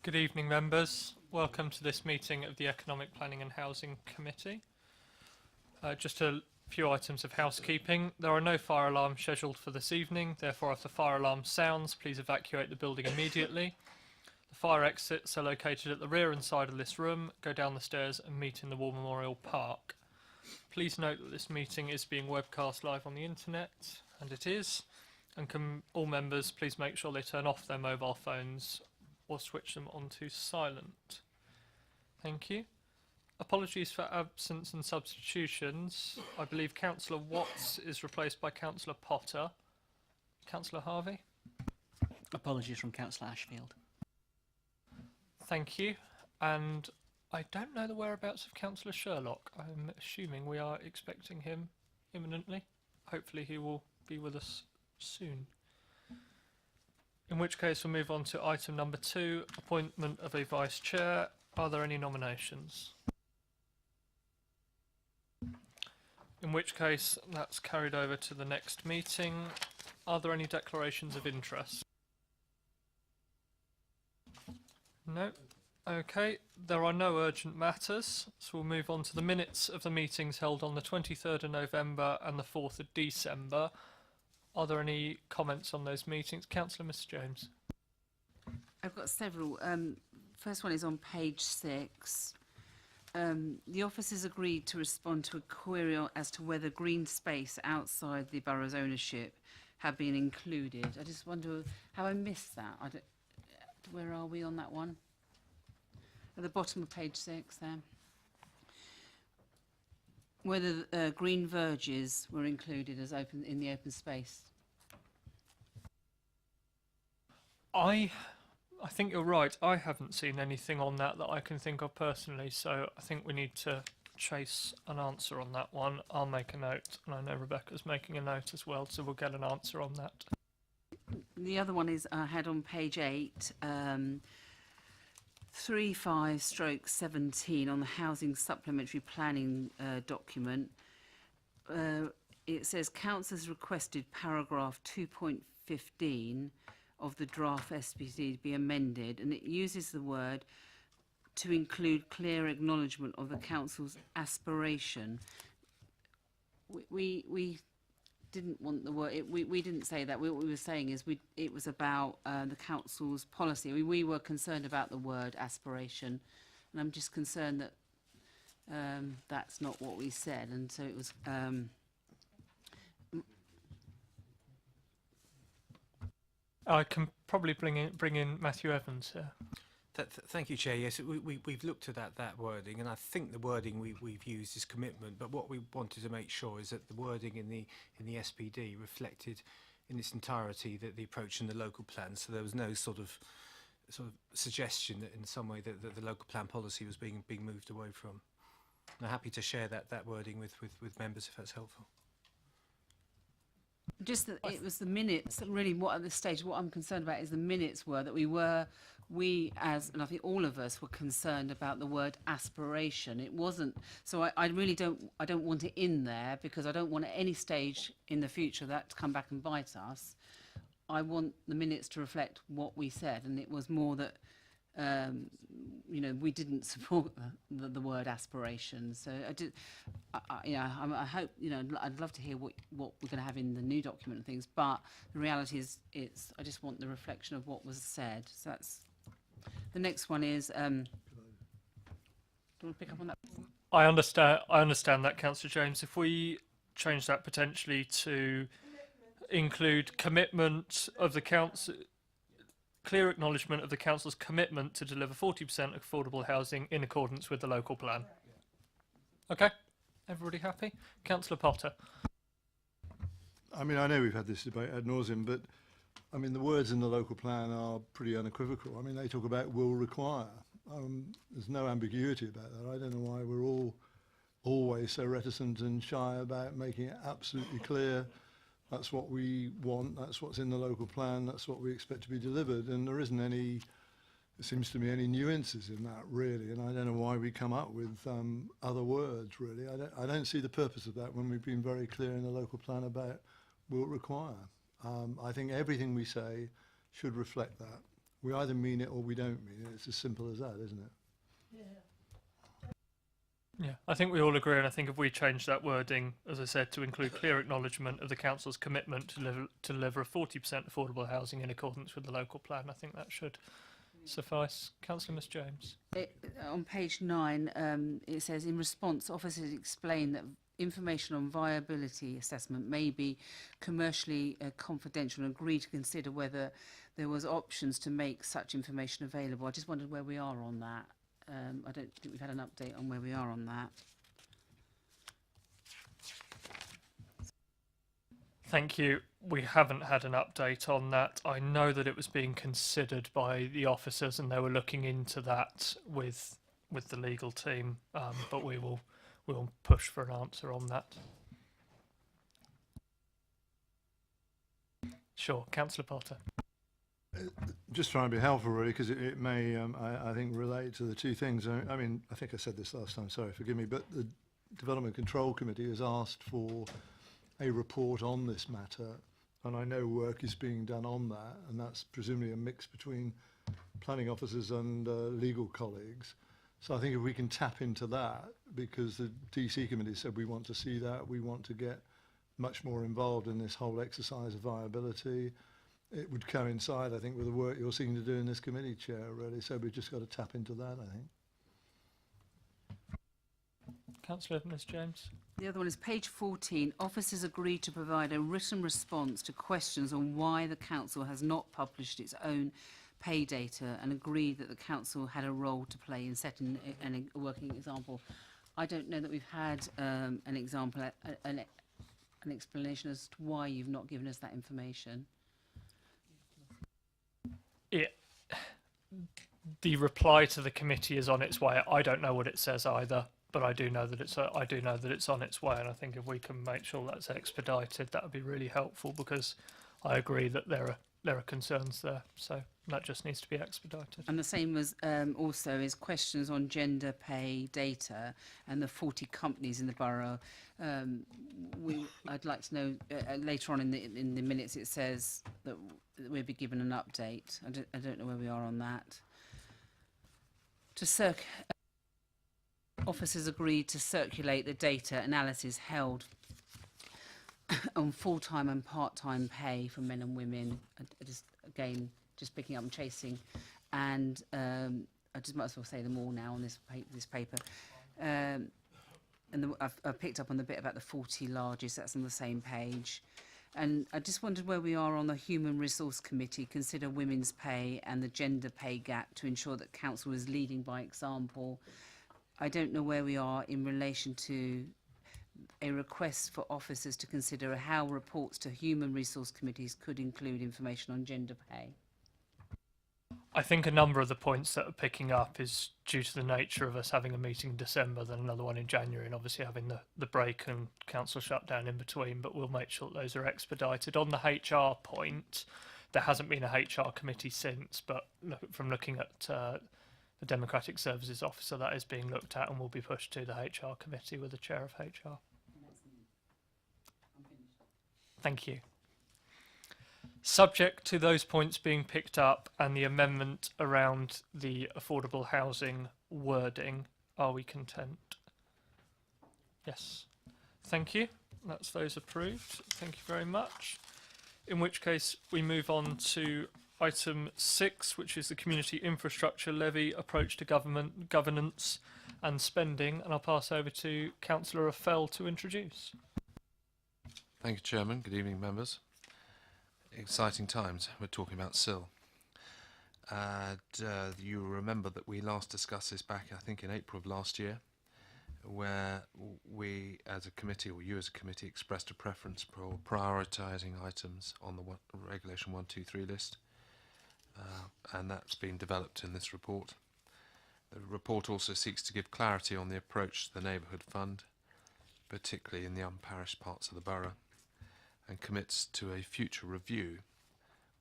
Good evening, members. Welcome to this meeting of the Economic Planning and Housing Committee. Just a few items of housekeeping. There are no fire alarms scheduled for this evening. Therefore, if the fire alarm sounds, please evacuate the building immediately. The fire exits are located at the rear and side of this room. Go down the stairs and meet in the War Memorial Park. Please note that this meeting is being webcast live on the internet, and it is. And can all members please make sure they turn off their mobile phones or switch them onto silent. Thank you. Apologies for absence and substitutions. I believe Councillor Watts is replaced by Councillor Potter. Councillor Harvey? Apologies from Councillor Ashfield. Thank you. And I don't know the whereabouts of Councillor Sherlock. I'm assuming we are expecting him imminently. Hopefully he will be with us soon. In which case we'll move on to item number 2, appointment of a vice chair. Are there any nominations? In which case that's carried over to the next meeting. Are there any declarations of interest? No. Okay, there are no urgent matters, so we'll move on to the minutes of the meetings held on the 23rd of November and the 4th of December. Are there any comments on those meetings? Councillor Mr James. I've got several. First one is on page 6. The office has agreed to respond to a query as to whether green space outside the borough's ownership have been included. I just wonder how I missed that. Where are we on that one? At the bottom of page 6 there. Whether green verges were included as open in the open space. I think you're right. I haven't seen anything on that I can think of personally, so I think we need to chase an answer on that one. I'll make a note, and I know Rebecca's making a note as well, so we'll get an answer on that. The other one is I had on page 8, 35/17 on the housing supplementary planning document. It says council has requested paragraph 2.15 of the draft SPC to be amended, and it uses the word to include clear acknowledgement of the council's aspiration. We didn't want the word. We didn't say that. What we were saying is it was about the council's policy. We were concerned about the word aspiration, and I'm just concerned that that's not what we said, and so it was. I can probably bring in Matthew Evans here. Thank you, Chair. Yes, we've looked at that wording, and I think the wording we've used is commitment. But what we wanted to make sure is that the wording in the SPD reflected in its entirety the approach in the local plan. So there was no sort of suggestion that in some way that the local plan policy was being moved away from. And I'm happy to share that wording with members if that's helpful. Just that it was the minutes that really what at this stage what I'm concerned about is the minutes were that we as and I think all of us were concerned about the word aspiration. It wasn't so I really don't want it in there because I don't want at any stage in the future that to come back and bite us. I want the minutes to reflect what we said, and it was more that we didn't support the word aspiration. So I hope I'd love to hear what we're going to have in the new document and things. But the reality is, I just want the reflection of what was said. So that's the next one. Is do you want to pick up on that? I understand that, Councillor James. If we change that potentially to include commitment of the council. Clear acknowledgement of the council's commitment to deliver 40% affordable housing in accordance with the local plan. Okay, everybody happy? Councillor Potter. I mean, I know we've had this debate ad nauseum, but I mean, the words in the local plan are pretty unequivocal. I mean, they talk about will require. There's no ambiguity about that. I don't know why we're all always so reticent and shy about making it absolutely clear. That's what we want, that's what's in the local plan, that's what we expect to be delivered, and there isn't any, it seems to me, any nuances in that really, and I don't know why we come up with other words really. I don't see the purpose of that when we've been very clear in the local plan about will require. I think everything we say should reflect that, We either mean it or we don't mean it. It's as simple as that, isn't it? Yeah, I think we all agree, and I think if we change that wording, as I said, to include clear acknowledgement of the council's commitment to deliver a 40% affordable housing in accordance with the local plan, I think that should suffice. Councillor Miss James. On page 9, it says, in response, officers explain that information on viability assessment may be commercially confidential and agree to consider whether there was options to make such information available. I just wondered where we are on that. I don't think we've had an update on where we are on that. Thank you. We haven't had an update on that. I know that it was being considered by the officers and they were looking into that with the legal team, but we'll push for an answer on that. Sure, Councillor Potter. Just trying to be helpful, really, because it may, I think, relate to the two things. I mean, I think I said this last time, sorry, forgive me, but the Development Control Committee has asked for a report on this matter, and I know work is being done on that, and that's presumably a mix between planning officers and legal colleagues. So I think if we can tap into that, because the DC Committee said we want to see that, we want to get much more involved in this whole exercise of viability. It would coincide, I think, with the work you're seeking to do in this committee, Chair, really. So we've just got to tap into that, I think. Councillor Miss James. The other one is page 14. Officers agreed to provide a written response to questions on why the council has not published its own pay data and agreed that the council had a role to play in setting a working example. I don't know that we've had an example, an explanation as to why you've not given us that information. The reply to the committee is on its way. I don't know what it says either, but I do know that it's on its way, and I think if we can make sure that's expedited, that would be really helpful, because I agree that there are concerns there, so that just needs to be expedited. And the same as also is questions on gender pay data and the 40 companies in the borough. I'd like to know later on in the minutes it says that we'll be given an update. I don't know where we are on that. Officers agreed to circulate the data analysis held on full-time and part-time pay for men and women. Just picking up and chasing, and I just might as well say them all now on this paper. I've picked up on the bit about the 40 largest. That's on the same page. And I just wondered where we are on the Human Resource Committee, consider women's pay and the gender pay gap to ensure that council is leading by example. I don't know where we are in relation to a request for officers to consider how reports to Human Resource Committees could include information on gender pay. I think a number of the points that are picking up is due to the nature of us having a meeting in December, then another one in January, and obviously having the break and council shutdown in between, but we'll make sure that those are expedited. On the HR point, there hasn't been a HR committee since, but from looking at the Democratic Services Officer, that is being looked at and will be pushed to the HR committee with the chair of HR. Thank you. Subject to those points being picked up and the amendment around the affordable housing wording, are we content? Yes. Thank you. That's those approved. Thank you very much. In which case we move on to item 6, which is the Community Infrastructure Levy approach to government governance and spending, and I'll pass over to Councillor Fell to introduce. Thank you, Chairman. Good evening, members. Exciting times. We're talking about SIL. And you remember that we last discussed this back, I think, in April of last year, where we as a committee, or you as a committee, expressed a preference for prioritising items on the Regulation 123 list. And that's been developed in this report. The report also seeks to give clarity on the approach to the Neighbourhood Fund, particularly in the unparished parts of the borough, and commits to a future review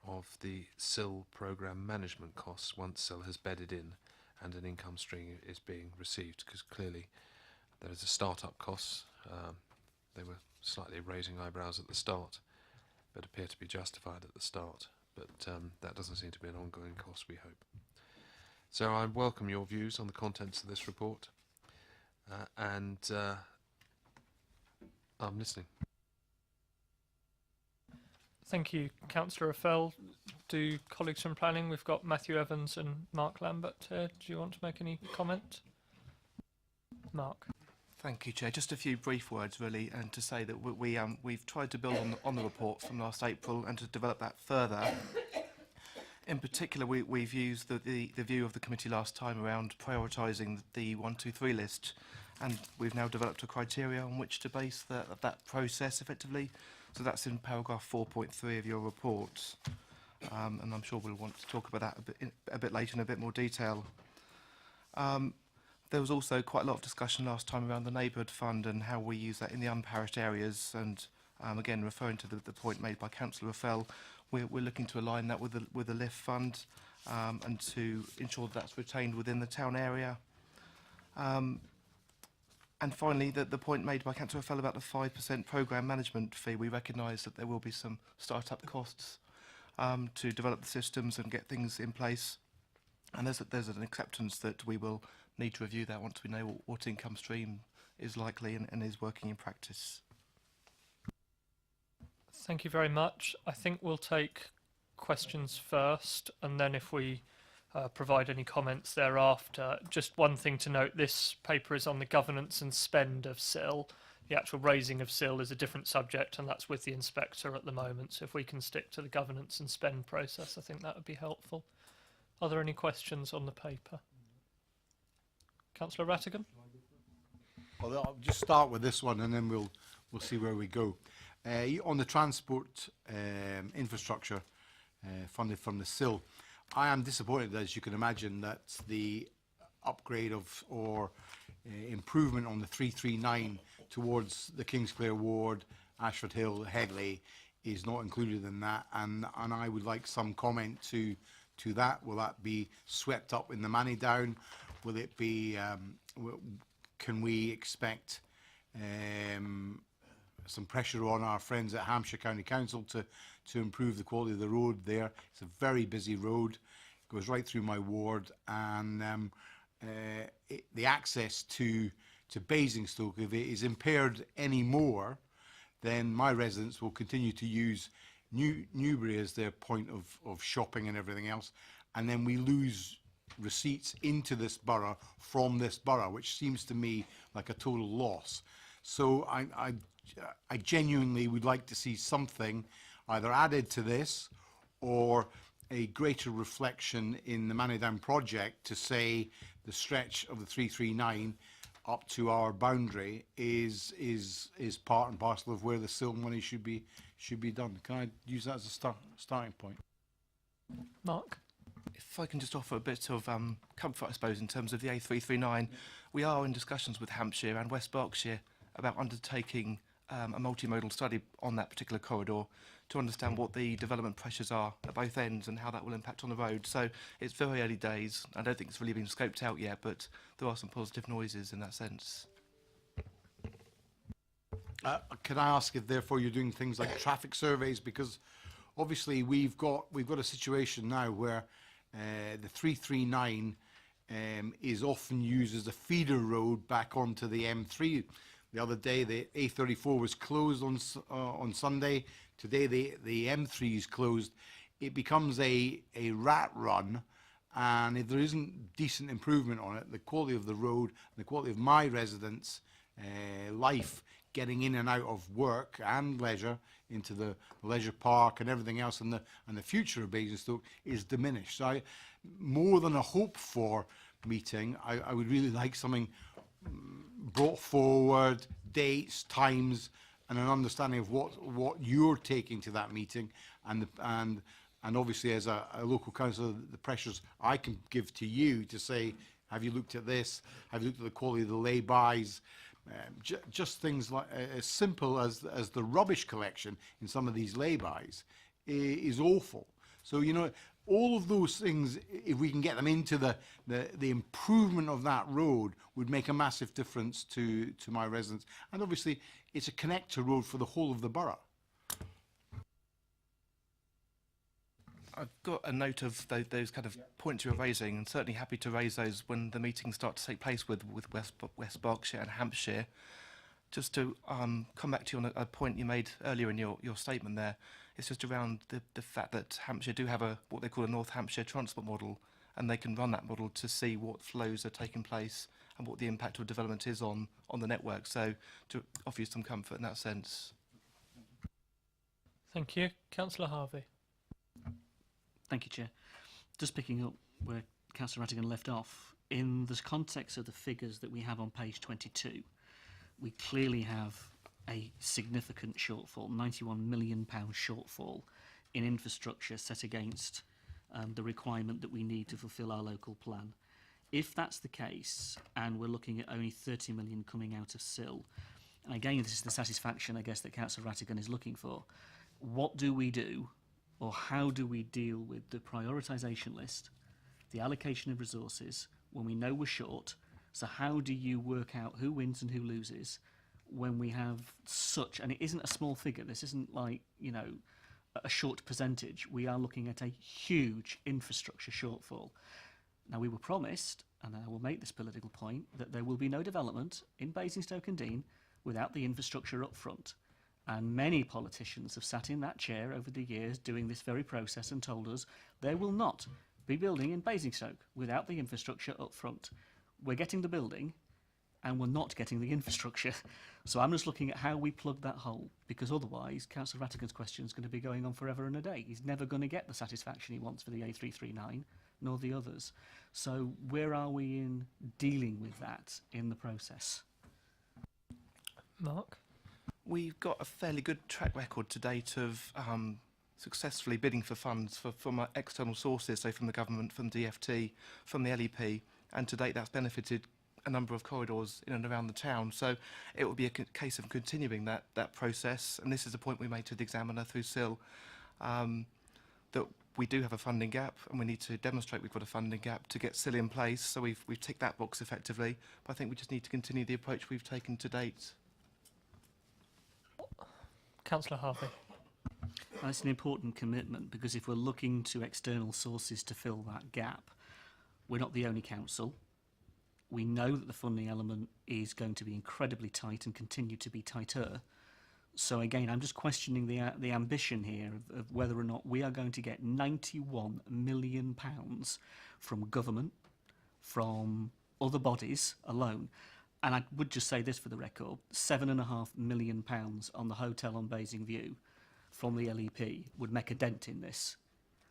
of the SIL programme management costs once SIL has bedded in and an income stream is being received, because clearly there is a start-up costs. They were slightly raising eyebrows at the start, but appear to be justified at the start. but that doesn't seem to be an ongoing cost, we hope. So I welcome your views on the contents of this report, and I'm listening. Thank you, Councillor Affel. Do colleagues from planning, we've got Matthew Evans and Mark Lambert here. Do you want to make any comment? Mark. Thank you, Chair. Just a few brief words, really, and to say that we've tried to build on the report from last April and to develop that further. In particular, we've used the view of the committee last time around prioritising the 1, 2, 3 list, and we've now developed a criteria on which to base that process effectively. So that's in paragraph 4.3 of your report, and I'm sure we'll want to talk about that a bit later in a bit more detail. There was also quite a lot of discussion last time around the neighbourhood fund and how we use that in the unparished areas, and again, referring to the point made by Councillor Affel, we're looking to align that with the LIF fund and to ensure that's retained within the town area. And finally, the point made by Councillor Affel about the 5% programme management fee, we recognise that there will be some start-up costs to develop the systems and get things in place. And there's an acceptance that we will need to review that once we know what income stream is likely and is working in practice. Thank you very much. I think we'll take questions first, and then if we provide any comments thereafter. Just one thing to note, this paper is on the governance and spend of SIL. The actual raising of SIL is a different subject, and that's with the inspector at the moment. So if we can stick to the governance and spend process, I think that would be helpful. Are there any questions on the paper? Councillor Rattigan? Well, I'll just start with this one and then we'll see where we go. On the transport infrastructure funded from the SIL, I am disappointed, as you can imagine, that the upgrade of or improvement on the 339 towards the Kingsclere Ward, Ashford Hill, Headley is not included in that, and I would like some comment to that. Will that be swept up in the money down? Will it be? Can we expect some pressure on our friends at Hampshire County Council to improve the quality of the road there? It's a very busy road. It goes right through my ward, and the access to Basingstoke, if it is impaired any more, then my residents will continue to use Newbury as their point of shopping and everything else, and then we lose receipts into this borough from this borough, which seems to me like a total loss. So I genuinely would like to see something either added to this or a greater reflection in the Manidown project to say the stretch of the 339 up to our boundary is part and parcel of where the SIL money should be done. Can I use that as a starting point? Mark? If I can just offer a bit of comfort, I suppose, in terms of the A339, we are in discussions with Hampshire and West Berkshire about undertaking a multimodal study on that particular corridor to understand what the development pressures are at both ends and how that will impact on the road. So it's very early days. I don't think it's really been scoped out yet, but there are some positive noises in that sense. Can I ask if therefore you're doing things like traffic surveys? Because obviously we've got a situation now where the 339 is often used as a feeder road back onto the M3. The other day the A34 was closed on Sunday. Today the M3 is closed. It becomes a rat run, and if there isn't decent improvement on it, the quality of the road, the quality of my residents' life getting in and out of work and leisure into the leisure park and everything else, and the future of Basingstoke is diminished. So more than a hope for meeting, I would really like something brought forward, dates, times, and an understanding of what you're taking to that meeting, and obviously as a local councillor, the pressures I can give to you to say, have you looked at this? Have you looked at the quality of the lay-bys? Just things like as simple as the rubbish collection in some of these lay-bys is awful. So, you know, all of those things, if we can get them into the improvement of that road, would make a massive difference to my residents. And obviously, it's a connector road for the whole of the borough. I've got a note of those kind of points you were raising, and certainly happy to raise those when the meetings start to take place with West Berkshire and Hampshire. Just to come back to you on a point you made earlier in your statement there, it's just around the fact that Hampshire do have what they call a North Hampshire transport model, and they can run that model to see what flows are taking place and what the impact of development is on the network. So to offer you some comfort in that sense. Thank you. Councillor Harvey. Thank you, Chair. Just picking up where Councillor Rattigan left off, in the context of the figures that we have on page 22, we clearly have a significant shortfall, £91 million shortfall in infrastructure set against the requirement that we need to fulfil our local plan. If that's the case, and we're looking at only 30 million coming out of SIL, and again, this is the satisfaction, I guess, that Councillor Rattigan is looking for, what do we do, or how do we deal with the prioritisation list, the allocation of resources, when we know we're short? So how do you work out who wins and who loses when we have such, and it isn't a small figure, this isn't like, you know, a short percentage. We are looking at a huge infrastructure shortfall. Now, we were promised, and I will make this political point, that there will be no development in Basingstoke and Deane without the infrastructure up front. And many politicians have sat in that chair over the years doing this very process and told us there will not be building in Basingstoke without the infrastructure up front. We're getting the building and we're not getting the infrastructure. So I'm just looking at how we plug that hole, because otherwise Councillor Rattigan's question is going to be going on forever and a day. He's never going to get the satisfaction he wants for the A339, nor the others. So where are we in dealing with that in the process? Mark? We've got a fairly good track record to date of successfully bidding for funds from our external sources, so from the government, from DFT, from the LEP, and to date that's benefited a number of corridors in and around the town. So it will be a case of continuing that process, and this is a point we made to the examiner through SIL, that we do have a funding gap, and we need to demonstrate we've got a funding gap to get SIL in place. So we've ticked that box effectively, but I think we just need to continue the approach we've taken to date. Councillor Harvey. That's an important commitment, because if we're looking to external sources to fill that gap, we're not the only council. We know that the funding element is going to be incredibly tight and continue to be tighter. So again, I'm just questioning the ambition here of whether or not we are going to get £91 million from government, from other bodies alone. And I would just say this for the record, £7.5 million on the hotel on Basing View from the LEP would make a dent in this.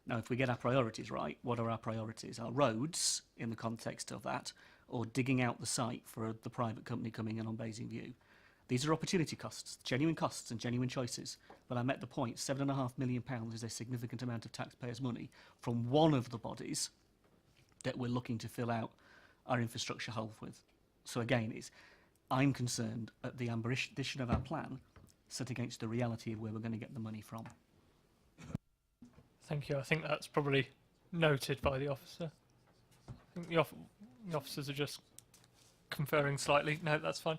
Now, if we get our priorities right, what are our priorities? Our roads, in the context of that, or digging out the site for the private company coming in on Basing View? These are opportunity costs and genuine choices. But I met the point, £7.5 million is a significant amount of taxpayers' money from one of the bodies that we're looking to fill out our infrastructure hole with. So again, I'm concerned at the ambition of our plan set against the reality of where we're going to get the money from. Thank you. I think that's probably noted by the officer. I think the officers are just conferring slightly. No, that's fine.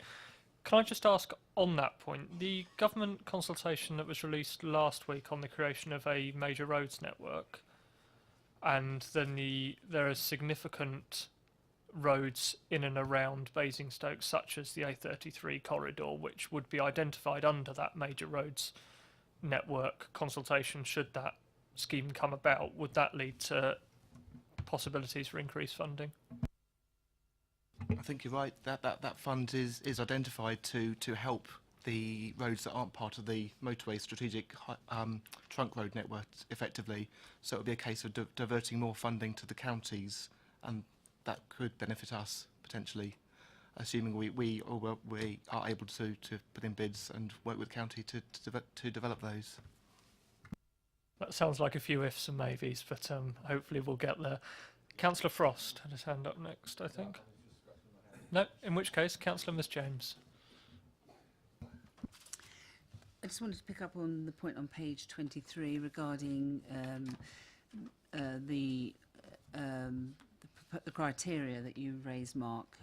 Can I just ask on that point, the government consultation that was released last week on the creation of a major roads network, and then there are significant roads in and around Basingstoke, such as the A33 corridor, which would be identified under that major roads network consultation should that scheme come about. Would that lead to possibilities for increased funding? I think you're right. That fund is identified to help the roads that aren't part of the motorway strategic trunk road network effectively. So it would be a case of diverting more funding to the counties, and that could benefit us potentially, assuming we are able to put in bids and work with the county to develop those. That sounds like a few ifs and maybes, but hopefully we'll get there. Councillor Frost had his hand up next, I think. No, in which case, Councillor Miss James. I just wanted to pick up on the point on page 23 regarding the criteria that you raised, Mark.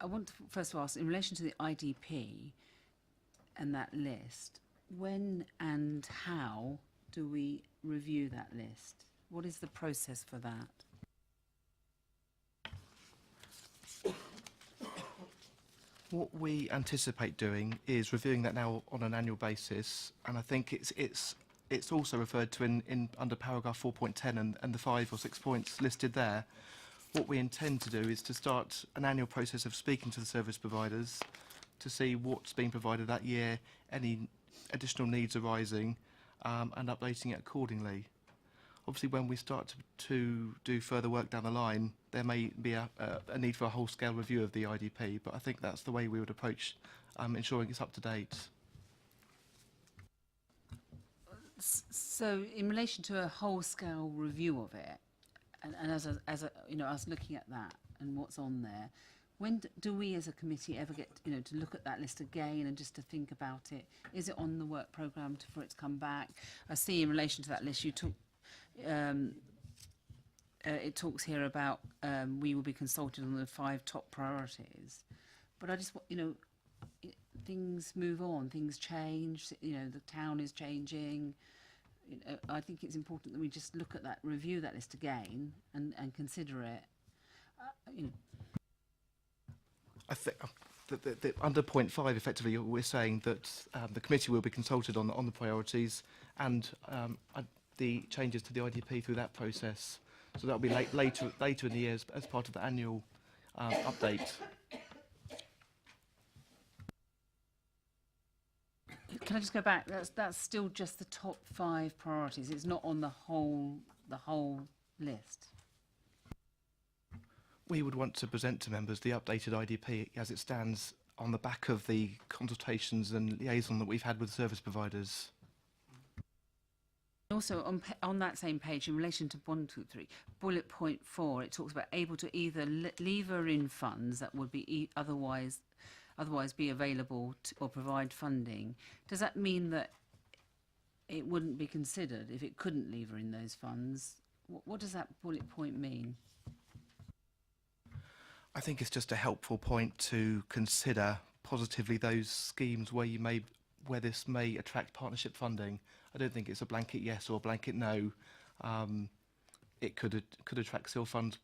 I want to first of all ask, in relation to the IDP and that list, when and how do we review that list? What is the process for that? What we anticipate doing is reviewing that now on an annual basis, and I think it's also referred to in under paragraph 4.10 and the 5 or 6 points listed there. What we intend to do is to start an annual process of speaking to the service providers to see what's being provided that year, any additional needs arising, and updating it accordingly. Obviously, when we start to do further work down the line, there may be a need for a whole-scale review of the IDP, but I think that's the way we would approach ensuring it's up to date. So, in relation to a whole-scale review of it, and as you know, us looking at that and what's on there, when do we as a committee ever get, you know, to look at that list again and just to think about it? Is it on the work programme for it to come back? I see in relation to that list you took. It talks here about we will be consulted on the 5 top priorities, but I just want, you know, things move on, things change. You know, the town is changing. You know, I think it's important that we just look at that, review that list again, and consider it. You know. I think that under point 5, effectively, we're saying that the committee will be consulted on the priorities and the changes to the IDP through that process. So that'll be later in the year as part of the annual update. Can I just go back? That's still just the top 5 priorities. It's not on the whole list. We would want to present to members the updated IDP as it stands on the back of the consultations and liaison that we've had with service providers. Also, on that same page, in relation to 1, 2, 3, bullet point 4, it talks about able to either lever in funds that would be otherwise be available or provide funding. Does that mean that it wouldn't be considered if it couldn't lever in those funds? What does that bullet point mean? I think it's just a helpful point to consider positively those schemes where this may attract partnership funding. I don't think it's a blanket yes or a blanket no. It could attract SIL funds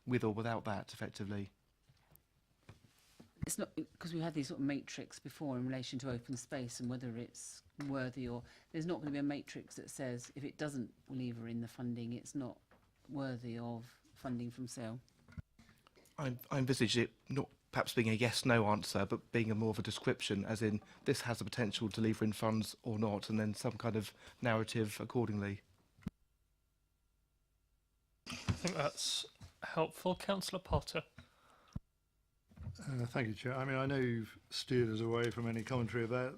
with or without that, effectively. It's not because we had these sort of matrix before in relation to open space and whether it's worthy, or there's not going to be a matrix that says if it doesn't lever in the funding, it's not worthy of funding from SIL. I envisage it not perhaps being a yes/no answer, but being a more of a description, as in this has the potential to lever in funds or not, and then some kind of narrative accordingly. I think that's helpful. Councillor Potter. Thank you, Chair. I mean, I know you've steered us away from any commentary about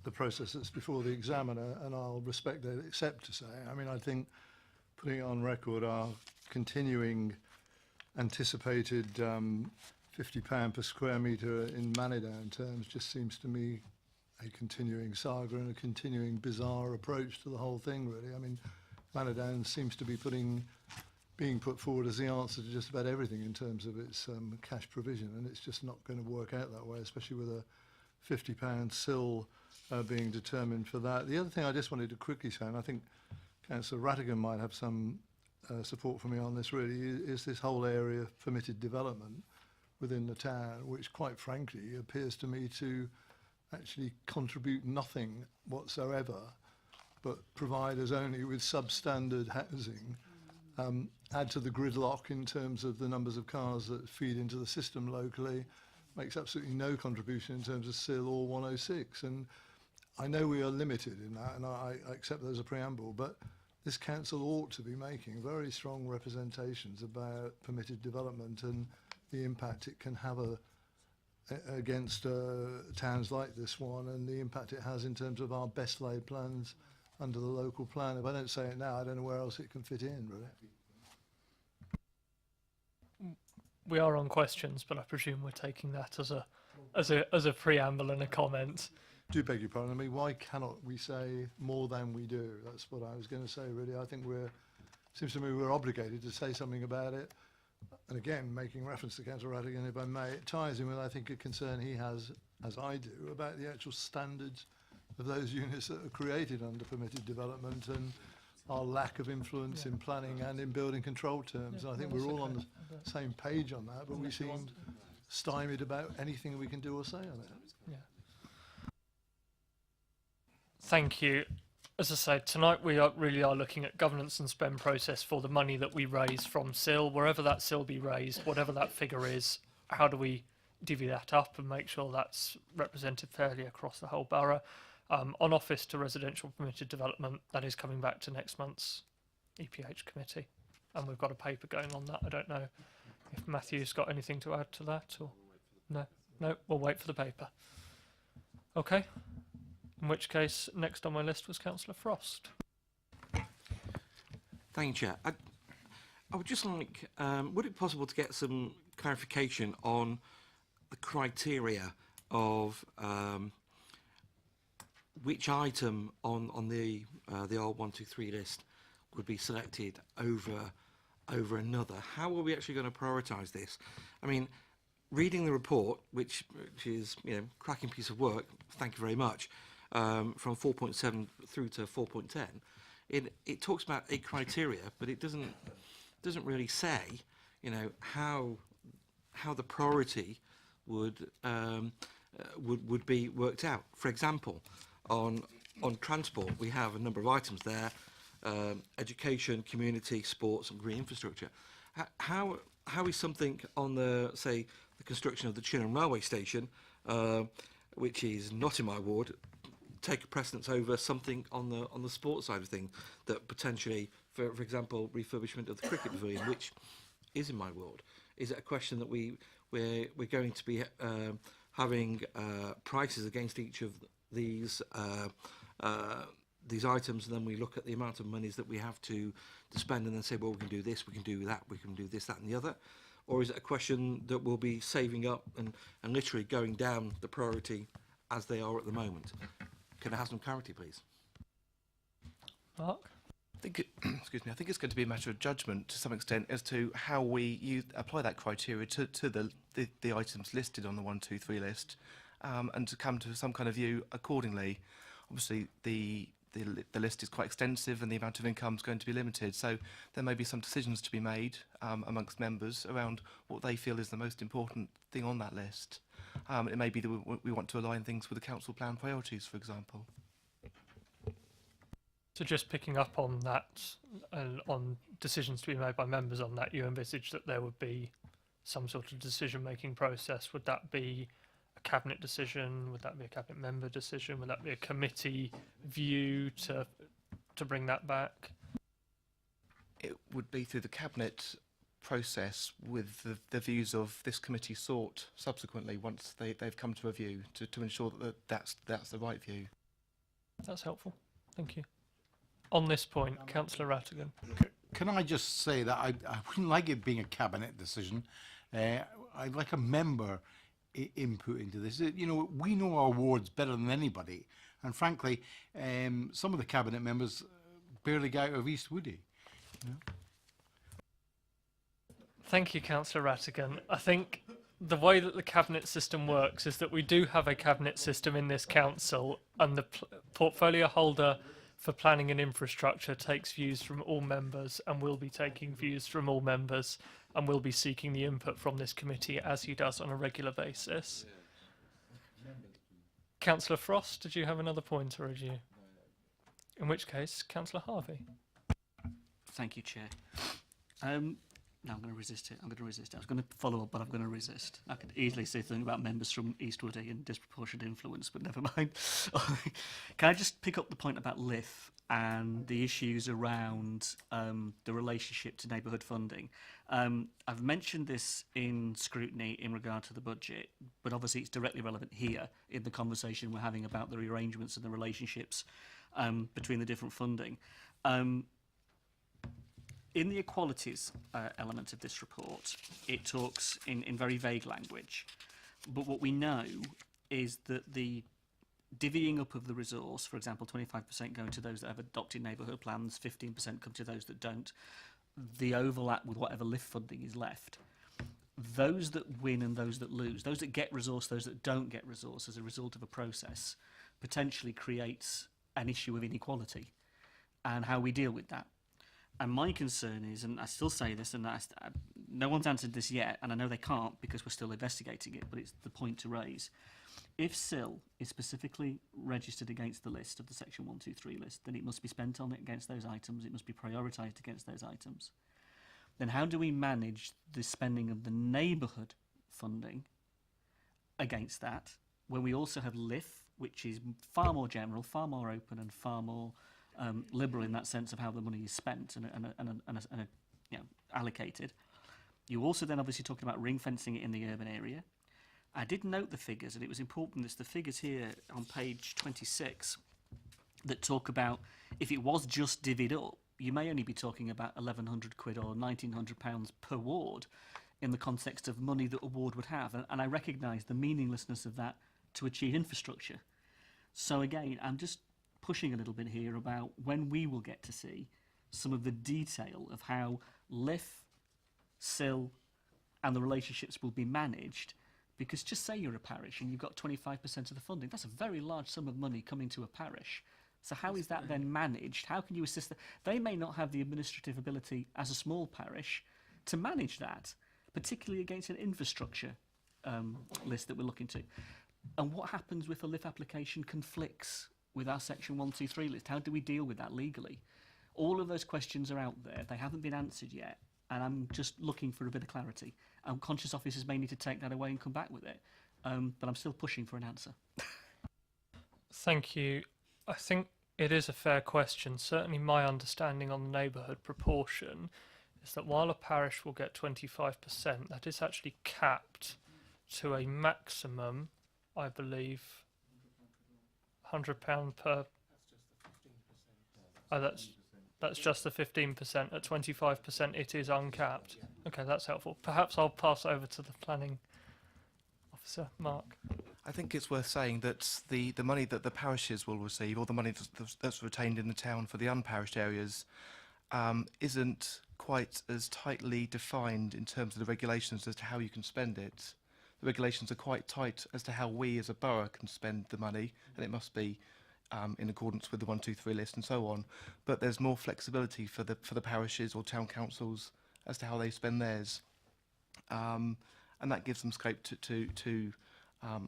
the process that's before the examiner, and I'll respect that, except to say, I mean, I think putting it on record our continuing anticipated £50 per square metre in Manidown terms just seems to me a continuing saga and a continuing bizarre approach to the whole thing, really. I mean, Manidown seems to be being put forward as the answer to just about everything in terms of its cash provision, and it's just not going to work out that way, especially with a £50 SIL being determined for that. The other thing I just wanted to quickly say, and I think Councillor Rattigan might have some support for me on this, really, is this whole area of permitted development within the town, which quite frankly appears to me to actually contribute nothing whatsoever, but provide us only with substandard housing, add to the gridlock in terms of the numbers of cars that feed into the system locally, makes absolutely no contribution in terms of SIL or 106. And I know we are limited in that, and I accept that as a preamble, but this council ought to be making very strong representations about permitted development and the impact it can have against towns like this one, and the impact it has in terms of our best laid plans under the local plan. If I don't say it now, I don't know where else it can fit in, really. We are on questions, but I presume we're taking that as a preamble and a comment. Do beg your pardon. I mean, why cannot we say more than we do? That's what I was going to say, really. I think seems to me we're obligated to say something about it. And again, making reference to Councillor Rattigan, if I may, it ties in with, I think, a concern he has, as I do, about the actual standards of those units that are created under permitted development. And our lack of influence in planning and in building control terms. And I think we're all on the same page on that, but we seem stymied about anything we can do or say on it. Thank you. As I said, tonight we really are looking at governance and spend process for the money that we raise from SIL, wherever that SIL be raised, whatever that figure is, how do we divvy that up and make sure that's represented fairly across the whole borough. On office to residential permitted development, that is coming back to next month's EPH committee. And we've got a paper going on that. I don't know if Matthew's got anything to add to that or no. No, we'll wait for the paper. Okay. In which case, next on my list was Councillor Frost. Thank you, Chair. I would just like, would it be possible to get some clarification on the criteria of which item on the old 1, 2, 3 list would be selected over another? How are we actually going to prioritise this? I mean, reading the report, which is cracking piece of work. Thank you very much. From 4.7 through to 4.10, it talks about a criteria, but it doesn't really say, how the priority would be worked out. For example, on transport, we have a number of items there: education, community, sports, and green infrastructure. How is something on the construction of the Chinham railway station, which is not in my ward, take precedence over something on the sports side of things that potentially, for example, refurbishment of the cricket pavilion, which is in my ward? Is it a question that we're going to be having prices against each of these items, and then we look at the amount of monies that we have to spend, and then say, well, we can do this, we can do that, we can do this, that, and the other? Or is it a question that we'll be saving up and literally going down the priority as they are at the moment? Can I have some clarity, please? Mark? I think excuse me. I think it's going to be a matter of judgment to some extent as to how we apply that criteria to the items listed on the 1, 2, 3 list, and to come to some kind of view accordingly. Obviously, the list is quite extensive, and the amount of income is going to be limited. So there may be some decisions to be made amongst members around what they feel is the most important thing on that list. It may be that we want to align things with the council plan priorities, for example. So just picking up on that, and on decisions to be made by members on that, you envisage that there would be some sort of decision-making process. Would that be a cabinet decision? Would that be a cabinet member decision? Would that be a committee view to bring that back? It would be through the cabinet process with the views of this committee sought subsequently once they've come to a view to ensure that that's the right view. That's helpful. Thank you. On this point, Councillor Rattigan. Can I just say that I wouldn't like it being a cabinet decision. I'd like a member input into this. We know our wards better than anybody, and frankly, some of the cabinet members barely get out of East Woody. Thank you, Councillor Rattigan. I think the way that the cabinet system works is that we do have a cabinet system in this council, and the portfolio holder for planning and infrastructure takes views from all members, and will be taking views from all members, and will be seeking the input from this committee as he does on a regular basis. Councillor Frost, did you have another point, or did you? In which case, Councillor Harvey. Thank you, Chair. No, I'm going to resist it. I was going to follow up, but I'm going to resist. I could easily say something about members from East Woody and disproportionate influence, but never mind. Can I just pick up the point about LIF and the issues around the relationship to neighbourhood funding? I've mentioned this in scrutiny in regard to the budget, but obviously it's directly relevant here in the conversation we're having about the rearrangements and the relationships between the different funding. In the equalities element of this report, it talks in very vague language, but what we know is that the divvying up of the resource, for example, 25% going to those that have adopted neighbourhood plans, 15% come to those that don't, the overlap with whatever LIF funding is left. Those that win and those that lose, those that get resource, those that don't get resource as a result of a process, potentially creates an issue of inequality. and how we deal with that. And my concern is, and I still say this, and no one's answered this yet, and I know they can't because we're still investigating it, but it's the point to raise. If SIL is specifically registered against the list of the Section 123 list, then it must be spent on it against those items, it must be prioritised against those items. Then how do we manage the spending of the neighbourhood funding against that, when we also have LIF, which is far more general, far more open, and far more liberal in that sense of how the money is spent and allocated. You also then obviously talking about ring fencing it in the urban area. I did note the figures, and it was important. There's the figures here on page 26 that talk about if it was just divvied up, you may only be talking about 1,100 quid or 1,900 pounds per ward in the context of money that a ward would have. And I recognise the meaninglessness of that to achieve infrastructure. So again, I'm just pushing a little bit here about when we will get to see some of the detail of how LIF, SIL and the relationships will be managed, because just say you're a parish and you've got 25% of the funding, that's a very large sum of money coming to a parish. So how is that then managed? How can you assist them? They may not have the administrative ability as a small parish to manage that, particularly against an infrastructure list that we're looking to. And what happens if a LIF application conflicts with our Section 123 list? How do we deal with that legally? All of those questions are out there. They haven't been answered yet. And I'm just looking for a bit of clarity. Conscious officers may need to take that away and come back with it. But I'm still pushing for an answer. Thank you. I think it is a fair question. Certainly my understanding on the neighbourhood proportion is that while a parish will get 25%, that is actually capped to a maximum, I believe, £100 per... Oh, that's just the 15%. At 25%, it is uncapped. Okay, that's helpful. Perhaps I'll pass over to the planning officer, Mark. I think it's worth saying that the money that the parishes will receive, or the money that's retained in the town for the unparished areas, isn't quite as tightly defined in terms of the regulations as to how you can spend it. The regulations are quite tight as to how we as a borough can spend the money, and it must be in accordance with the 123 list and so on. But there's more flexibility for the parishes or town councils as to how they spend theirs, and that gives them scope to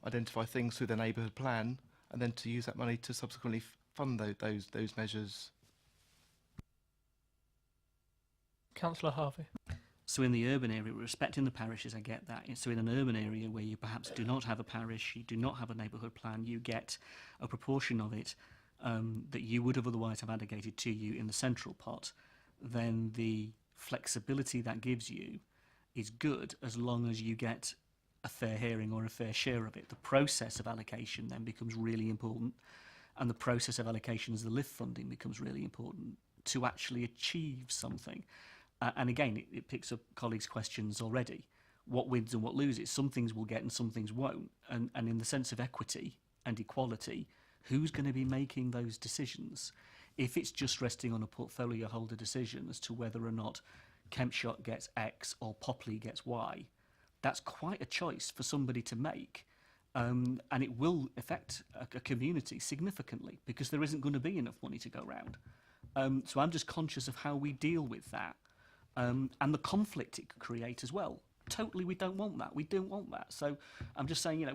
identify things through their neighbourhood plan, and then to use that money to subsequently fund those measures. Councillor Harvey. So in the urban area, respecting the parishes, I get that. So in an urban area where you perhaps do not have a parish, you do not have a neighbourhood plan, you get a proportion of it that you would have otherwise have allocated to you in the central pot, then the flexibility that gives you is good as long as you get a fair hearing or a fair share of it. The process of allocation then becomes really important, and the process of allocation as the LIF funding becomes really important to actually achieve something. And again, it picks up colleagues' questions already. What wins and what loses? Some things will get and some things won't. And in the sense of equity and equality, who's going to be making those decisions? If it's just resting on a portfolio holder decision as to whether or not Kempshot gets X or Popley gets Y, that's quite a choice for somebody to make. And it will affect a community significantly because there isn't going to be enough money to go around. So I'm just conscious of how we deal with that. And the conflict it could create as well. Totally, we don't want that. We don't want that. So I'm just saying,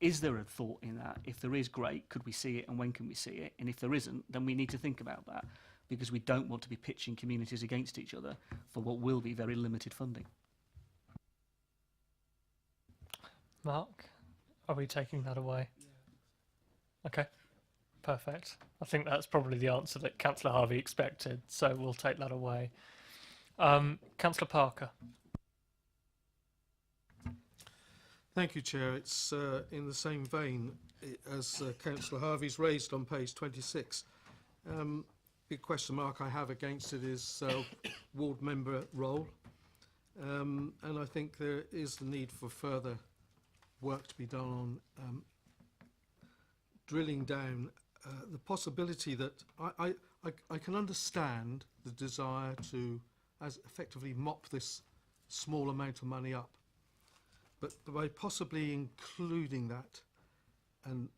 is there a thought in that? If there is, great. Could we see it, and when can we see it? And if there isn't, then we need to think about that, because we don't want to be pitching communities against each other for what will be very limited funding. Mark, are we taking that away? Okay, perfect. I think that's probably the answer that Councillor Harvey expected, so we'll take that away. Councillor Parker. Thank you, Chair. It's in the same vein as Councillor Harvey's raised on page 26. Big question mark I have against it is ward member role. And I think there is the need for further work to be done on drilling down the possibility that I can understand the desire to as effectively mop this small amount of money up, but by possibly including that and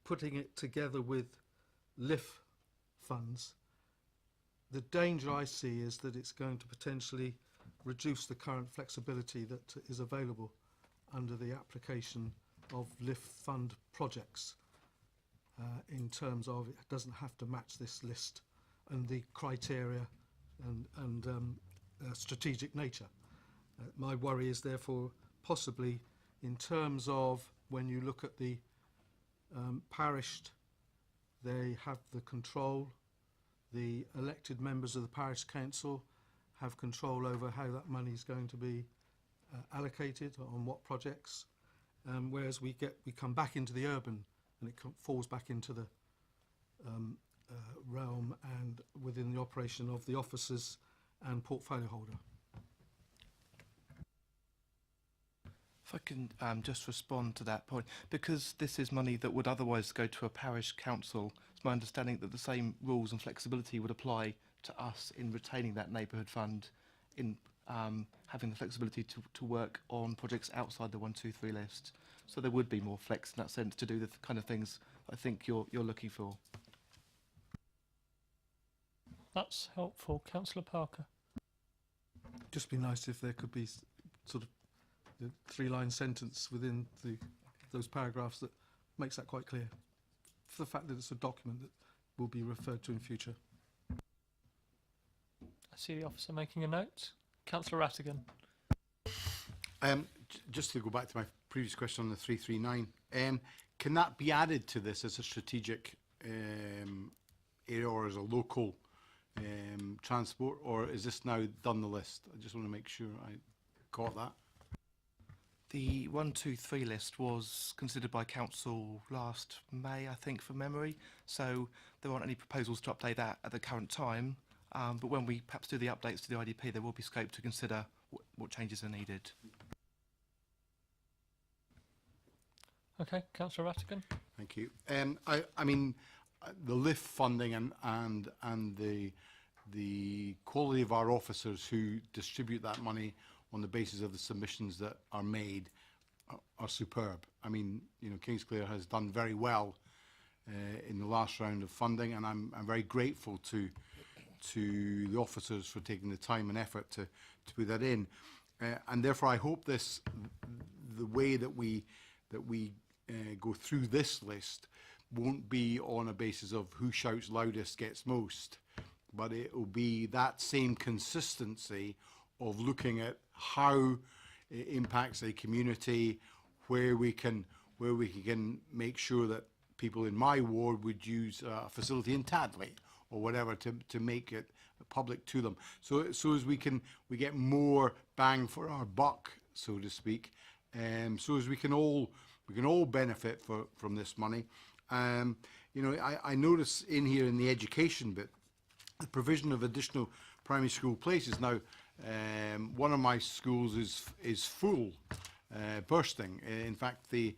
putting it together with LIF funds. The danger I see is that it's going to potentially reduce the current flexibility that is available under the application of LIFT fund projects, in terms of it doesn't have to match this list and the criteria and strategic nature. My worry is therefore possibly in terms of when you look at the parish, they have the control, the elected members of the parish council have control over how that money is going to be allocated on what projects, whereas we come back into the urban and it falls back into the realm and within the operation of the officers and portfolio holder. If I can just respond to that point, because this is money that would otherwise go to a parish council, it's my understanding that the same rules and flexibility would apply to us in retaining that neighbourhood fund, in having the flexibility to work on projects outside the 1, 2, 3 list. So there would be more flex in that sense to do the kind of things I think you're looking for. That's helpful. Councillor Parker. Just be nice if there could be sort of the 3-line sentence within those paragraphs that makes that quite clear, for the fact that it's a document that will be referred to in future. I see the officer making a note. Councillor Rattigan. Just to go back to my previous question on the 339, can that be added to this as a strategic area or as a local transport, or is this now done the list? I just want to make sure I caught that. The 1, 2, 3 list was considered by council last May, I think, from memory. So there aren't any proposals to update that at the current time. But when we perhaps do the updates to the IDP, there will be scope to consider what changes are needed. Okay, Councillor Rattigan. Thank you. I mean, the LIFT funding and the quality of our officers who distribute that money on the basis of the submissions that are made are superb. I mean, you know, Kingsclere has done very well in the last round of funding, and I'm very grateful to the officers for taking the time and effort to put that in. And therefore, I hope the way that we go through this list won't be on a basis of who shouts loudest gets most, but it will be that same consistency of looking at how it impacts a community, where we can make sure that people in my ward would use a facility in Tadley or whatever to make it public to them. So as we get more bang for our buck, so to speak, so as we can all benefit from this money. You know, I notice in here in the education bit, the provision of additional primary school places. Now, one of my schools is full, bursting. In fact, the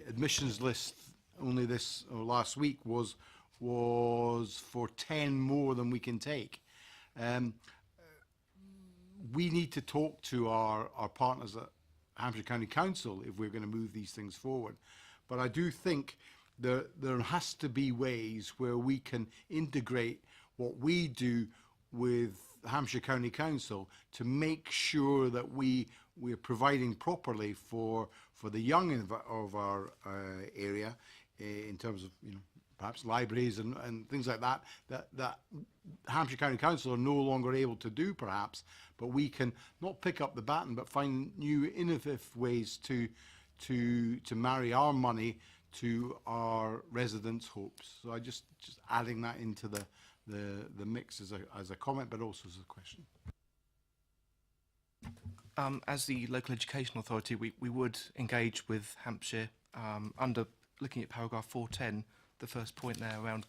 admissions list only this or last week was for 10 more than we can take. We need to talk to our partners at Hampshire County Council if we're going to move these things forward. But I do think there has to be ways where we can integrate what we do with Hampshire County Council to make sure that we're providing properly for the young of our area, in terms of, you know, perhaps libraries and things like that Hampshire County Council are no longer able to do, perhaps, but we can not pick up the baton but find new innovative ways to marry our money to our residents' hopes. So I just adding that into the mix as a comment, but also as a question. As the local education authority, we would engage with Hampshire under looking at paragraph 410, the first point there around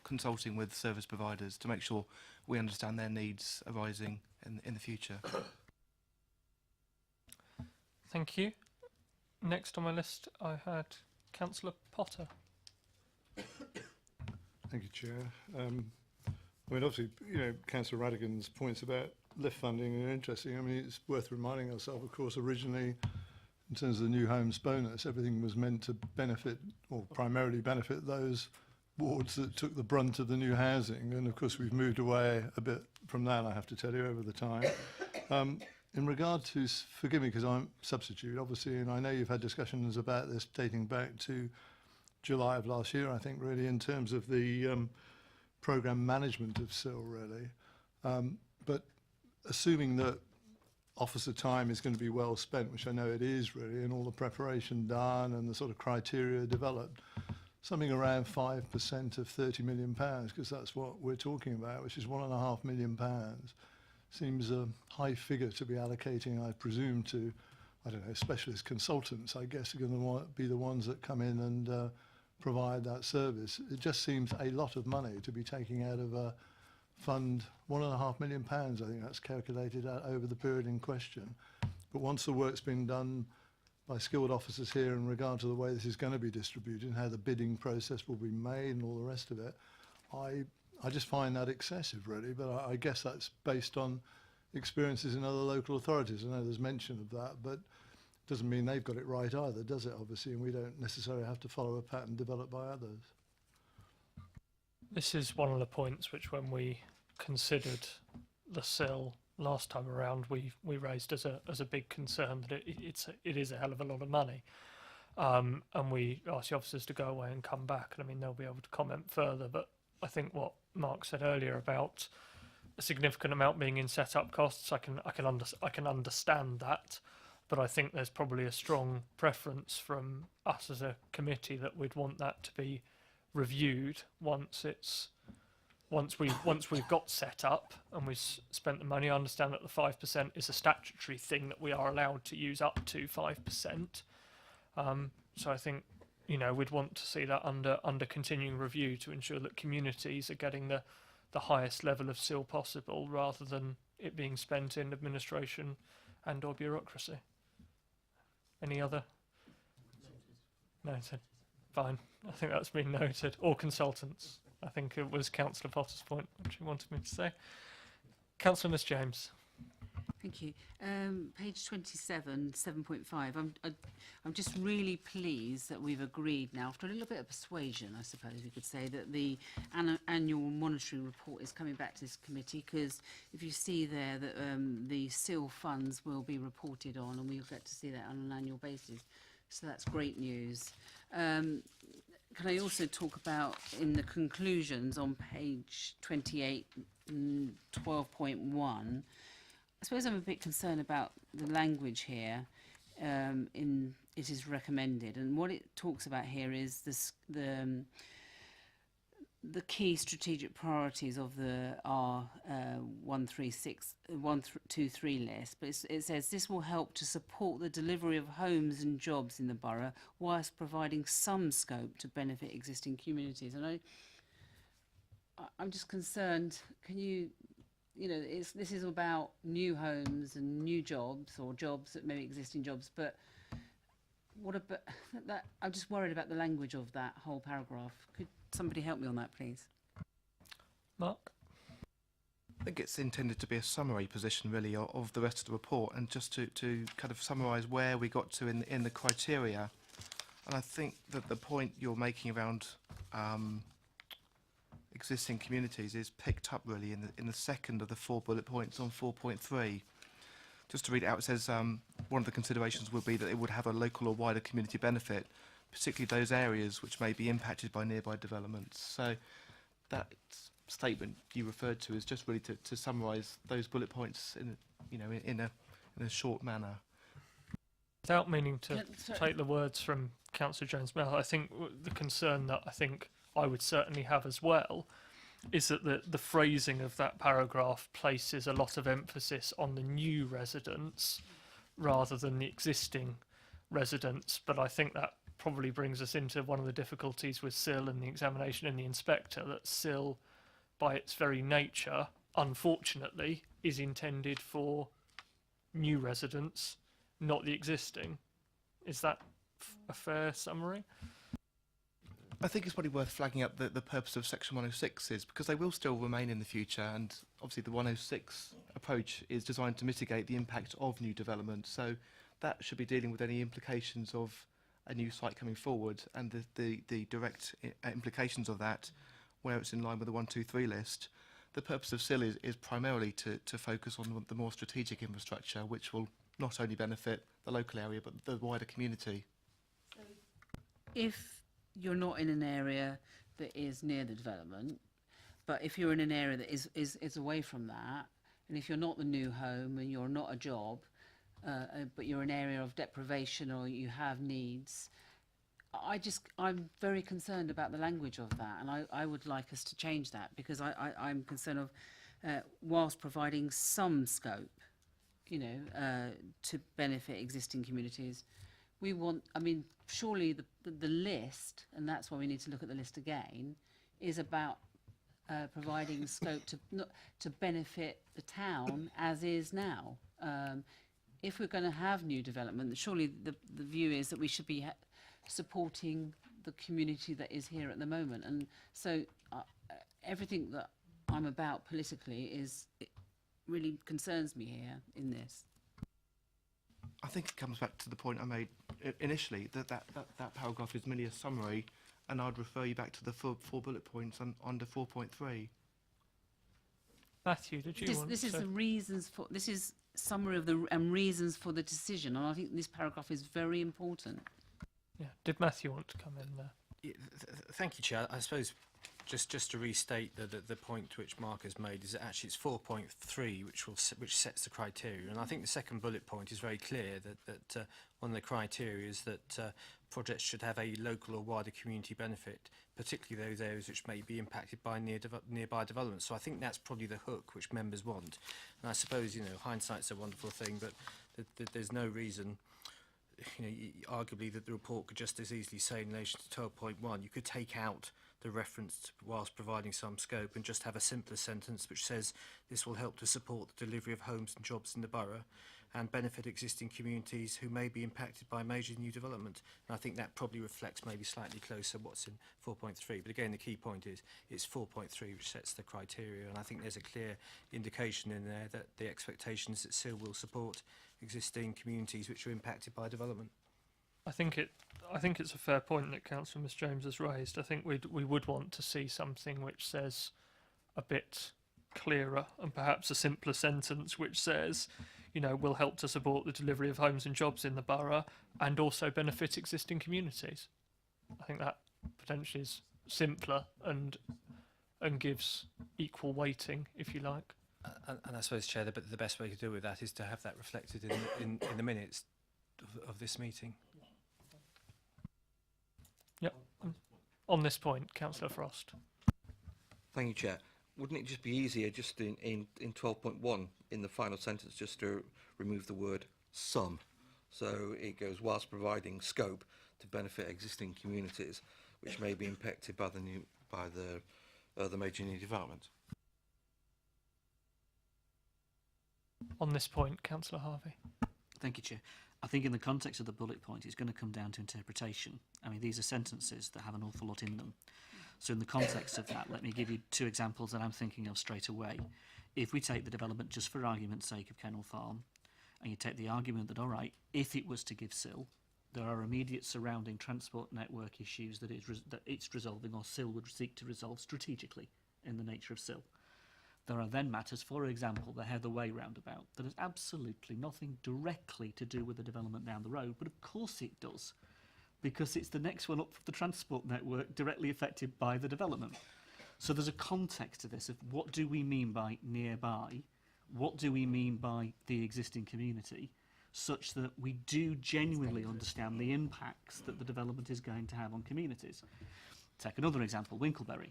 consulting with service providers to make sure we understand their needs arising in the future. Thank you. Next on my list, I had Councillor Potter. Thank you, Chair. I mean, obviously, you know, Councillor Rattigan's points about lift funding are interesting. I mean, it's worth reminding ourselves, of course, originally, in terms of the new homes bonus, everything was meant to benefit, or primarily benefit, those wards that took the brunt of the new housing, and of course we've moved away a bit from that, I have to tell you, over the time. In regard to, forgive me because I'm substitute, obviously, and I know you've had discussions about this dating back to July of last year, I think, really, in terms of the programme management of SIL, really. But assuming that officer time is going to be well spent, which I know it is, really, and all the preparation done and the sort of criteria developed, something around 5% of £30 million, because that's what we're talking about, which is £1.5 million, seems a high figure to be allocating, I presume, to, I don't know, specialist consultants, I guess, are going to be the ones that come in and provide that service. It just seems a lot of money to be taking out of a fund, £1.5 million, I think that's calculated out over the period in question. But once the work's been done by skilled officers here in regard to the way this is going to be distributed and how the bidding process will be made and all the rest of it, I just find that excessive, really, but I guess that's based on experiences in other local authorities. I know there's mention of that, but it doesn't mean they've got it right either, does it, obviously, and we don't necessarily have to follow a pattern developed by others. This is one of the points which, when we considered the SIL last time around, we raised as a big concern that it is a hell of a lot of money, and we asked the officers to go away and come back. And I mean, they'll be able to comment further, but I think what Mark said earlier about a significant amount being in set-up costs, I can understand that, but I think there's probably a strong preference from us as a committee that we'd want that to be reviewed once we've got set up and we've spent the money. I understand that the 5% is a statutory thing that we are allowed to use up to 5%. So I think, you know, we'd want to see that under continuing review to ensure that communities are getting the highest level of SIL possible, rather than it being spent in administration and or bureaucracy. Any other? Noted. Fine. I think that's been noted. Or consultants. I think it was Councillor Potter's point, which he wanted me to say. Councillor Miss James. Thank you. Page 27, 7.5. I'm just really pleased that we've agreed now, after a little bit of persuasion, I suppose we could say, that the annual monitoring report is coming back to this committee, because if you see there that the SIL funds will be reported on, and we'll get to see that on an annual basis. So that's great news. Can I also talk about, in the conclusions on page 28, 12.1, I suppose I'm a bit concerned about the language here. In it is recommended, and what it talks about here is this, the key strategic priorities of the R123 list. But it says this will help to support the delivery of homes and jobs in the borough, whilst providing some scope to benefit existing communities. And I'm just concerned. Can you? You know, this is about new homes and new jobs, or jobs that maybe existing jobs, but what about that? I'm just worried about the language of that whole paragraph. Could somebody help me on that, please? Mark? I think it's intended to be a summary position, really, of the rest of the report, and just to kind of summarise where we got to in the criteria. And I think that the point you're making around existing communities is picked up really in the second of the 4 bullet points on 4.3. Just to read it out, it says one of the considerations will be that it would have a local or wider community benefit, particularly those areas which may be impacted by nearby developments. So that statement you referred to is just really to summarise those bullet points in a short manner. Without meaning to take the words from Councillor Jones-Mel, I think the concern that I think I would certainly have as well is that the phrasing of that paragraph places a lot of emphasis on the new residents rather than the existing residents. But I think that probably brings us into one of the difficulties with SIL and the examination and the inspector, that SIL, by its very nature, unfortunately, is intended for new residents, not the existing. Is that a fair summary? I think it's probably worth flagging up the purpose of Section 106 is because they will still remain in the future, and obviously the 106 approach is designed to mitigate the impact of new development. So that should be dealing with any implications of a new site coming forward, and the direct implications of that, where it's in line with the 1, 2, 3 list. The purpose of SIL is primarily to focus on the more strategic infrastructure, which will not only benefit the local area but the wider community. If you're not in an area that is near the development, but if you're in an area that is away from that, and if you're not the new home and you're not a job, but you're an area of deprivation or you have needs, I'm very concerned about the language of that, and I would like us to change that, because I'm concerned of, whilst providing some scope, you know, to benefit existing communities, we want, I mean, surely the list, and that's why we need to look at the list again, is about providing scope to benefit the town as is now. If we're going to have new development, surely the view is that we should be supporting the community that is here at the moment. And so everything that I'm about politically it really concerns me here in this. I think it comes back to the point I made initially, that paragraph is merely a summary, and I'd refer you back to the four bullet points under 4.3. Matthew, did you want This to? is the reasons for, this is summary of the reasons for the decision, and I think this paragraph is very important. Yeah. Did Matthew want to come in there? Yeah, thank you, Chair. I suppose just to restate the point which Mark has made is that actually it's 4.3 which sets the criteria, and I think the second bullet point is very clear that one of the criteria is that projects should have a local or wider community benefit, particularly those areas which may be impacted by nearby development. So I think that's probably the hook which members want. And I suppose, you know, hindsight's a wonderful thing, but there's no reason, you know, arguably that the report could just as easily say in relation to 12.1, you could take out the reference to, whilst providing some scope, and just have a simpler sentence which says this will help to support the delivery of homes and jobs in the borough and benefit existing communities who may be impacted by major new development. And I think that probably reflects maybe slightly closer what's in 4.3. But again, the key point is it's 4.3 which sets the criteria, and I think there's a clear indication in there that the expectation is that SIL will support existing communities which are impacted by development. I think it's a fair point that Councillor Miss James has raised. I think we would want to see something which says a bit clearer, and perhaps a simpler sentence which says, you know, will help to support the delivery of homes and jobs in the borough and also benefit existing communities. I think that potentially is simpler and gives equal weighting, if you like. And I suppose, Chair, the best way to deal with that is to have that reflected in the minutes of this meeting. Yep. On this point, Councillor Frost. Thank you, Chair. Wouldn't it just be easier just in 12.1 in the final sentence just to remove the word some? So it goes whilst providing scope to benefit existing communities which may be impacted by the major new development. On this point, Councillor Harvey. Thank you, Chair. I think in the context of the bullet point, it's going to come down to interpretation. I mean, these are sentences that have an awful lot in them. So in the context of that, let me give you two examples that I'm thinking of straight away. If we take the development, just for argument's sake, of Kennel Farm, and you take the argument that, all right, if it was to give SIL, there are immediate surrounding transport network issues that it's resolving, or SIL would seek to resolve strategically in the nature of SIL. There are then matters, for example, the Heather Way roundabout, that has absolutely nothing directly to do with the development down the road, but of course it does, because it's the next one up for the transport network directly affected by the development. So there's a context to this of what do we mean by nearby, what do we mean by the existing community, such that we do genuinely understand the impacts that the development is going to have on communities. Take another example, Winkleberry.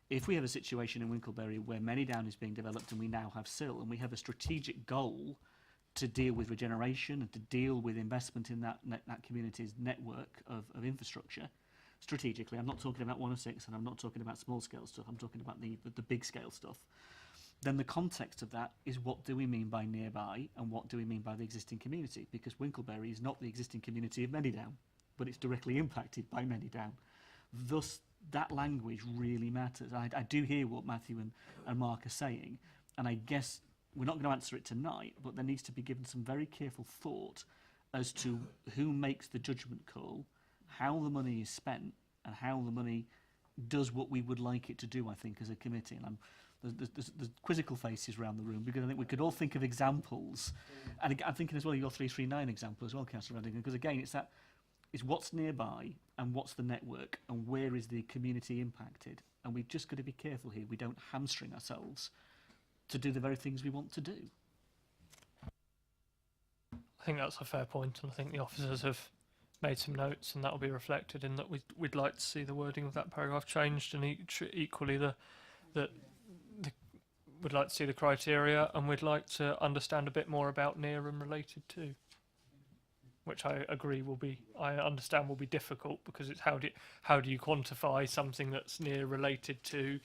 If we have a situation in Winkleberry where Manydown is being developed and we now have SIL, and we have a strategic goal to deal with regeneration and to deal with investment in that community's network of infrastructure, strategically, I'm not talking about 106 and I'm not talking about small scale stuff, I'm talking about the big scale stuff, then the context of that is what do we mean by nearby and what do we mean by the existing community, because Winkleberry is not the existing community of Manydown, but it's directly impacted by Manydown. Thus, that language really matters. I do hear what Matthew and Mark are saying, and I guess we're not going to answer it tonight, but there needs to be given some very careful thought as to who makes the judgment call how the money is spent and how the money does what we would like it to do, I think, as a committee. And there's quizzical faces around the room, because I think we could all think of examples. And I'm thinking as well of your 339 example as well, Councillor Redding, because again, it's what's nearby and what's the network and where is the community impacted. And we've just got to be careful here we don't hamstring ourselves to do the very things we want to do. I think that's a fair point, and I think the officers have made some notes, and that will be reflected in that we'd like to see the wording of that paragraph changed, and equally we'd like to see the criteria, and we'd like to understand a bit more about near and related to, which I agree I understand will be difficult, because it's how do you quantify something that's near related to,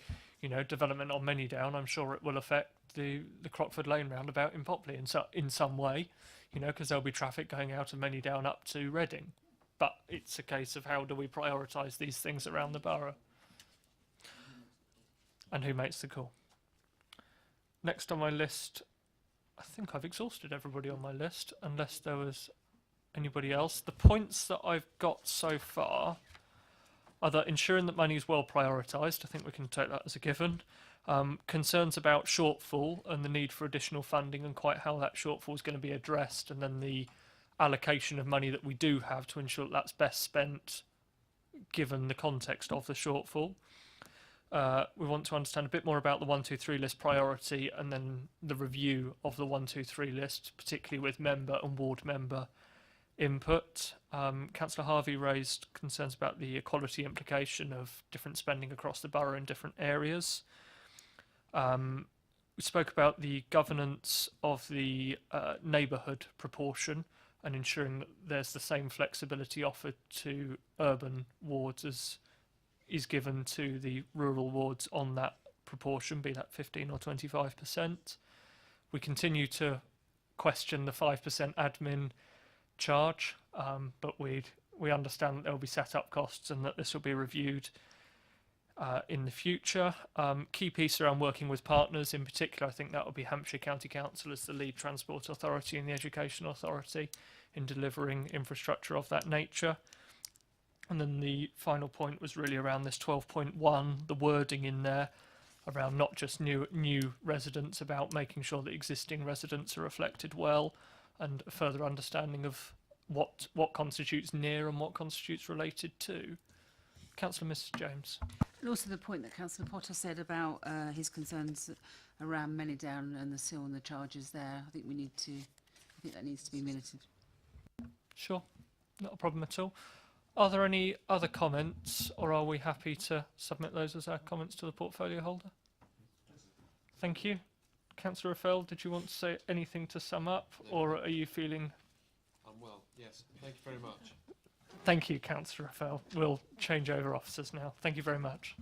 development on Manydown. I'm sure it will affect the Crockford Lane roundabout in Popley in some way, because there'll be traffic going out of Manydown up to Reading. But it's a case of how do we prioritise these things around the borough, and who makes the call. Next on my list, I think I've exhausted everybody on my list, unless there was anybody else. The points that I've got so far are that ensuring that money is well prioritised. I think we can take that as a given. Concerns about shortfall and the need for additional funding and quite how that shortfall is going to be addressed, and then the allocation of money that we do have to ensure that that's best spent given the context of the shortfall. We want to understand a bit more about the 1, 2, 3 list priority, and then the review of the 1, 2, 3 list, particularly with member and ward member input. Councillor Harvey raised concerns about the equality implication of different spending across the borough in different areas. We spoke about the governance of the neighbourhood proportion and ensuring that there's the same flexibility offered to urban wards as is given to the rural wards on that proportion, be that 15 or 25%. We continue to question the 5% admin charge, but we understand that there will be set-up costs and that this will be reviewed in the future. Key piece around working with partners, in particular, I think that will be Hampshire County Council as the lead transport authority and the education authority in delivering infrastructure of that nature. And then the final point was really around this 12.1, the wording in there around not just new residents, about making sure that existing residents are reflected well, and a further understanding of what constitutes near and what constitutes related to. Councillor Mrs James. And also the point that Councillor Potter said about his concerns around Manydown and the seal and the charges there. I think that needs to be minuted. Sure, not a problem at all. Are there any other comments, or are we happy to submit those as our comments to the portfolio holder? Thank you. Councillor Raphael, did you want to say anything to sum up, or are you feeling... I'm well, yes. Thank you very much. Thank you, Councillor Raphael. We'll change over officers now. Thank you very much.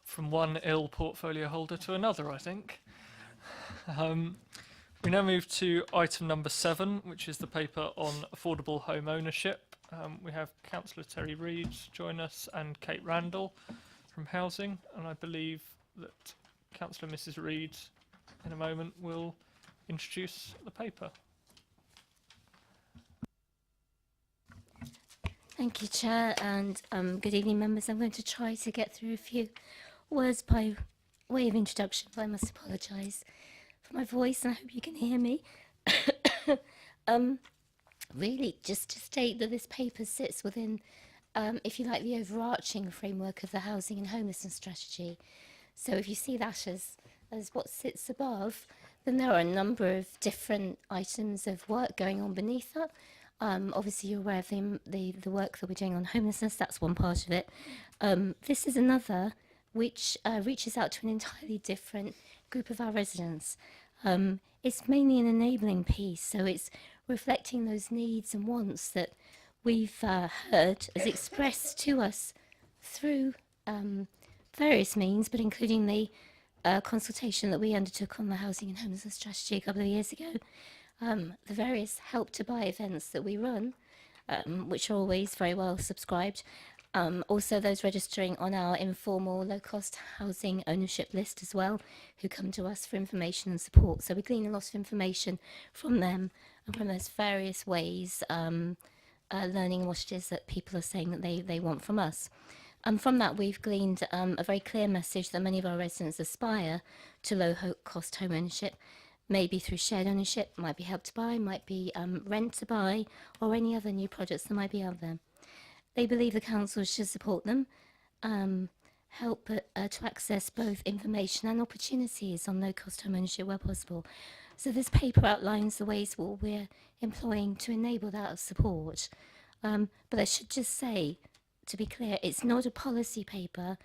From one ill portfolio holder to another, I think. We now move to item number 7, which is the paper on affordable home ownership. We have Councillor Terry Reid join us and Kate Randall from Housing, and I believe that Councillor Mrs Reid in a moment will introduce the paper. Thank you, Chair, and good evening, members. I'm going to try to get through a few words by way of introduction, but I must apologise for my voice, and I hope you can hear me. Really, just to state that this paper sits within if you like, the overarching framework of the housing and homelessness strategy. So if you see that as what sits above, then there are a number of different items of work going on beneath that. Obviously, you're aware of the work that we're doing on homelessness. That's one part of it. This is another which reaches out to an entirely different group of our residents. It's mainly an enabling piece, so it's reflecting those needs and wants that we've heard as expressed to us through various means, but including the consultation that we undertook on the housing and homelessness strategy a couple of years ago, the various help to buy events that we run, which are always very well subscribed. Also those registering on our informal low-cost housing ownership list as well, who come to us for information and support. So we glean a lot of information from them and from those various ways, learning what it is that people are saying that they want from us. And from that, we've gleaned a very clear message that many of our residents aspire to low-cost home ownership, maybe through shared ownership, might be help to buy, might be rent to buy, or any other new projects that might be out there. They believe the council should support them, help to access both information and opportunities on low-cost home ownership where possible. So this paper outlines the ways we're employing to enable that support. But I should just say, to be clear, it's not a policy paper.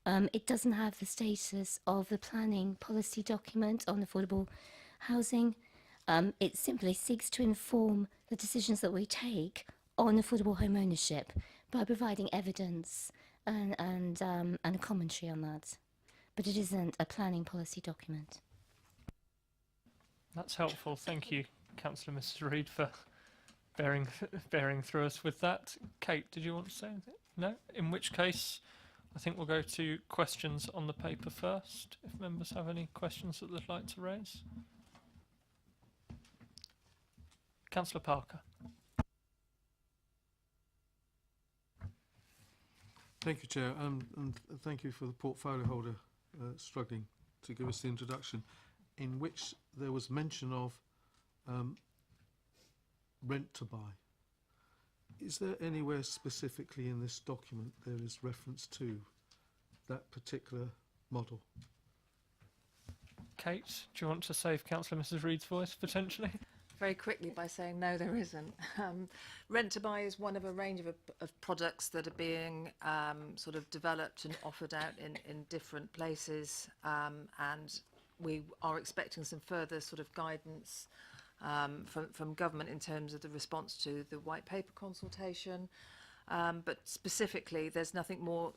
It doesn't have the status of the planning policy document on affordable housing. It simply seeks to inform the decisions that we take on affordable home ownership by providing evidence and a commentary on that. But it isn't a planning policy document. That's helpful. Thank you, Councillor Mrs. Reid, for bearing through us with that. Kate, did you want to say anything? No? In which case, I think we'll go to questions on the paper first, if members have any questions that they'd like to raise. Councillor Parker. Thank you, Chair, and thank you for the portfolio holder struggling to give us the introduction, in which there was mention of rent to buy. Is there anywhere specifically in this document there is reference to that particular model? Kate, do you want to save Councillor Mrs. Reid's voice, potentially? Very quickly by saying no, there isn't. Rent to buy is one of a range of products that are being sort of developed and offered out in different places, and we are expecting some further sort of guidance from government in terms of the response to the white paper consultation. But specifically, there's nothing more.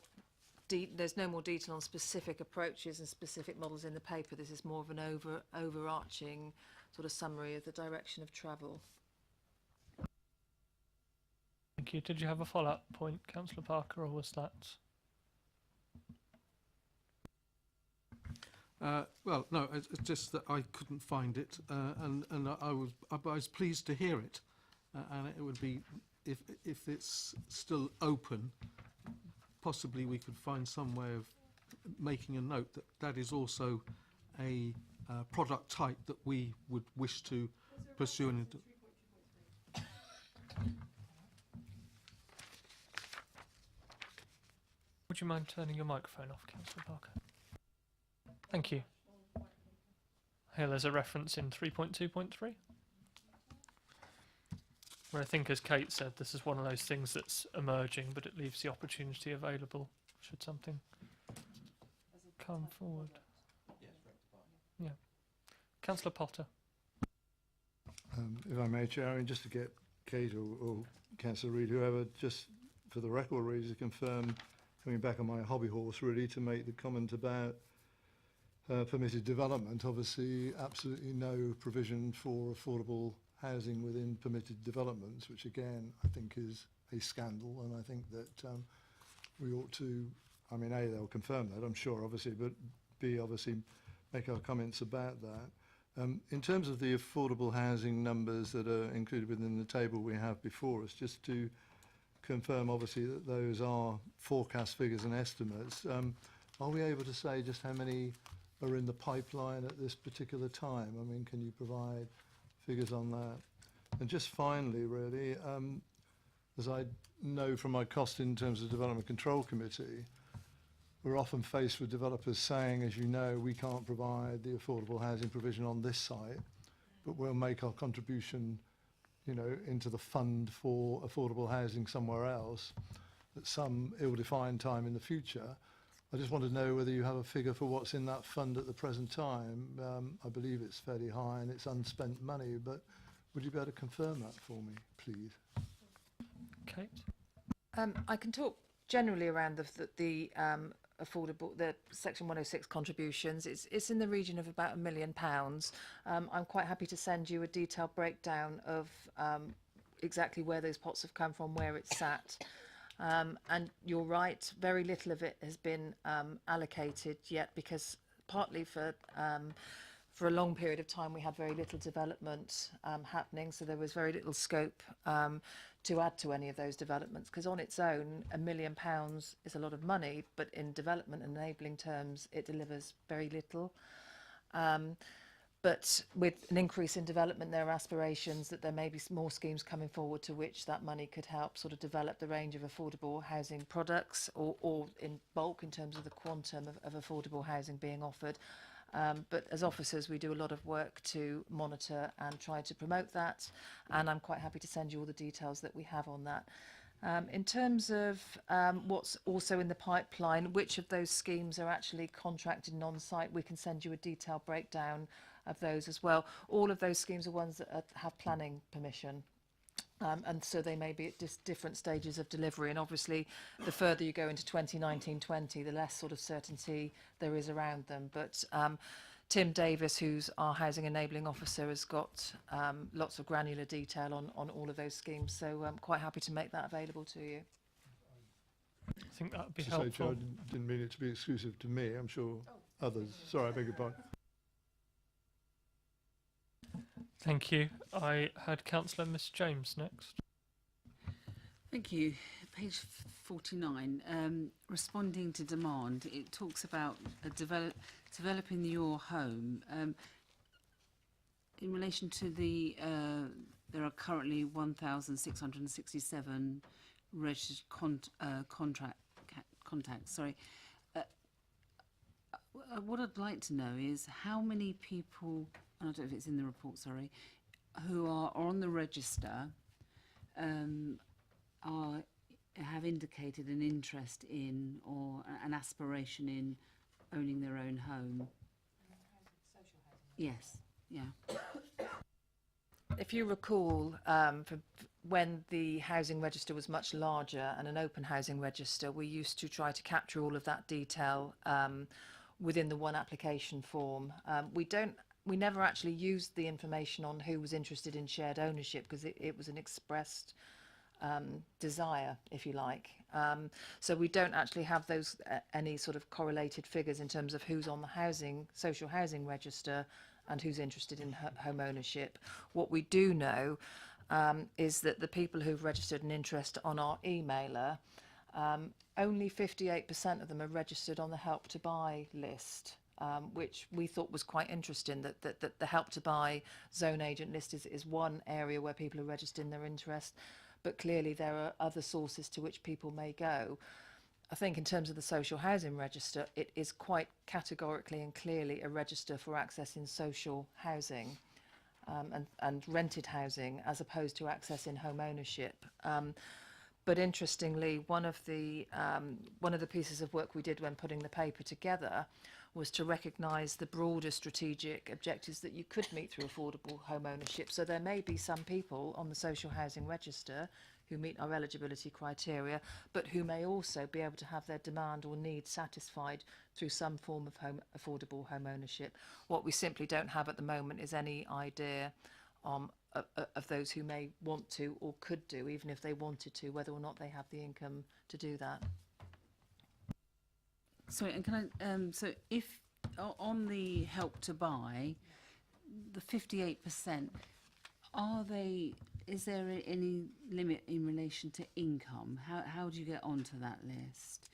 There's no more detail on specific approaches and specific models in the paper. This is more of an overarching sort of summary of the direction of travel. Thank you. Did you have a follow-up point, Councillor Parker, or was that? Well, no, it's just that I couldn't find it, and I was pleased to hear it, and it would be, if it's still open, possibly we could find some way of making a note that that is also a product type that we would wish to pursue. Would you mind turning your microphone off, Councillor Parker? Thank you. Here, there's a reference in 3.2.3, where I think, as Kate said, this is one of those things that's emerging, but it leaves the opportunity available should something come forward. Yeah. Councillor Potter. If I may, Chair, I mean, just to get Kate or Councillor Reid, whoever, just for the record, really, to confirm, coming back on my hobby horse, really, to make the comment about permitted development. Obviously, absolutely no provision for affordable housing within permitted developments, which again, I think is a scandal, and I think that we ought to, I mean, A, they'll confirm that, I'm sure, obviously, but B, obviously, make our comments about that. In terms of the affordable housing numbers that are included within the table we have before us, just to confirm, obviously, that those are forecast figures and estimates. Are we able to say just how many are in the pipeline at this particular time? I mean, can you provide figures on that? And just finally, really, as I know from my cost in terms of Development Control Committee, we're often faced with developers saying, as you know, we can't provide the affordable housing provision on this site, but we'll make our contribution, you know, into the fund for affordable housing somewhere else at some ill-defined time in the future. I just want to know whether you have a figure for what's in that fund at the present time. I believe it's fairly high and it's unspent money, but would you be able to confirm that for me, please? Kate? I can talk generally around the affordable, the Section 106 contributions. It's in the region of about £1 million. I'm quite happy to send you a detailed breakdown of exactly where those pots have come from, where it's sat. And you're right, very little of it has been allocated yet, because partly for a long period of time we had very little development happening, so there was very little scope to add to any of those developments, because on its own £1 million is a lot of money, but in development and enabling terms it delivers very little. But with an increase in development, there are aspirations that there may be more schemes coming forward to which that money could help sort of develop the range of affordable housing products, or in bulk in terms of the quantum of affordable housing being offered. But as officers, we do a lot of work to monitor and try to promote that, and I'm quite happy to send you all the details that we have on that. In terms of what's also in the pipeline, which of those schemes are actually contracted and on-site, we can send you a detailed breakdown of those as well. All of those schemes are ones that have planning permission. And so they may be at different stages of delivery, and obviously the further you go into 2019-20, the less sort of certainty there is around them. But Tim Davis, who's our Housing Enabling Officer, has got lots of granular detail on all of those schemes, so I'm quite happy to make that available to you. I think that would be Just to say, Chair, helpful. I didn't mean it to be exclusive to me. I'm sure others. Sorry, I beg your pardon. Thank you. I had Councillor Miss James next. Thank you. Page 49, responding to demand. It talks about developing your home. In relation to the, there are currently 1,667 registered contacts. Sorry. What I'd like to know is how many people, I don't know if it's in the report, sorry, who are on the register have indicated an interest in or an aspiration in owning their own home. Yes, yeah. If you recall, when the housing register was much larger and an open housing register, we used to try to capture all of that detail within the one application form. We never actually used the information on who was interested in shared ownership, because it was an expressed desire, if you like. So we don't actually have those any sort of correlated figures in terms of who's on the social housing register and who's interested in home ownership. What we do know is that the people who've registered an interest on our emailer, only 58% of them are registered on the Help to Buy list, which we thought was quite interesting, that the Help to Buy zone agent list is one area where people are registering their interest, but clearly there are other sources to which people may go. I think in terms of the social housing register, it is quite categorically and clearly a register for accessing social housing and rented housing, as opposed to accessing home ownership. But interestingly, one of the pieces of work we did when putting the paper together was to recognise the broader strategic objectives that you could meet through affordable home ownership. So there may be some people on the social housing register who meet our eligibility criteria, but who may also be able to have their demand or needs satisfied through some form of affordable home ownership. What we simply don't have at the moment is any idea of those who may want to or could do, even if they wanted to, whether or not they have the income to do that. Sorry, and can I, so if on the Help to Buy, the 58%, is there any limit in relation to income? How do you get onto that list?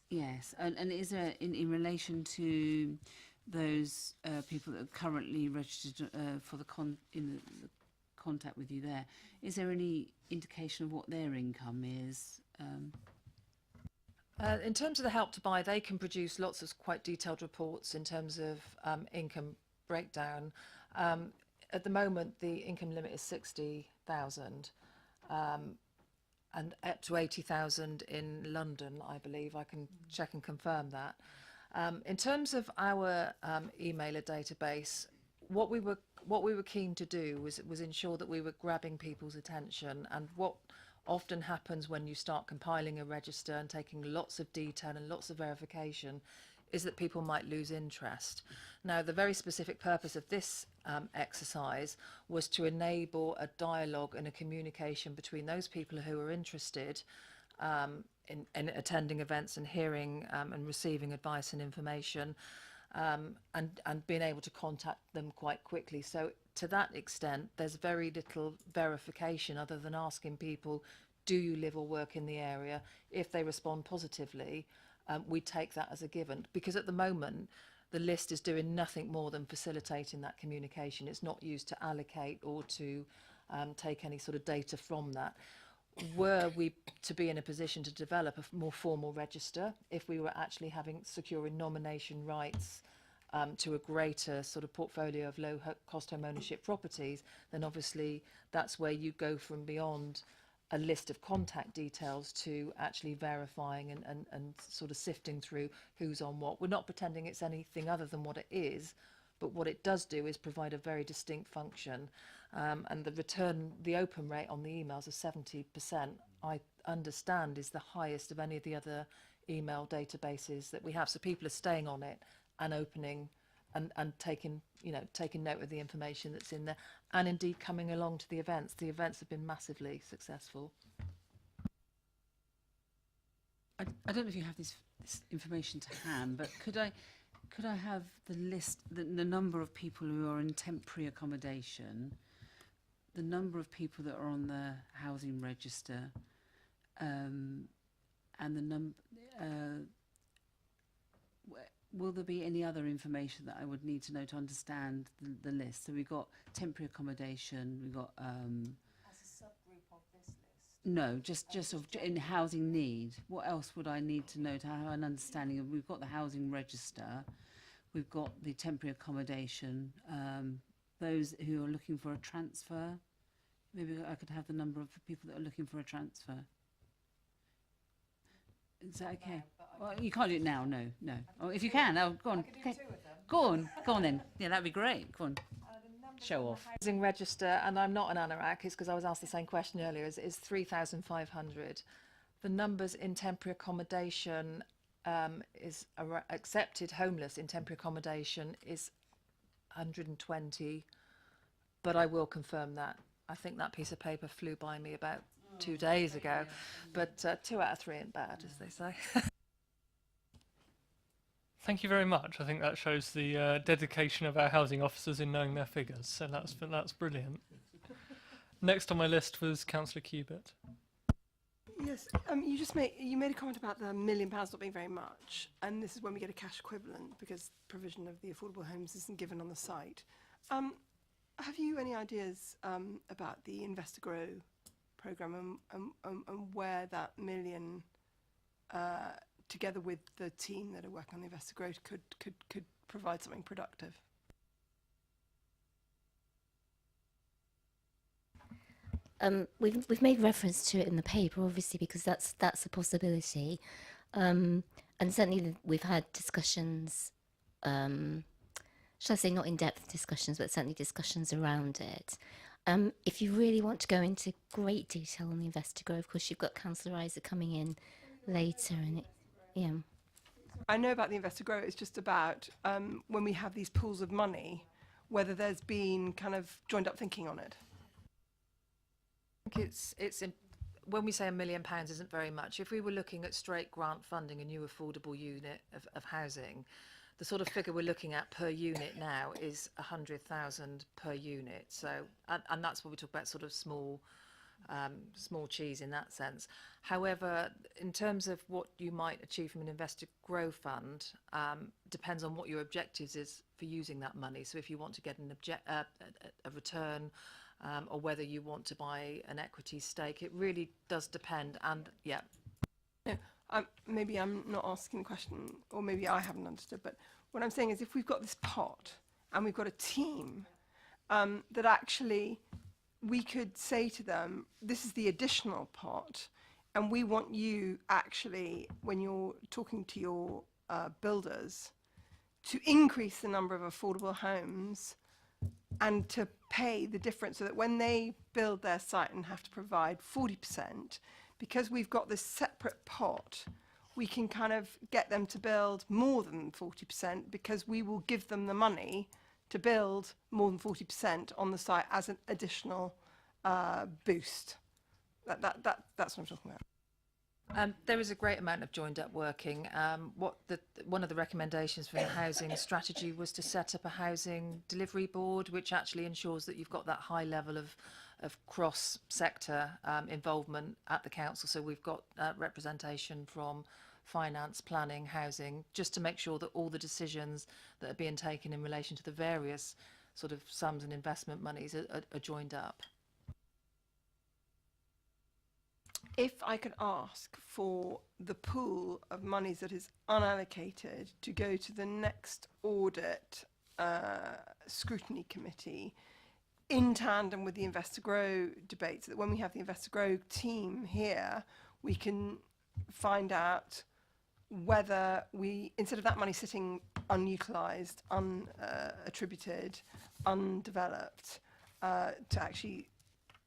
Yes, and is there in relation to those people that are currently registered for the contact with you there, is there any indication of what their income is? In terms of the Help to Buy, they can produce lots of quite detailed reports in terms of income breakdown. At the moment, the income limit is 60,000, and up to 80,000 in London, I believe. I can check and confirm that. In terms of our emailer database, what we were keen to do was ensure that we were grabbing people's attention. And what often happens when you start compiling a register and taking lots of detail and lots of verification is that people might lose interest. Now, the very specific purpose of this exercise was to enable a dialogue and a communication between those people who are interested in attending events and hearing and receiving advice and information, and being able to contact them quite quickly. So to that extent, there's very little verification other than asking people, do you live or work in the area? If they respond positively, we take that as a given, because at the moment the list is doing nothing more than facilitating that communication. It's not used to allocate or to take any sort of data from that. Were we to be in a position to develop a more formal register, if we were actually securing nomination rights to a greater sort of portfolio of low cost home ownership properties, then obviously that's where you go from beyond a list of contact details to actually verifying and sort of sifting through who's on what. We're not pretending it's anything other than what it is, but what it does do is provide a very distinct function. And the open rate on the emails of 70%, I understand, is the highest of any of the other email databases that we have. So people are staying on it and opening and taking note of the information that's in there, and indeed coming along to the events. The events have been massively successful. I don't know if you have this information to hand, but could I have the list, the number of people who are in temporary accommodation, the number of people that are on the housing register, and the number. Will there be any other information that I would need to know to understand the list? So we've got temporary accommodation, we've got... As a subgroup of this list? No, just sort of in housing need. What else would I need to know to have an understanding of? We've got the housing register, we've got the temporary accommodation, those who are looking for a transfer. Maybe I could have the number of people that are looking for a transfer. Is that okay? Well, you can't do it now, no. Oh, if you can, go on. Go on then. Yeah, that'd be great. Go on. Show off. Housing register, and I'm not an anorak, it's because I was asked the same question earlier, is 3,500. The numbers in temporary accommodation is accepted homeless in temporary accommodation is 120, but I will confirm that. I think that piece of paper flew by me about 2 days ago, but 2 out of 3 ain't bad, as they say. Thank you very much. I think that shows the dedication of our housing officers in knowing their figures, so that's brilliant. Next on my list was Councillor Cubitt. Yes, you made a comment about the £1 million not being very much, and this is when we get a cash equivalent because provision of the affordable homes isn't given on the site. Have you any ideas about the Invest to Grow programme and where that £1 million, together with the team that are working on the Invest to Grow, could provide something productive? We've made reference to it in the paper, obviously, because that's a possibility, and certainly we've had discussions. Shall I say not in-depth discussions, but certainly discussions around it. If you really want to go into great detail on the Invest to Grow, of course, you've got Councillor Isaac coming in later, and yeah. I know about the Invest to Grow. It's just about when we have these pools of money, whether there's been kind of joined up thinking on it. I think when we say £1 million isn't very much, if we were looking at straight grant funding a new affordable unit of housing, the sort of figure we're looking at per unit now is 100,000 per unit. So, and that's what we talk about, sort of small cheese in that sense. However, in terms of what you might achieve from an Invest to Grow fund, depends on what your objectives is for using that money. So if you want to get a return or whether you want to buy an equity stake. It really does depend. And yeah, Maybe I'm not asking the question, or maybe I haven't understood, but what I'm saying is if we've got this pot and we've got a team, that actually we could say to them, this is the additional pot, and we want you actually, when you're talking to your builders, to increase the number of affordable homes and to pay the difference, so that when they build their site and have to provide 40%, because we've got this separate pot, we can kind of get them to build more than 40%, because we will give them the money to build more than 40% on the site as an additional boost. That's what I'm talking about. there is a great amount of joined up working. One of the recommendations for the housing strategy was to set up a housing delivery board, which actually ensures that you've got that high level of cross-sector involvement at the council. So we've got representation from finance, planning, housing, just to make sure that all the decisions that are being taken in relation to the various sort of sums and investment monies are joined up. If I could ask for the pool of monies that is unallocated to go to the next audit scrutiny committee, in tandem with the Invest to Grow debate, so that when we have the Invest to Grow team here, we can find out whether we, instead of that money sitting unutilised, unattributed, undeveloped, to actually,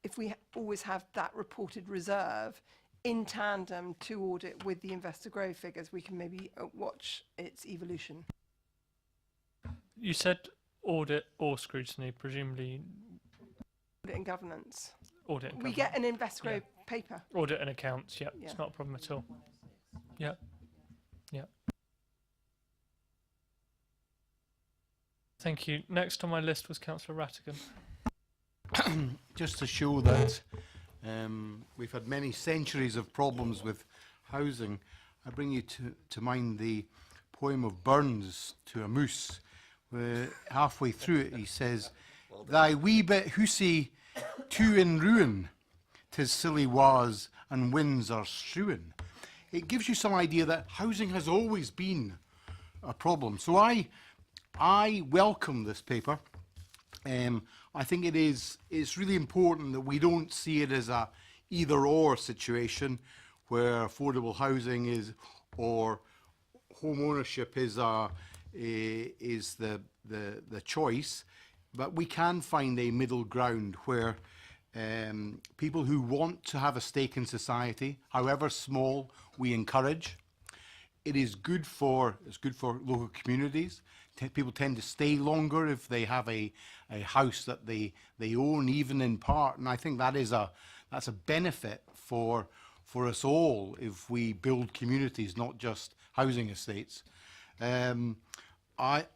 if we always have that reported reserve in tandem to audit with the Invest to Grow figures, we can maybe watch its evolution. You said audit or scrutiny, presumably Audit and governance. audit and We governance. get an Invest to Grow paper. Audit and accounts, yeah, Yeah. it's not a problem at all. Yeah, yeah. Thank you. Next on my list was Councillor Rattigan. Just to show that we've had many centuries of problems with housing, I bring you to mind the poem of Burns to a moose, where halfway through it he says, "Thy wee bit hussy too in ruin, 'tis silly was and winds are strewing." It gives you some idea that housing has always been a problem. So I welcome this paper. I think it's really important that we don't see it as a either-or situation where affordable housing is, or home ownership is the choice, but we can find a middle ground where people who want to have a stake in society, however small, we encourage. It is good for local communities. People tend to stay longer if they have a house that they own, even in part, and I think that's a benefit for us all if we build communities, not just housing estates. I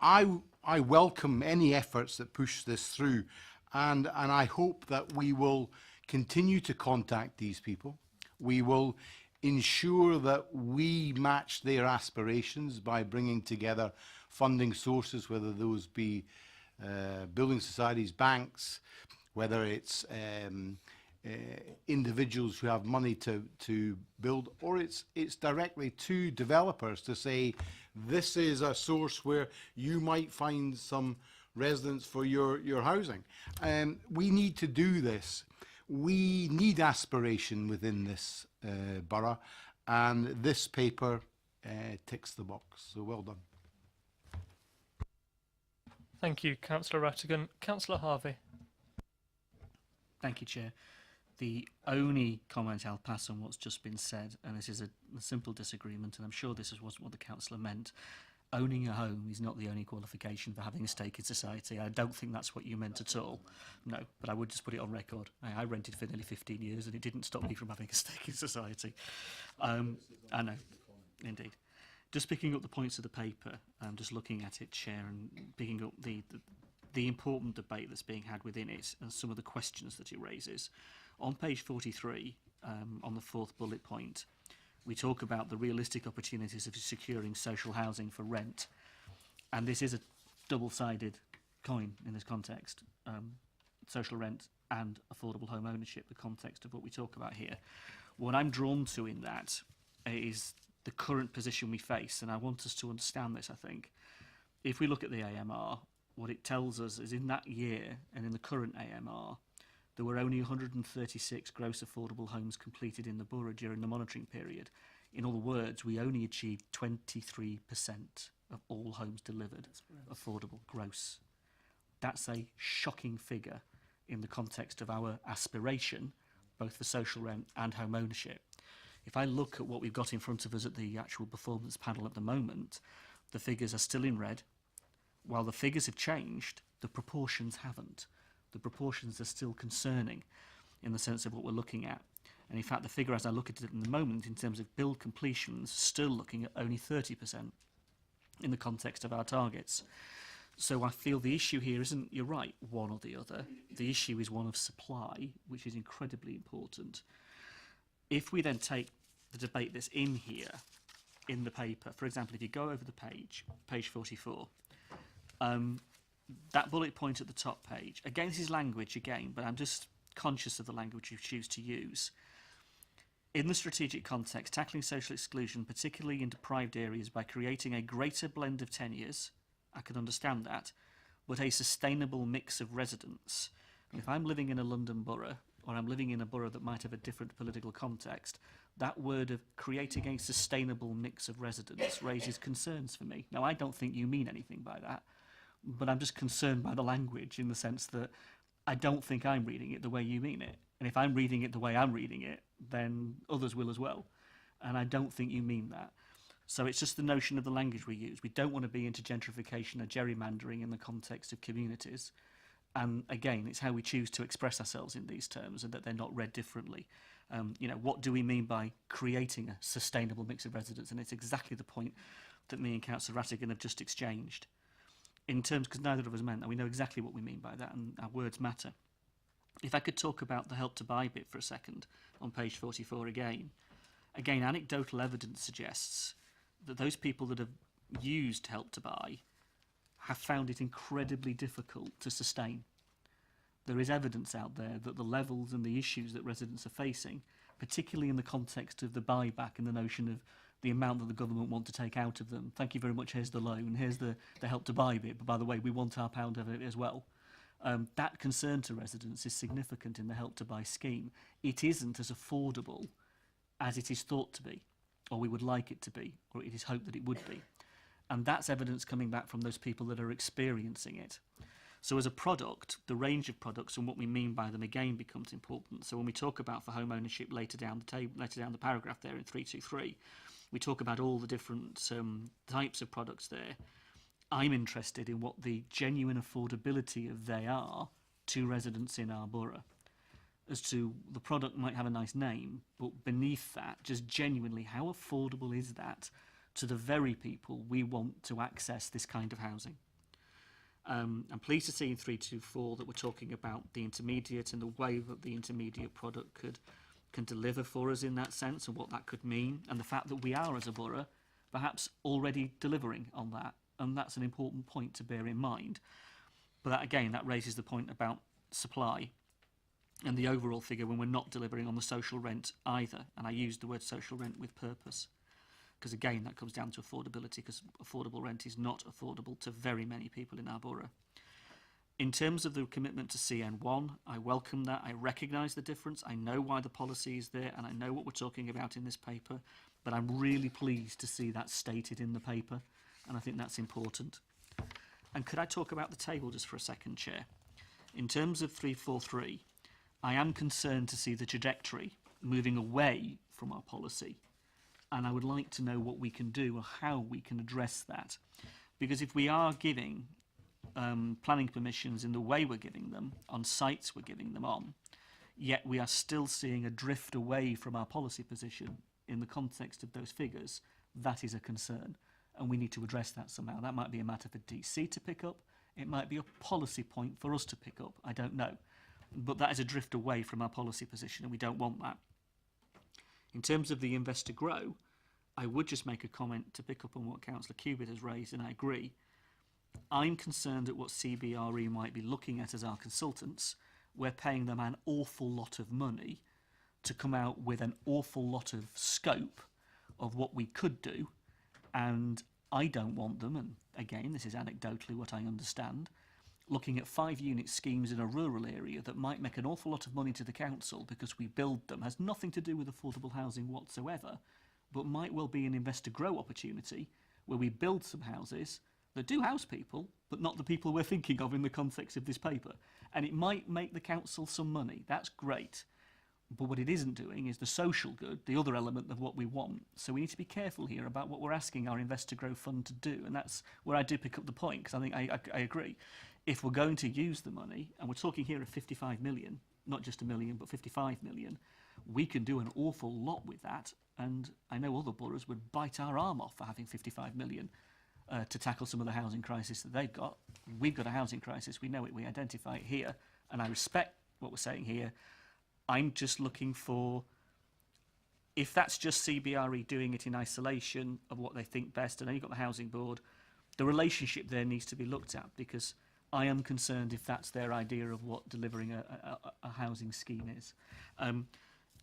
welcome any efforts that push this through, and I hope that we will continue to contact these people. We will ensure that we match their aspirations by bringing together funding sources, whether those be building societies, banks, whether it's individuals who have money to build, or it's directly to developers to say, this is a source where you might find some residence for your housing. We need to do this. We need aspiration within this borough, and this paper ticks the box. So well done. Thank you, Councillor Rattigan. Councillor Harvey. Thank you, Chair. The only comment I'll pass on what's just been said, and this is a simple disagreement, and I'm sure this is what the councillor meant. Owning a home is not the only qualification for having a stake in society. I don't think that's what you meant at all. No, but I would just put it on record. I rented for nearly 15 years, and it didn't stop me from having a stake in society. I know, indeed. Just picking up the points of the paper, just looking at it, Chair, and picking up the important debate that's being had within it and some of the questions that it raises. On page 43, on the fourth bullet point, we talk about the realistic opportunities of securing social housing for rent. And this is a double-sided coin in this context, social rent and affordable home ownership, the context of what we talk about here. What I'm drawn to in that is the current position we face, and I want us to understand this, I think. If we look at the AMR, what it tells us is in that year and in the current AMR, there were only 136 gross affordable homes completed in the borough during the monitoring period. In other words, we only achieved 23% of all homes delivered affordable gross. That's a shocking figure in the context of our aspiration, both for social rent and home ownership. If I look at what we've got in front of us at the actual performance panel at the moment, the figures are still in red. While the figures have changed, the proportions haven't. The proportions are still concerning in the sense of what we're looking at. And in fact, the figure as I look at it in the moment in terms of build completions, still looking at only 30% in the context of our targets. So I feel the issue here isn't, you're right, one or the other. The issue is one of supply, which is incredibly important. If we then take the debate that's in here, in the paper, for example, if you go over the page 44, that bullet point at the top page, again, this is language again, but I'm just conscious of the language you choose to use. In the strategic context, tackling social exclusion, particularly in deprived areas, by creating a greater blend of tenures, I can understand that, but a sustainable mix of residents. And if I'm living in a London borough, or I'm living in a borough that might have a different political context, that word of creating a sustainable mix of residents raises concerns for me. Now, I don't think you mean anything by that, but I'm just concerned by the language in the sense that I don't think I'm reading it the way you mean it. And if I'm reading it the way I'm reading it, then others will as well. And I don't think you mean that. So it's just the notion of the language we use. We don't want to be into gentrification or gerrymandering in the context of communities. And again, it's how we choose to express ourselves in these terms and that they're not read differently. What do we mean by creating a sustainable mix of residents? And it's exactly the point that me and Councillor Rattigan have just exchanged. In terms, because neither of us meant that, we know exactly what we mean by that, and our words matter. If I could talk about the Help to Buy bit for a second, on page 44 again. Again, anecdotal evidence suggests that those people that have used Help to Buy have found it incredibly difficult to sustain. There is evidence out there that the levels and the issues that residents are facing, particularly in the context of the buyback and the notion of the amount that the government want to take out of them. Thank you very much, here's the loan, here's the Help to Buy bit, but by the way, we want our pound of it as well. That concern to residents is significant in the Help to Buy scheme. It isn't as affordable as it is thought to be, or we would like it to be, or it is hoped that it would be. And that's evidence coming back from those people that are experiencing it. So as a product, the range of products and what we mean by them again becomes important. So when we talk about for home ownership later down the paragraph there in 323, we talk about all the different types of products there. I'm interested in what the genuine affordability of they are to residents in our borough. As to the product might have a nice name, but beneath that, just genuinely, how affordable is that to the very people we want to access this kind of housing? I'm pleased to see in 324 that we're talking about the intermediate and the way that the intermediate product can deliver for us in that sense and what that could mean, and the fact that we are as a borough perhaps already delivering on that, and that's an important point to bear in mind. But that, again, that raises the point about supply and the overall figure when we're not delivering on the social rent either, and I use the word social rent with purpose, because again that comes down to affordability, because affordable rent is not affordable to very many people in our borough. In terms of the commitment to CN1, I welcome that. I recognise the difference. I know why the policy is there, and I know what we're talking about in this paper, but I'm really pleased to see that stated in the paper, and I think that's important. And could I talk about the table just for a second, Chair? In terms of 343, I am concerned to see the trajectory moving away from our policy, and I would like to know what we can do or how we can address that. Because if we are giving planning permissions in the way we're giving them, on sites we're giving them on, yet we are still seeing a drift away from our policy position in the context of those figures, that is a concern. And we need to address that somehow. That might be a matter for DC to pick up. It might be a policy point for us to pick up. I don't know. But that is a drift away from our policy position, and we don't want that. In terms of the Invest to Grow, I would just make a comment to pick up on what Councillor Cubitt has raised, and I agree. I'm concerned at what CBRE might be looking at as our consultants we're paying them an awful lot of money to come out with an awful lot of scope of what we could do, and I don't want them, and again, this is anecdotally what I understand, looking at 5-unit schemes in a rural area that might make an awful lot of money to the council because we build them, has nothing to do with affordable housing whatsoever, but might well be an investor grow opportunity where we build some houses that do house people, but not the people we're thinking of in the context of this paper. And it might make the council some money. That's great. But what it isn't doing is the social good, the other element of what we want. So we need to be careful here about what we're asking our investor grow fund to do. And that's where I do pick up the point, because I think I agree. If we're going to use the money, and we're talking here of 55 million, not just a million, but 55 million, we can do an awful lot with that. And I know other boroughs would bite our arm off for having 55 million to tackle some of the housing crisis that they've got. We've got a housing crisis, we know it, we identify it here, and I respect what we're saying here. I'm just looking for, if that's just CBRE doing it in isolation of what they think best, and then you've got the housing board, the relationship there needs to be looked at, because I am concerned if that's their idea of what delivering a housing scheme is. In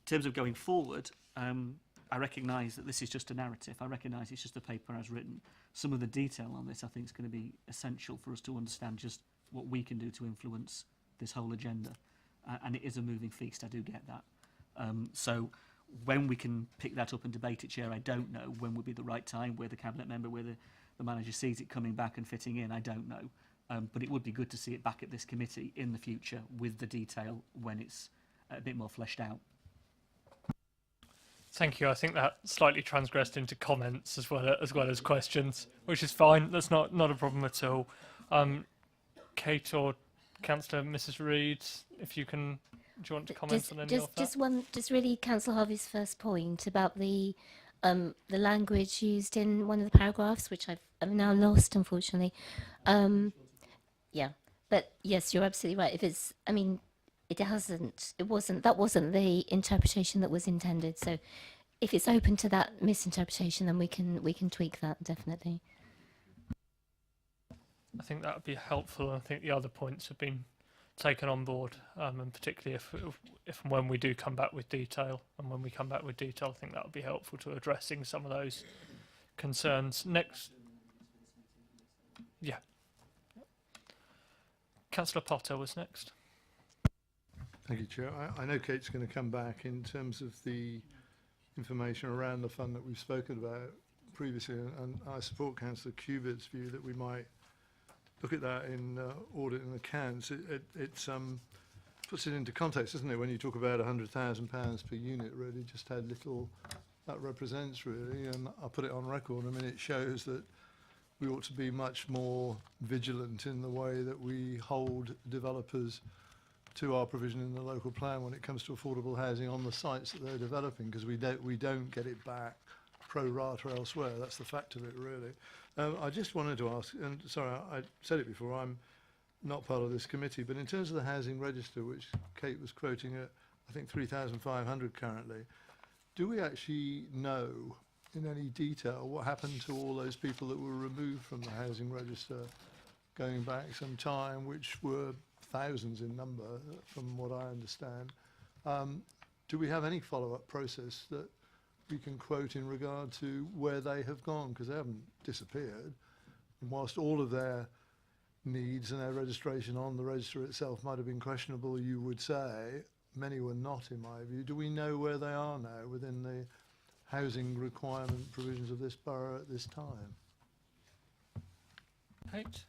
terms of going forward, I recognise that this is just a narrative. I recognise it's just a paper as written. Some of the detail on this I think is going to be essential for us to understand just what we can do to influence this whole agenda. And it is a moving feast, I do get that. So when we can pick that up and debate it, Chair, I don't know. When would be the right time, where the Cabinet member, where the manager sees it coming back and fitting in, I don't know. But it would be good to see it back at this committee in the future with the detail when it's a bit more fleshed out. Thank you. I think that slightly transgressed into comments as well as questions, which is fine. That's not a problem at all. Kate or Councillor Mrs. Reid, if you can, do you want to comment on any of that? Just really Councillor Harvey's first point about the language used in one of the paragraphs, which I've now lost, unfortunately. Yeah, but yes, you're absolutely right. If it's, I mean, that wasn't the interpretation that was intended. So if it's open to that misinterpretation, then we can tweak that, definitely. I think that would be helpful. I think the other points have been taken on board, and particularly if and when we do come back with detail, I think that would be helpful to addressing some of those concerns. Next, yeah, Councillor Potter was next. Thank you, Chair. I know Kate's going to come back in terms of the information around the fund that we've spoken about previously, and I support Councillor Cubitt's view that we might look at that in audit and accounts. It puts it into context, doesn't it, when you talk about £100,000 per unit, really, just how little that represents, really. And I'll put it on record. I mean, it shows that we ought to be much more vigilant in the way that we hold developers to our provision in the local plan when it comes to affordable housing on the sites that they're developing, because we don't get it back pro rata elsewhere. That's the fact of it, really. I just wanted to ask, and sorry, I said it before, I'm not part of this committee, but in terms of the housing register, which Kate was quoting at, I think, 3,500 currently, do we actually know in any detail what happened to all those people that were removed from the housing register going back some time, which were thousands in number, from what I understand? Do we have any follow-up process that we can quote in regard to where they have gone? Because they haven't disappeared. And whilst all of their needs and their registration on the register itself might have been questionable, you would say, many were not, in my view. Do we know where they are now within the housing requirement provisions of this borough at this time? Kate?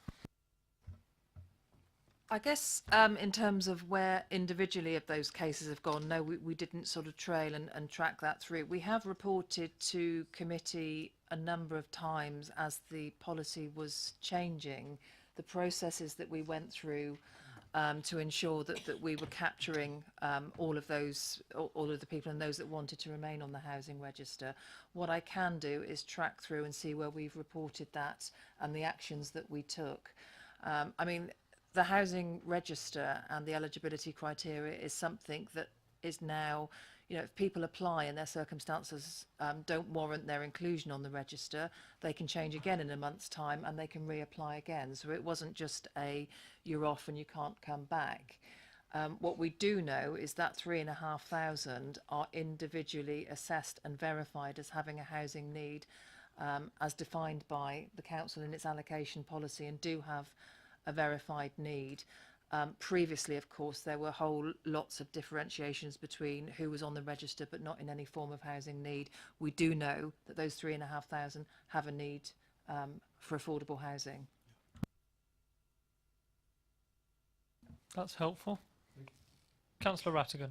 I guess in terms of where individually of those cases have gone, no, we didn't sort of trail and track that through. We have reported to committee a number of times as the policy was changing, the processes that we went through to ensure that we were capturing all of the people and those that wanted to remain on the housing register. What I can do is track through and see where we've reported that and the actions that we took. I mean, the housing register and the eligibility criteria is something that is now, you know, if people apply and their circumstances don't warrant their inclusion on the register, they can change again in a month's time and they can reapply again. So it wasn't just a you're off and you can't come back. What we do know is that 3,500 are individually assessed and verified as having a housing need, as defined by the council in its allocation policy, and do have a verified need. Previously, of course, there were lots of differentiations between who was on the register but not in any form of housing need. We do know that those 3,500 have a need for affordable housing. That's helpful. Councillor Rattigan.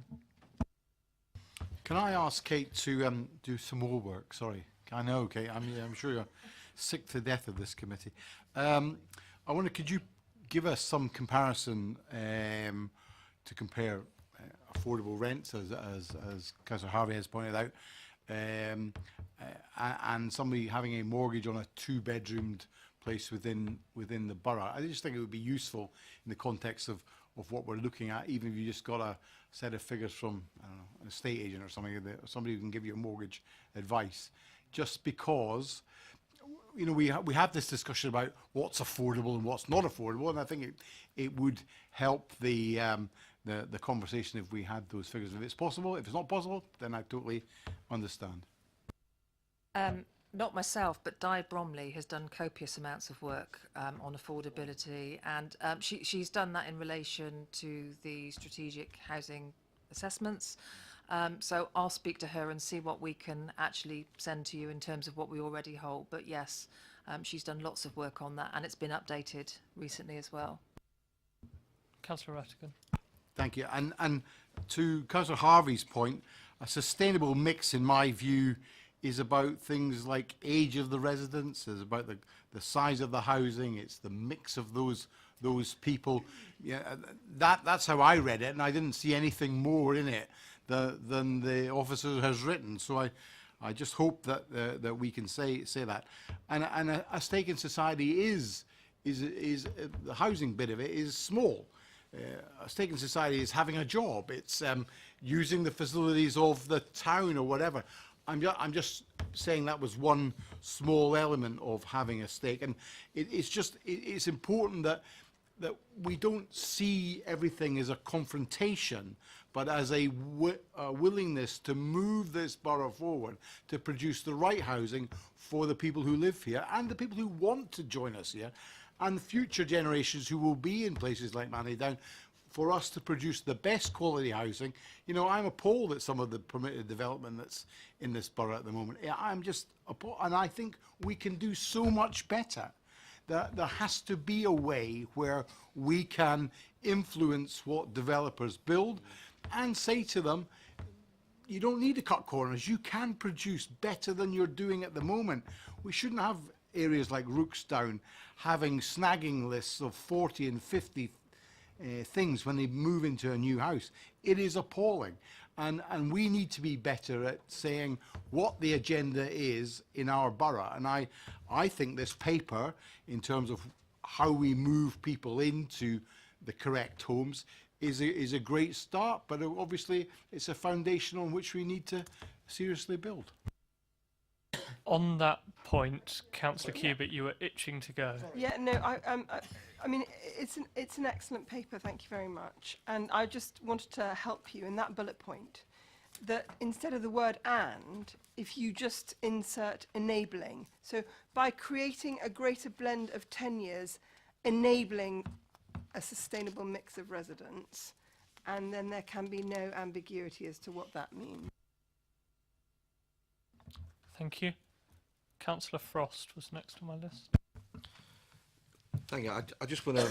Can I ask Kate to do some more work? Sorry, I know, Kate. I'm sure you're sick to death of this committee. I wonder, could you give us some comparison to compare affordable rents, as Councillor Harvey has pointed out, and somebody having a mortgage on a two-bedroomed place within the borough? I just think it would be useful in the context of what we're looking at, even if you just got a set of figures from, I don't know, an estate agent or something, or somebody who can give you a mortgage advice. Just because, you know, we have this discussion about what's affordable and what's not affordable, and I think it would help the conversation if we had those figures. If it's possible, if it's not possible, then I totally understand. Not myself, but Di Bromley has done copious amounts of work on affordability, and she's done that in relation to the strategic housing assessments. So I'll speak to her and see what we can actually send to you in terms of what we already hold. But yes, she's done lots of work on that, and it's been updated recently as well. Councillor Rattigan. Thank you. And to Councillor Harvey's point, a sustainable mix, in my view, is about things like age of the residents, is about the size of the housing, it's the mix of those people. Yeah, that's how I read it, and I didn't see anything more in it than the officer has written. So I just hope that we can say that. And a stake in society is the housing bit of it is small. A stake in society is having a job. It's using the facilities of the town or whatever. I'm just saying that was one small element of having a stake, and it's important that we don't see everything as a confrontation, but as a willingness to move this borough forward to produce the right housing for the people who live here and the people who want to join us here, and future generations who will be in places like Manley Down, for us to produce the best quality housing. You know, I'm appalled at some of the permitted development that's in this borough at the moment. I'm just appalled, and I think we can do so much better. There has to be a way where we can influence what developers build and say to them, you don't need to cut corners. You can produce better than you're doing at the moment. We shouldn't have areas like Rookstown having snagging lists of 40 and 50 things when they move into a new house. It is appalling, and we need to be better at saying what the agenda is in our borough. And I think this paper, in terms of how we move people into the correct homes, is a great start, but obviously it's a foundation on which we need to seriously build. On that point, Councillor Cubitt, you were itching to go. Yeah, no, I mean, it's an excellent paper, thank you very much. And I just wanted to help you in that bullet point, that instead of the word and, if you just insert enabling. So by creating a greater blend of tenures, enabling a sustainable mix of residents, and then there can be no ambiguity as to what that means. Thank you. Councillor Frost was next on my list. Thank you. I just want to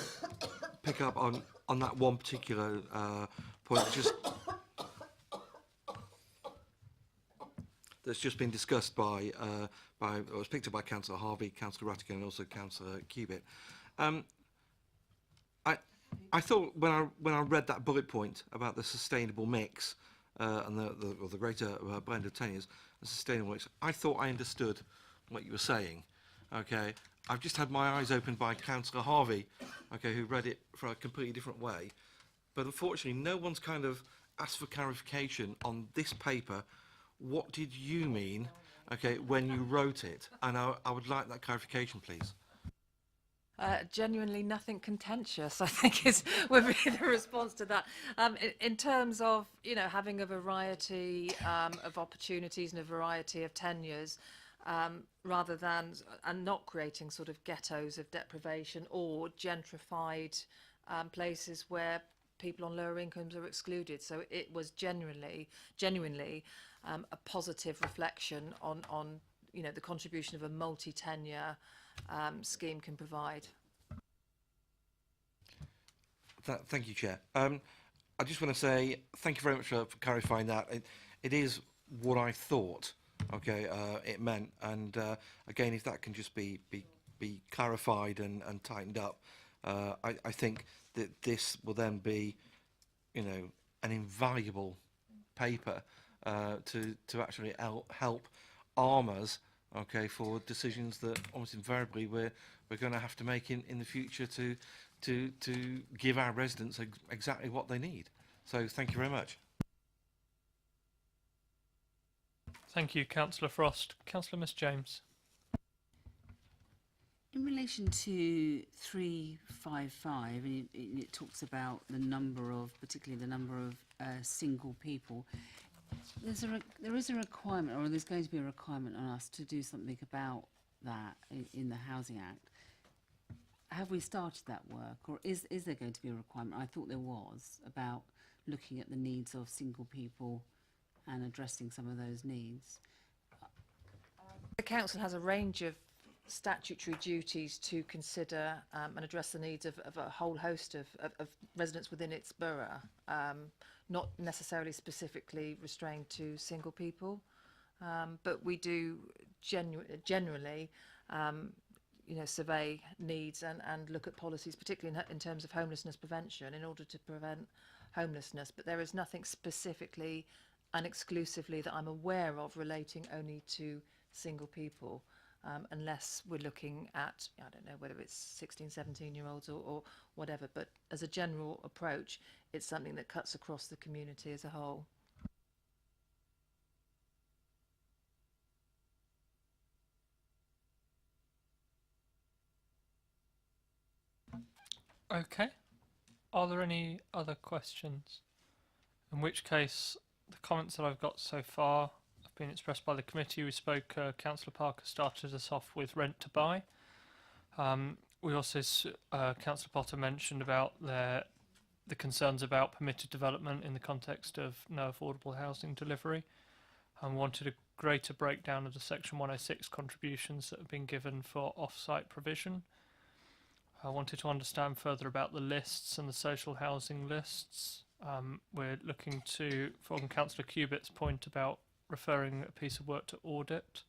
pick up on that one particular point that's just been discussed by it was picked up by Councillor Harvey, Councillor Rattigan, and also Councillor Cubitt. I thought when I read that bullet point about the sustainable mix and the greater blend of tenures, the sustainable mix, I thought I understood what you were saying. Okay, I've just had my eyes opened by Councillor Harvey, okay, who read it from a completely different way. But unfortunately, no one's kind of asked for clarification on this paper. What did you mean, okay, when you wrote it? And I would like that clarification, please. Genuinely nothing contentious, I think, would be the response to that. In terms of, you know, having a variety of opportunities and a variety of tenures, rather than, and not creating sort of ghettos of deprivation or gentrified places where people on lower incomes are excluded. So it was genuinely a positive reflection on you know, the contribution of a multi-tenure scheme can provide. Thank you, Chair. I just want to say thank you very much for clarifying that. It is what I thought, okay, it meant. And again, if that can just be clarified and tightened up, I think that this will then be, you know, an invaluable paper to actually help arm us, okay, for decisions that almost invariably we're going to have to make in the future to give our residents exactly what they need. So thank you very much. Thank you, Councillor Frost. Councillor Miss James. In relation to 355, and it talks about the number of, particularly the number of single people, there is a requirement, or there's going to be a requirement on us to do something about that in the Housing Act. Have we started that work, or is there going to be a requirement? I thought there was, about looking at the needs of single people and addressing some of those needs. The council has a range of statutory duties to consider and address the needs of a whole host of residents within its borough, not necessarily specifically restrained to single people, but we do generally you know, survey needs and look at policies, particularly in terms of homelessness prevention, in order to prevent homelessness. But there is nothing specifically and exclusively that I'm aware of relating only to single people, unless we're looking at, I don't know, whether it's 16, 17-year-olds or whatever. But as a general approach, it's something that cuts across the community as a whole. Okay. Are there any other questions? In which case, the comments that I've got so far have been expressed by the committee. We spoke, Councillor Parker started us off with rent to buy. We also, Councillor Potter mentioned about the concerns about permitted development in the context of no affordable housing delivery, and wanted a greater breakdown of the Section 106 contributions that have been given for off-site provision. I wanted to understand further about the lists and the social housing lists. We're looking to, from Councillor Cubitt's point about referring a piece of work to audit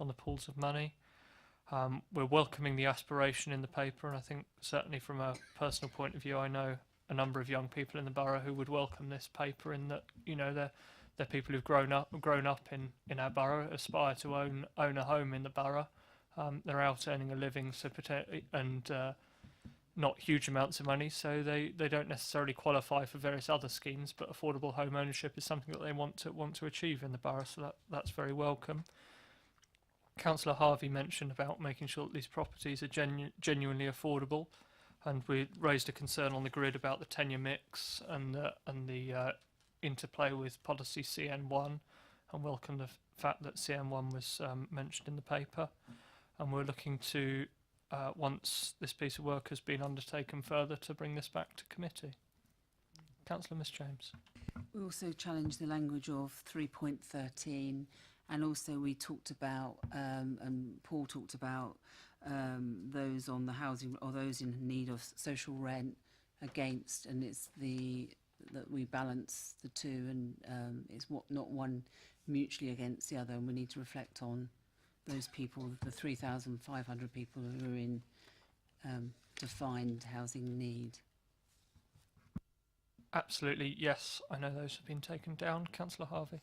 on the pools of money. We're welcoming the aspiration in the paper, and I think certainly from a personal point of view, I know a number of young people in the borough who would welcome this paper, in that, you know, they're people who've grown up in our borough, aspire to own a home in the borough. They're out earning a living, so and not huge amounts of money, so they don't necessarily qualify for various other schemes, but affordable home ownership is something that they want to achieve in the borough, so that's very welcome. Councillor Harvey mentioned about making sure that these properties are genuinely affordable, and we raised a concern on the grid about the tenure mix and the interplay with policy CN1, and welcome the fact that CN1 was mentioned in the paper. And we're looking to, once this piece of work has been undertaken further, to bring this back to committee. Councillor Miss James. We also challenged the language of 3.13, and also we talked about, and Paul talked about, those on the housing, or those in need of social rent against, and it's that we balance the two, and it's not one mutually against the other, and we need to reflect on those people, the 3,500 people who are in defined housing need. Absolutely, yes. I know those have been taken down. Councillor Harvey.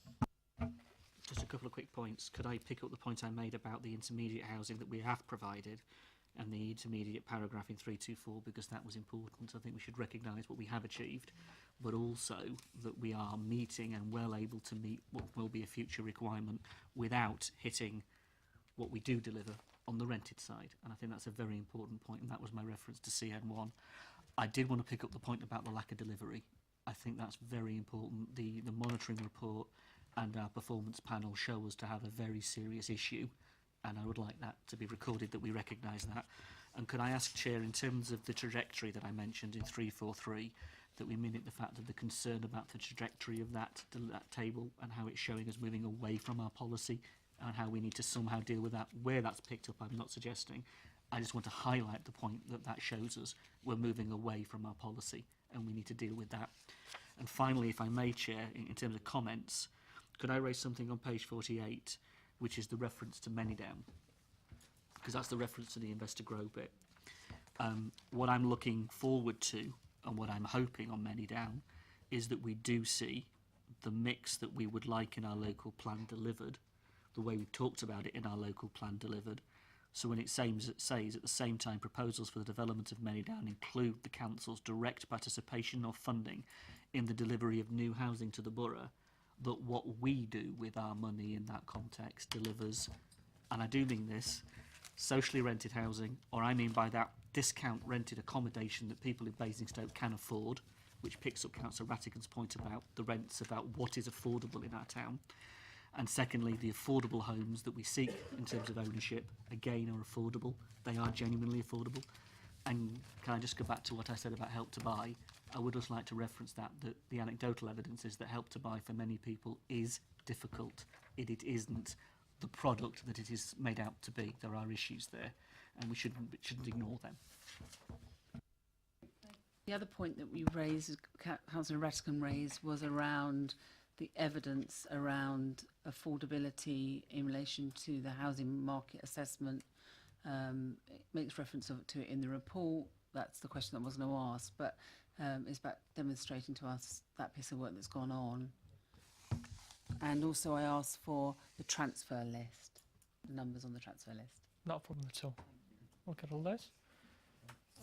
Just a couple of quick points. Could I pick up the point I made about the intermediate housing that we have provided, and the intermediate paragraph in 324, because that was important. I think we should recognise what we have achieved, but also that we are meeting and well able to meet what will be a future requirement without hitting what we do deliver on the rented side, and I think that's a very important point, and that was my reference to CN1. I did want to pick up the point about the lack of delivery. I think that's very important. The monitoring report and our performance panel show us to have a very serious issue, and I would like that to be recorded that we recognise that. And could I ask, Chair, in terms of the trajectory that I mentioned in 343, that we minute the fact of the concern about the trajectory of that table and how it's showing us moving away from our policy and how we need to somehow deal with that. Where that's picked up, I'm not suggesting. I just want to highlight the point that that shows us we're moving away from our policy and we need to deal with that. And finally, if I may, Chair, in terms of comments, could I raise something on page 48, which is the reference to Manydown? Because that's the reference to the Investor Grow bit. What I'm looking forward to and what I'm hoping on Manydown is that we do see the mix that we would like in our local plan delivered, the way we've talked about it in our local plan delivered. So when it says at the same time proposals for the development of Manydown include the council's direct participation or funding in the delivery of new housing to the borough, that what we do with our money in that context delivers, and I do mean this, socially rented housing, or I mean by that discount rented accommodation that people in Basingstoke can afford, which picks up Councillor Rattigan's point about the rents, about what is affordable in our town. And secondly, the affordable homes that we seek in terms of ownership, again, are affordable. They are genuinely affordable. And can I just go back to what I said about Help to Buy? I would just like to reference that the anecdotal evidence is that Help to Buy for many people is difficult. It isn't the product that it is made out to be. There are issues there, and we shouldn't ignore them. The other point that we raised, Councillor Rattigan raised, was around the evidence around affordability in relation to the housing market assessment. It makes reference to it in the report. That's the question that I was going to ask, but it's about demonstrating to us that piece of work that's gone on. And also I asked for the transfer list, the numbers on the transfer list. Not a problem at all. We'll get all those.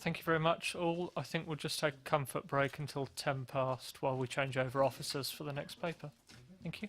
Thank you very much all. I think we'll just take a comfort break until 10 past while we change over officers for the next paper. Thank you.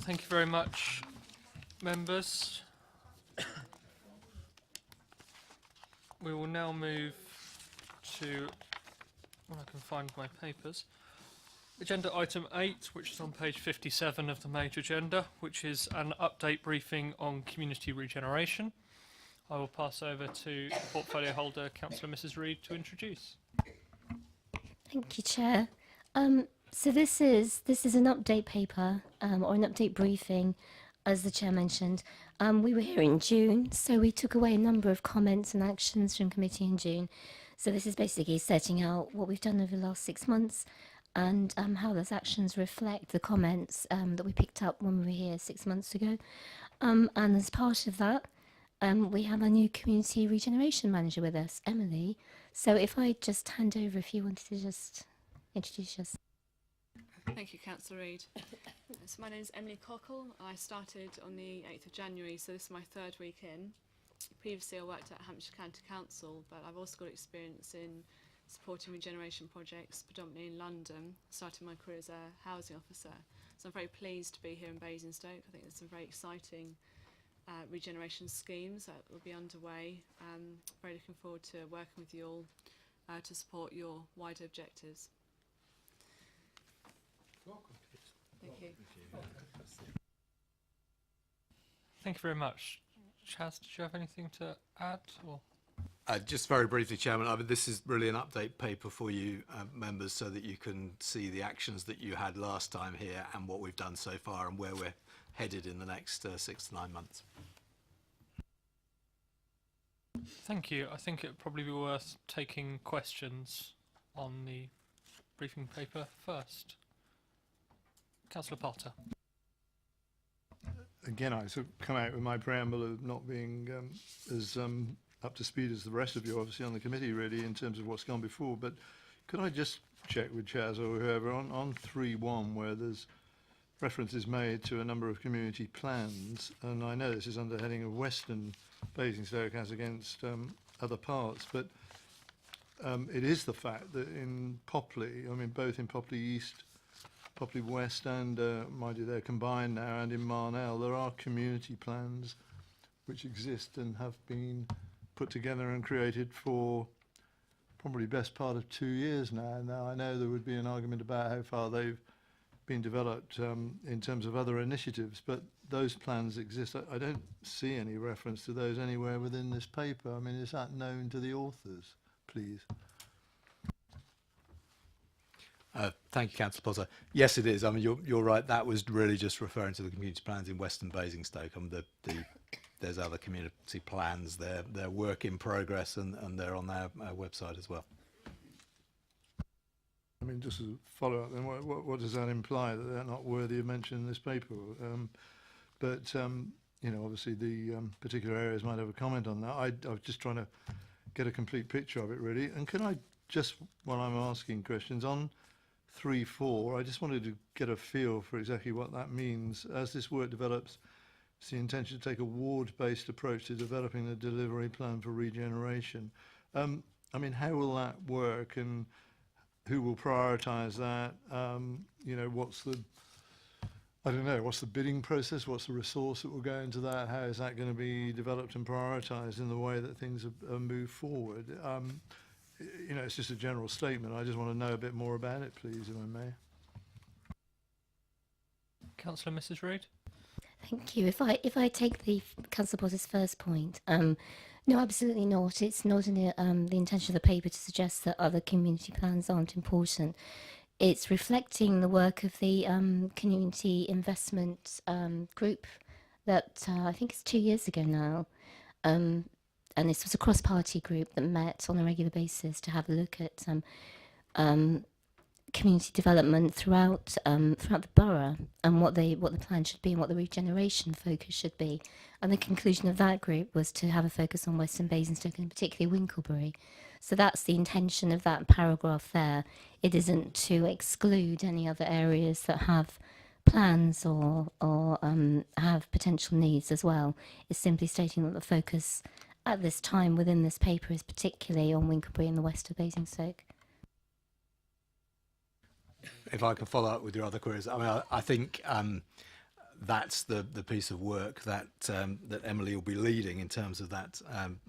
Thank you very much, members. We will now move to, when I can find my papers, agenda item 8, which is on page 57 of the major agenda, which is an update briefing on community regeneration. I will pass over to portfolio holder, Councillor Mrs Reid, to introduce. Thank you, Chair. So this is an update paper or an update briefing, as the Chair mentioned. We were here in June, so we took away a number of comments and actions from committee in June. So this is basically setting out what we've done over the last 6 months and how those actions reflect the comments that we picked up when we were here 6 months ago. And as part of that, we have a new community regeneration manager with us, Emily. So if I just hand over, if you wanted to just introduce yourself. Thank you, Councillor Reid. So my name is Emily Cockle. I started on the 8th of January, so this is my 3rd week in. Previously I worked at Hampshire County Council, but I've also got experience in supporting regeneration projects, predominantly in London, starting my career as a housing officer. So I'm very pleased to be here in Basingstoke. I think there's some very exciting regeneration schemes that will be underway. Very looking forward to working with you all to support your wider objectives. Thank you. Thank you very much. Chaz, did you have anything to add? Or? Just very briefly, Chairman, I mean, this is really an update paper for you members so that you can see the actions that you had last time here and what we've done so far and where we're headed in the next 6 to 9 months. Thank you. I think it would probably be worth taking questions on the briefing paper first. Councillor Potter. Again, I sort of come out with my preamble of not being as up to speed as the rest of you, obviously, on the committee, really, in terms of what's gone before. But could I just check with Chaz or whoever on 3.1, where there's references made to a number of community plans, and I know this is under heading of Western Basingstoke as against other parts, but it is the fact that in Popley, I mean, both in Popley East, Popley West, and mind you, they're combined now, and in Marnell, there are community plans which exist and have been put together and created for probably best part of 2 years now. Now, I know there would be an argument about how far they've been developed in terms of other initiatives, but those plans exist. I don't see any reference to those anywhere within this paper. I mean, is that known to the authors, please? Thank you, Councillor Potter. Yes, it is. I mean, you're right. That was really just referring to the community plans in Western Basingstoke. There's other community plans. They're work in progress, and they're on our website as well. I mean, just as a follow-up, then what does that imply? That they're not worthy of mention in this paper? But you know, obviously the particular areas might have a comment on that. I was just trying to get a complete picture of it, really. And can I just, while I'm asking questions, on 3.4, I just wanted to get a feel for exactly what that means. As this work develops, it's the intention to take a ward-based approach to developing the delivery plan for regeneration. I mean, how will that work, and who will prioritise that? You know, what's the, I don't know, what's the bidding process? What's the resource that will go into that? How is that going to be developed and prioritised in the way that things are moved forward? You know, it's just a general statement. I just want to know a bit more about it, please, if I may. Councillor Mrs Reid. Thank you. If I take the Councillor Potter's first point, no, absolutely not. It's not in the intention of the paper to suggest that other community plans aren't important. It's reflecting the work of the community investment group that I think it's 2 years ago now. And this was a cross-party group that met on a regular basis to have a look at community development throughout the borough, and what the plan should be and what the regeneration focus should be. And the conclusion of that group was to have a focus on Western Basingstoke and particularly Winklebury. So that's the intention of that paragraph there. It isn't to exclude any other areas that have plans or have potential needs as well. It's simply stating that the focus at this time within this paper is particularly on Winklebury and the west of Basingstoke. If I can follow up with your other queries, I mean, I think that's the piece of work that that Emily will be leading in terms of that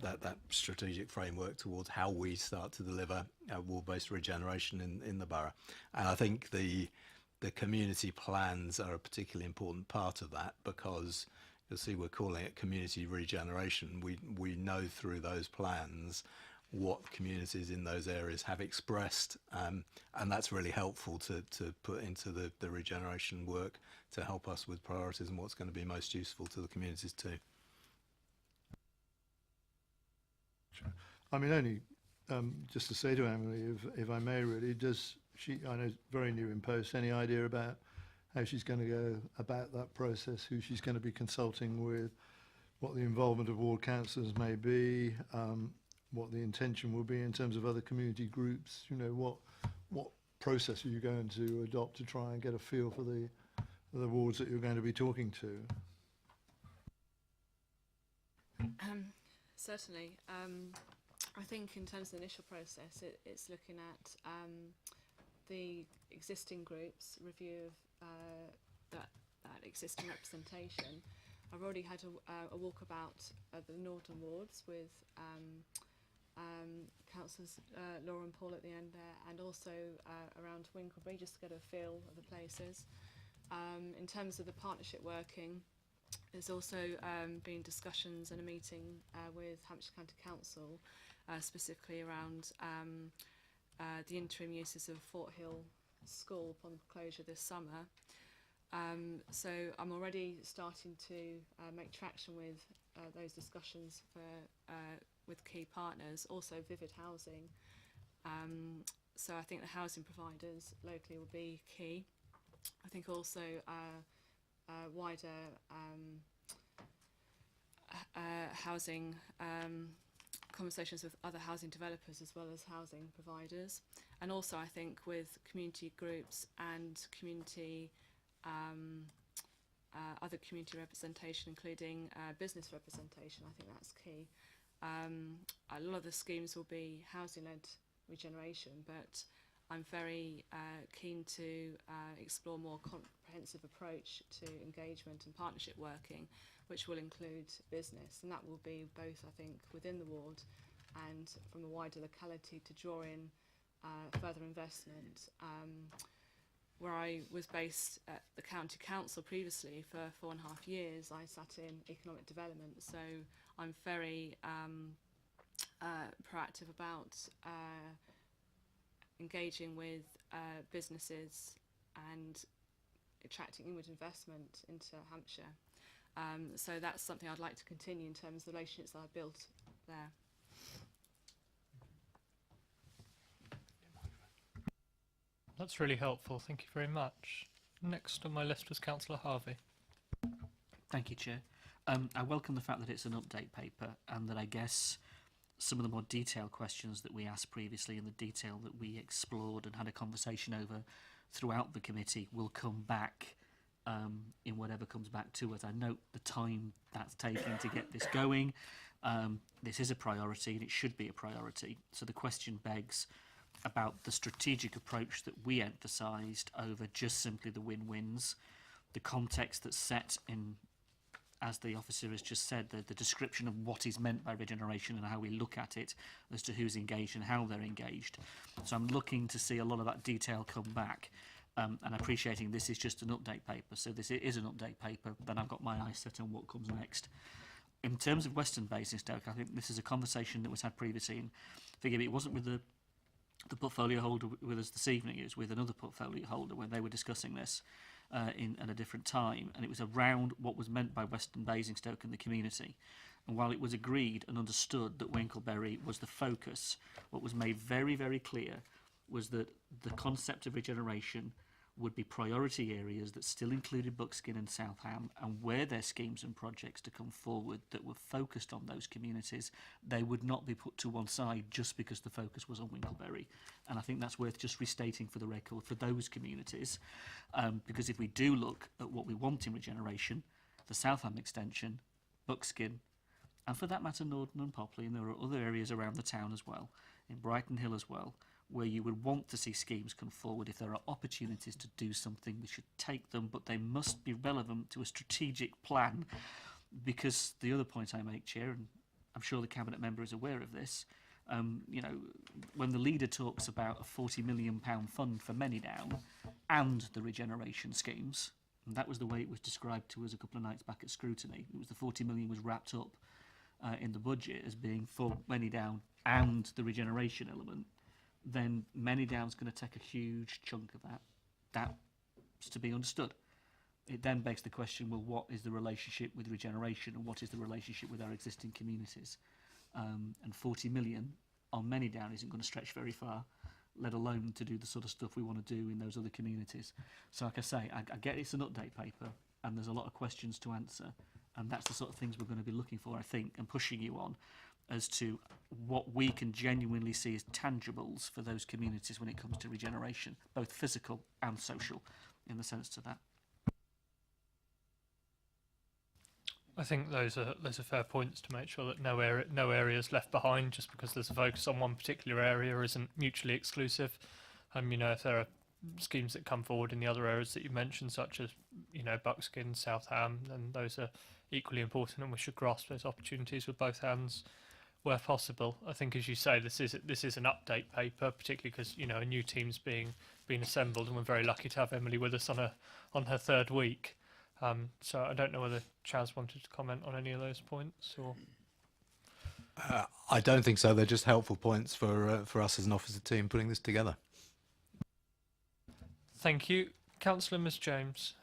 that strategic framework towards how we start to deliver wall-based regeneration in the borough. And I think the community plans are a particularly important part of that, because you'll see we're calling it community regeneration. We know through those plans what communities in those areas have expressed, and that's really helpful to put into the regeneration work to help us with priorities and what's going to be most useful to the communities too. I mean, only just to say to Emily, if I may, really, does she, I know, very new in post, any idea about how she's going to go about that process, who she's going to be consulting with, what the involvement of ward councillors may be, what the intention will be in terms of other community groups, you know, what process are you going to adopt to try and get a feel for the wards that you're going to be talking to? Certainly. I think in terms of the initial process, it's looking at the existing groups, review of that existing representation. I've already had a walkabout of the northern wards with councillors Laura and Paul at the end there, and also around Winklebury, just to get a feel of the places. In terms of the partnership working, there's also been discussions and a meeting with Hampshire County Council, specifically around the interim uses of Fort Hill School upon closure this summer. So I'm already starting to make traction with those discussions with key partners, also Vivid Housing. So I think the housing providers locally will be key. I think also wider housing conversations with other housing developers as well as housing providers, and also I think with community groups and community other community representation, including business representation. I think that's key. A lot of the schemes will be housing-led regeneration, but I'm very keen to explore more comprehensive approach to engagement and partnership working, which will include business, and that will be both, I think, within the ward and from a wider locality to draw in further investment. Where I was based at the county council previously for 4.5 years, I sat in economic development, so I'm very proactive about engaging with businesses and attracting inward investment into Hampshire. So that's something I'd like to continue in terms of the relationships that I've built there. That's really helpful. Thank you very much. Next on my list was Councillor Harvey. Thank you, Chair. I welcome the fact that it's an update paper, and that I guess some of the more detailed questions that we asked previously and the detail that we explored and had a conversation over throughout the committee will come back in whatever comes back to us. I note the time that's taking to get this going. This is a priority, and it should be a priority. So the question begs about the strategic approach that we emphasised over just simply the win-wins, the context that's set in, as the officer has just said, the description of what is meant by regeneration and how we look at it as to who's engaged and how they're engaged. So I'm looking to see a lot of that detail come back, and appreciating this is just an update paper. So this is an update paper, then I've got my eyes set on what comes next. In terms of Western Basingstoke, I think this is a conversation that was had previously, and forgive me, it wasn't with the portfolio holder with us this evening, it was with another portfolio holder when they were discussing this at a different time, and it was around what was meant by Western Basingstoke and the community. And while it was agreed and understood that Winklebury was the focus, what was made very, very clear was that the concept of regeneration would be priority areas that still included Buckskin and Southam, and where their schemes and projects to come forward that were focused on those communities, they would not be put to one side just because the focus was on Winklebury. And I think that's worth just restating for the record for those communities, because if we do look at what we want in regeneration, the Southam extension, Buckskin, and for that matter Norden and Popley, and there are other areas around the town as well, in Brighton Hill as well, where you would want to see schemes come forward. If there are opportunities to do something, we should take them, but they must be relevant to a strategic plan. Because the other point I make, Chair, and I'm sure the Cabinet member is aware of this, you know, when the leader talks about a £40 million fund for Manydown and the regeneration schemes, and that was the way it was described to us a couple of nights back at scrutiny. It was the 40 million was wrapped up in the budget as being for Manydown and the regeneration element. Then Manydown's going to take a huge chunk of that. That's to be understood. It then begs the question, well, what is the relationship with regeneration and what is the relationship with our existing communities? And 40 million on Manydown isn't going to stretch very far, let alone to do the sort of stuff we want to do in those other communities. So like I say, I get it's an update paper and there's a lot of questions to answer, and that's the sort of things we're going to be looking for, I think, and pushing you on as to what we can genuinely see as tangibles for those communities when it comes to regeneration, both physical and social, in the sense to that. I think those are fair points to make sure that no area is left behind just because there's a focus on one particular area isn't mutually exclusive. You know, if there are schemes that come forward in the other areas that you mentioned, such as, you know, Buckskin, South Ham, then those are equally important, and we should grasp those opportunities with both hands where possible. I think, as you say, this is an update paper, particularly because, you know, a new team's being assembled, and we're very lucky to have Emily with us on her third week. So I don't know whether Chaz wanted to comment on any of those points, or I don't think so. They're just helpful points for us as an officer team putting this together. Thank you. Councillor Ms James.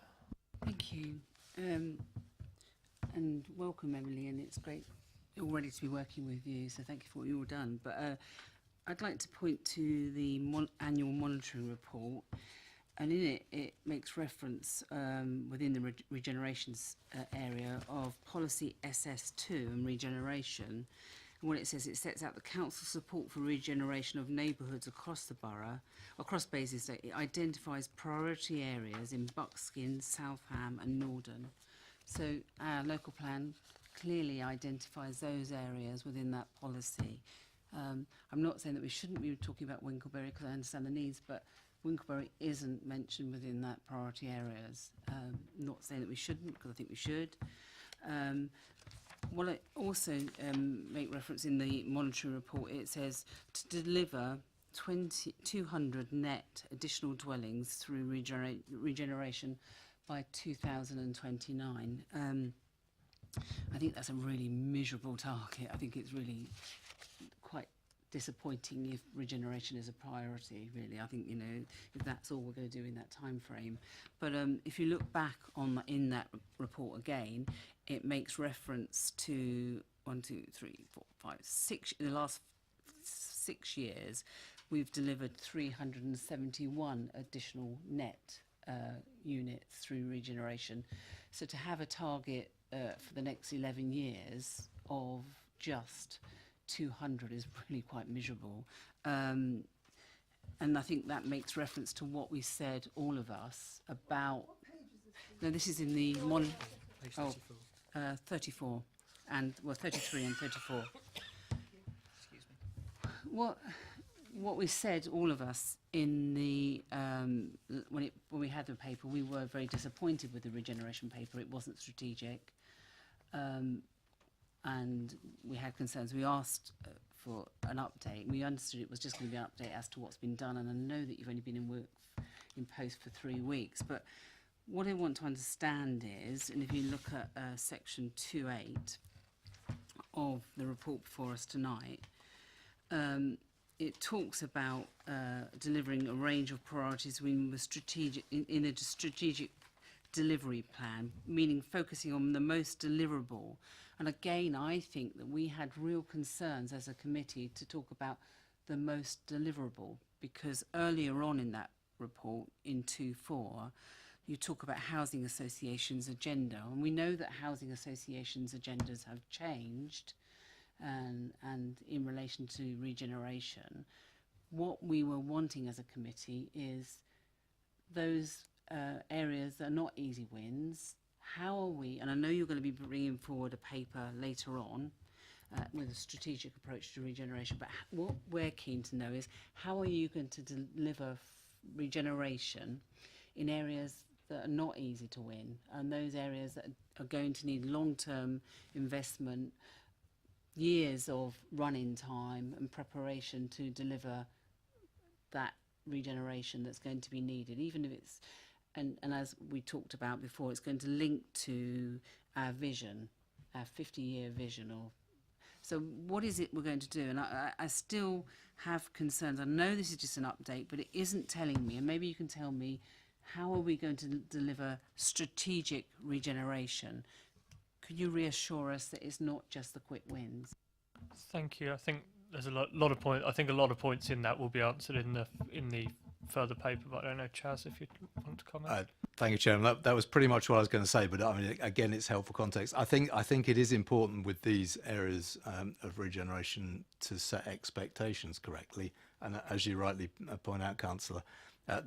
Thank you. And welcome, Emily, and it's great already to be working with you, so thank you for what you've all done. But I'd like to point to the annual monitoring report, and in it, it makes reference within the regenerations area of policy SS2 and regeneration. And what it says, it sets out the council support for regeneration of neighbourhoods across the borough, across Basingstoke. It identifies priority areas in Buckskin, Southam and Norden. So our local plan clearly identifies those areas within that policy. I'm not saying that we shouldn't be talking about Winkleberry because I understand the needs, but Winkleberry isn't mentioned within that priority areas. Not saying that we shouldn't, because I think we should. What I also make reference in the monitoring report, it says to deliver 200 net additional dwellings through regeneration by 2029. I think that's a really miserable target. I think it's really quite disappointing if regeneration is a priority, really. I think, you know, if that's all we're going to do in that time frame. But if you look back in that report again, it makes reference to 1, 2, 3, 4, 5, 6. In the last 6 years, we've delivered 371 additional net units through regeneration. So to have a target for the next 11 years of just 200 is really quite miserable. And I think that makes reference to what we said, all of us, about... No, this is in the... Page 34. 34, and, well, 33 and 34. Excuse me. What we said, all of us, in the when we had the paper, we were very disappointed with the regeneration paper. It wasn't strategic, and we had concerns. We asked for an update. We understood it was just going to be an update as to what's been done, and I know that you've only been in post for 3 weeks, but what I want to understand is, and if you look at section 2.8 of the report before us tonight, it talks about delivering a range of priorities in a strategic delivery plan, meaning focusing on the most deliverable. And again, I think that we had real concerns as a committee to talk about the most deliverable, because earlier on in that report, in 2.4, you talk about housing associations' agenda, and we know that housing associations' agendas have changed. And in relation to regeneration, what we were wanting as a committee is those areas that are not easy wins. How are we, and I know you're going to be bringing forward a paper later on with a strategic approach to regeneration. But what we're keen to know is, how are you going to deliver regeneration in areas that are not easy to win, and those areas that are going to need long-term investment, years of running time and preparation to deliver that regeneration that's going to be needed, even if it's, and as we talked about before, it's going to link to our vision, our 50-year vision. Or so what is it we're going to do? And I still have concerns. I know this is just an update, but it isn't telling me, and maybe you can tell me, how are we going to deliver strategic regeneration? Could you reassure us that it's not just the quick wins? Thank you. I think there's a lot of points. I think a lot of points in that will be answered in the further paper. But I don't know, Chaz, if you want to comment. Thank you, Chairman. That was pretty much what I was going to say, but I mean, again, it's helpful context. I think it is important with these areas of regeneration to set expectations correctly. And as you rightly point out, Councillor,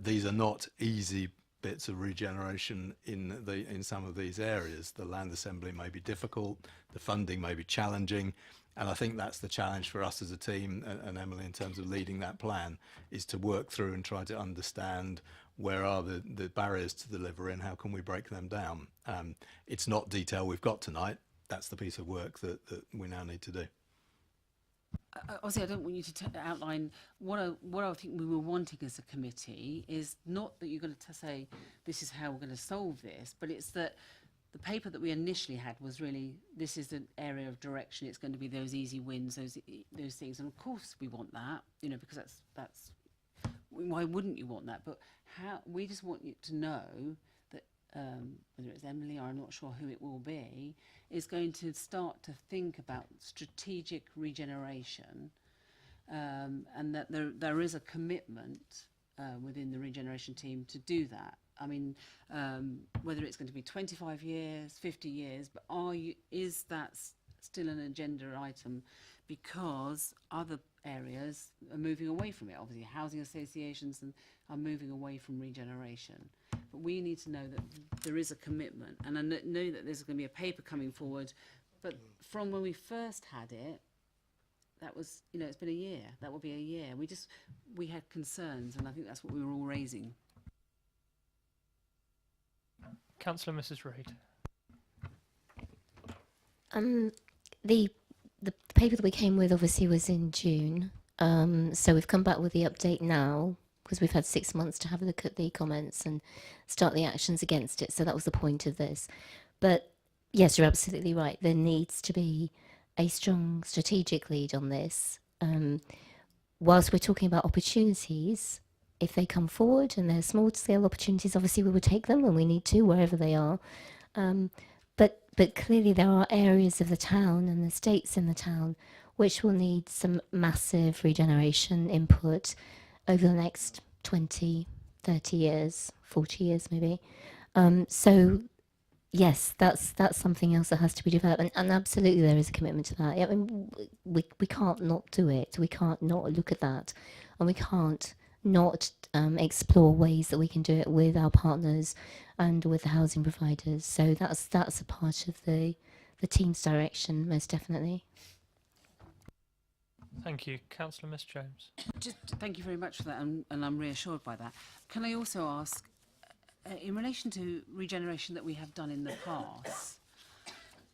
these are not easy bits of regeneration in some of these areas. The land assembly may be difficult, the funding may be challenging, and I think that's the challenge for us as a team, and Emily, in terms of leading that plan, is to work through and try to understand where are the barriers to delivery and how can we break them down. It's not detail we've got tonight. That's the piece of work that we now need to do. Obviously, I don't want you to outline what I think we were wanting as a committee is not that you're going to say this is how we're going to solve this, but it's that the paper that we initially had was really, this is an area of direction. It's going to be those easy wins, those things, and of course we want that, you know, because that's why wouldn't you want that? But how we just want you to know that whether it's Emily or I'm not sure who it will be, is going to start to think about strategic regeneration, and that there is a commitment within the regeneration team to do that. I mean, whether it's going to be 25 years, 50 years, but is that still an agenda item? Because other areas are moving away from it. Obviously, housing associations are moving away from regeneration. But we need to know that there is a commitment. And I know that there's going to be a paper coming forward, but from when we first had it, that was, you know, it's been a year. That will be a year. We had concerns, and I think that's what we were all raising. Councillor Mrs. Reid. The paper that we came with obviously was in June. So we've come back with the update now because we've had 6 months to have a look at the comments and start the actions against it. So that was the point of this. But yes, you're absolutely right. There needs to be a strong strategic lead on this. Whilst we're talking about opportunities, if they come forward and they're small scale opportunities, obviously we would take them and we need to wherever they are. But clearly there are areas of the town and the estates in the town which will need some massive regeneration input over the next 20, 30 years, 40 years maybe. So yes, that's something else that has to be developed, and absolutely there is a commitment to that. I mean, we can't not do it. We can't not look at that, and we can't not explore ways that we can do it with our partners and with the housing providers. So that's a part of the team's direction, most definitely. Thank you. Councillor Miss James. Just thank you very much for that, and I'm reassured by that. Can I also ask, in relation to regeneration that we have done in the past,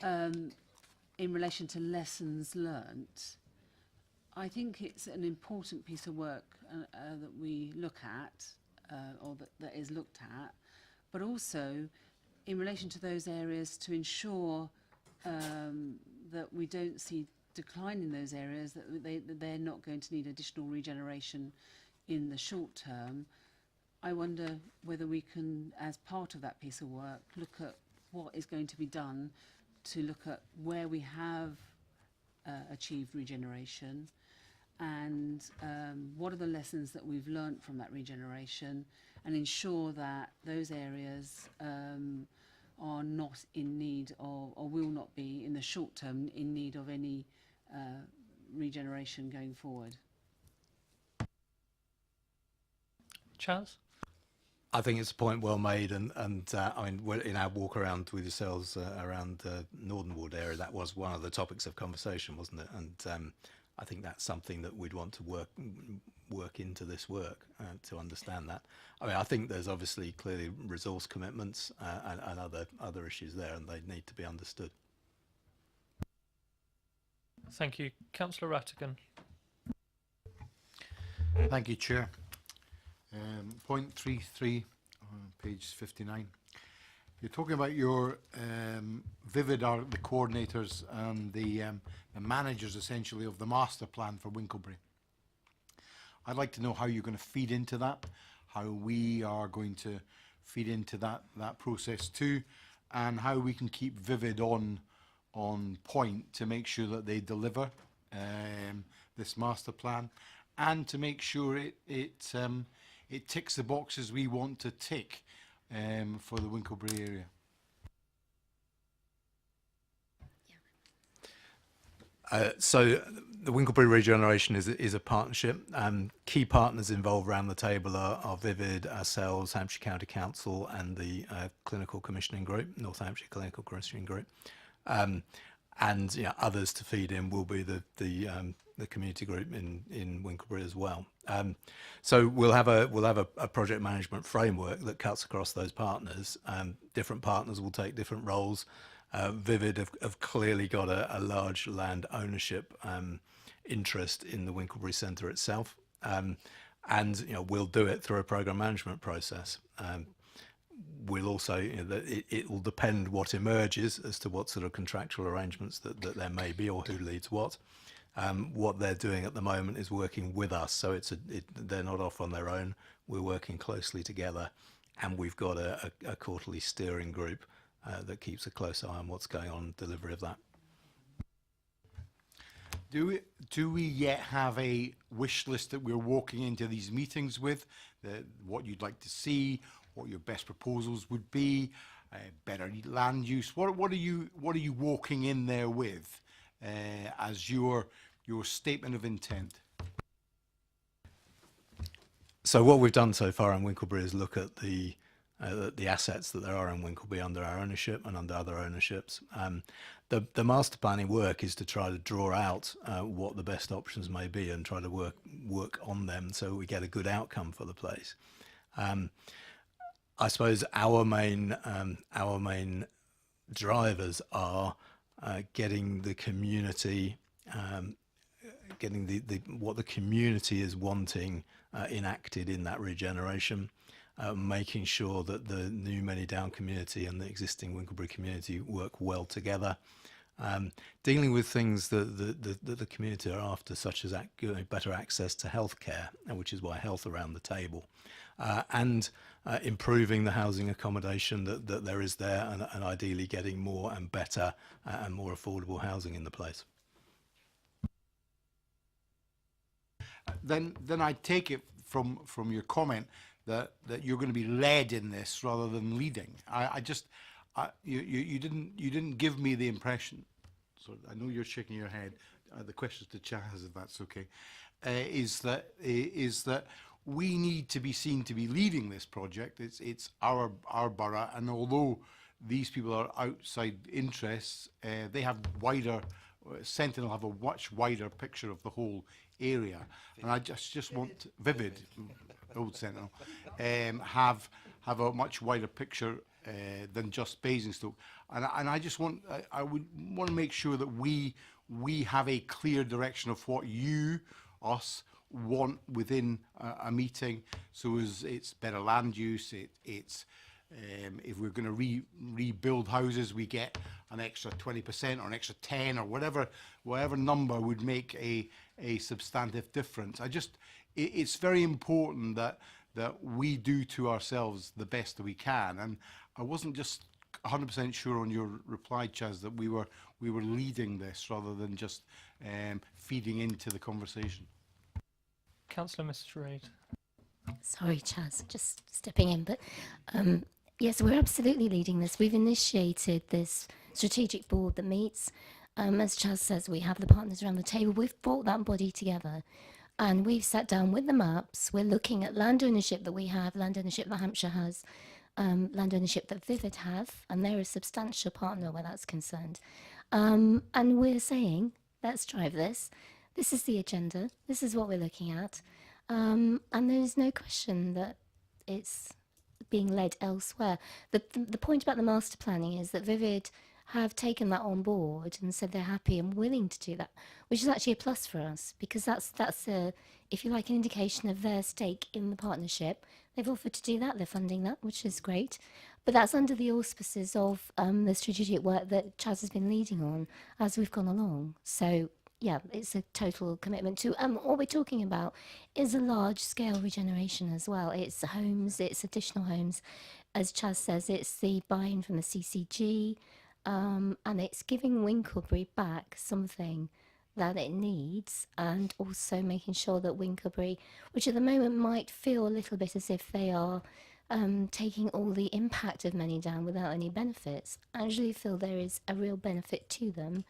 in relation to lessons learnt, I think it's an important piece of work that we look at, or that is looked at, but also in relation to those areas to ensure that we don't see decline in those areas, that they're not going to need additional regeneration in the short term. I wonder whether we can, as part of that piece of work, look at what is going to be done to look at where we have achieved regeneration, and what are the lessons that we've learnt from that regeneration, and ensure that those areas are not in need of, or will not be in the short term in need of any regeneration going forward. Chaz? I think it's a point well made, and I mean, in our walk around with yourselves around the Northern Ward area, that was one of the topics of conversation, wasn't it? And I think that's something that we'd want to work into this work to understand that. I mean, I think there's obviously clearly resource commitments and other issues there, and they need to be understood. Thank you. Councillor Rattigan. Thank you, Chair. Point 33 on page 59. You're talking about your Vivid are the coordinators and the managers essentially of the master plan for Winklebury. I'd like to know how you're going to feed into that, how we are going to feed into that process too, and how we can keep Vivid on point to make sure that they deliver this master plan, and to make sure it ticks the boxes we want to tick for the Winklebury area. So the Winklebury Regeneration is a partnership. Key partners involved around the table are Vivid, ourselves, Hampshire County Council, and the Clinical Commissioning Group, North Hampshire Clinical Commissioning Group. And others to feed in will be the community group in Winklebury as well. So we'll have a project management framework that cuts across those partners. Different partners will take different roles. Vivid have clearly got a large land ownership interest in the Winklebury Centre itself, and we'll do it through a programme management process. We'll also, it will depend what emerges as to what sort of contractual arrangements that there may be or who leads what. What they're doing at the moment is working with us, so they're not off on their own. We're working closely together, and we've got a quarterly steering group that keeps a close eye on what's going on in delivery of that. Do we yet have a wish list that we're walking into these meetings with? What you'd like to see, what your best proposals would be, better land use. What are you walking in there with as your statement of intent? So what we've done so far in Winklebury is look at the assets that there are in Winklebury under our ownership and under other ownerships. The master planning work is to try to draw out what the best options may be and try to work on them so we get a good outcome for the place. I suppose our main drivers are getting the community, getting what the community is wanting enacted in that regeneration. Making sure that the new Many Down community and the existing Winklebury community work well together. Dealing with things that the community are after, such as better access to healthcare, which is why health around the table, and improving the housing accommodation that there is there, and ideally getting more and better and more affordable housing in the place. Then I take it from your comment that you're going to be led in this rather than leading. You didn't give me the impression. So I know you're shaking your head. The question to Chaz, if that's okay, is that we need to be seen to be leading this project. It's our borough, and although these people are outside interests, they have wider. Sentinel have a much wider picture of the whole area, and I just want Vivid. Old Sentinel, have a much wider picture than just Basingstoke, and I just want I would want to make sure that we have a clear direction of what us want within a meeting. So it's better land use. It's if we're going to rebuild houses, we get an extra 20% or an extra 10 or whatever number would make a substantive difference. It's very important that we do to ourselves the best that we can. And I wasn't just 100% sure on your reply, Chaz, that we were leading this rather than just feeding into the conversation. Councillor Mrs. Reid. Sorry, Chaz, just stepping in, but yes, we're absolutely leading this. We've initiated this strategic board that meets. As Chaz says, we have the partners around the table. We've brought that body together. And we've sat down with the maps. We're looking at land ownership that we have, land ownership that Hampshire has, land ownership that Vivid have, and they're a substantial partner where that's concerned. And we're saying, let's drive this. This is the agenda. This is what we're looking at. And there's no question that it's being led elsewhere. The point about the master planning is that Vivid have taken that on board and said they're happy and willing to do that, which is actually a plus for us, because that's a, if you like, an indication of their stake in the partnership. They've offered to do that, they're funding that, which is great. But that's under the auspices of the strategic work that Chaz has been leading on as we've gone along. So yeah, it's a total commitment to, what we're talking about is a large scale regeneration as well. It's homes, it's additional homes. As Chaz says, it's the buy-in from the CCG, and it's giving Winklebury back something that it needs, and also making sure that Winklebury, which at the moment might feel a little bit as if they are taking all the impact of money down without any benefits, actually feel there is a real benefit to them,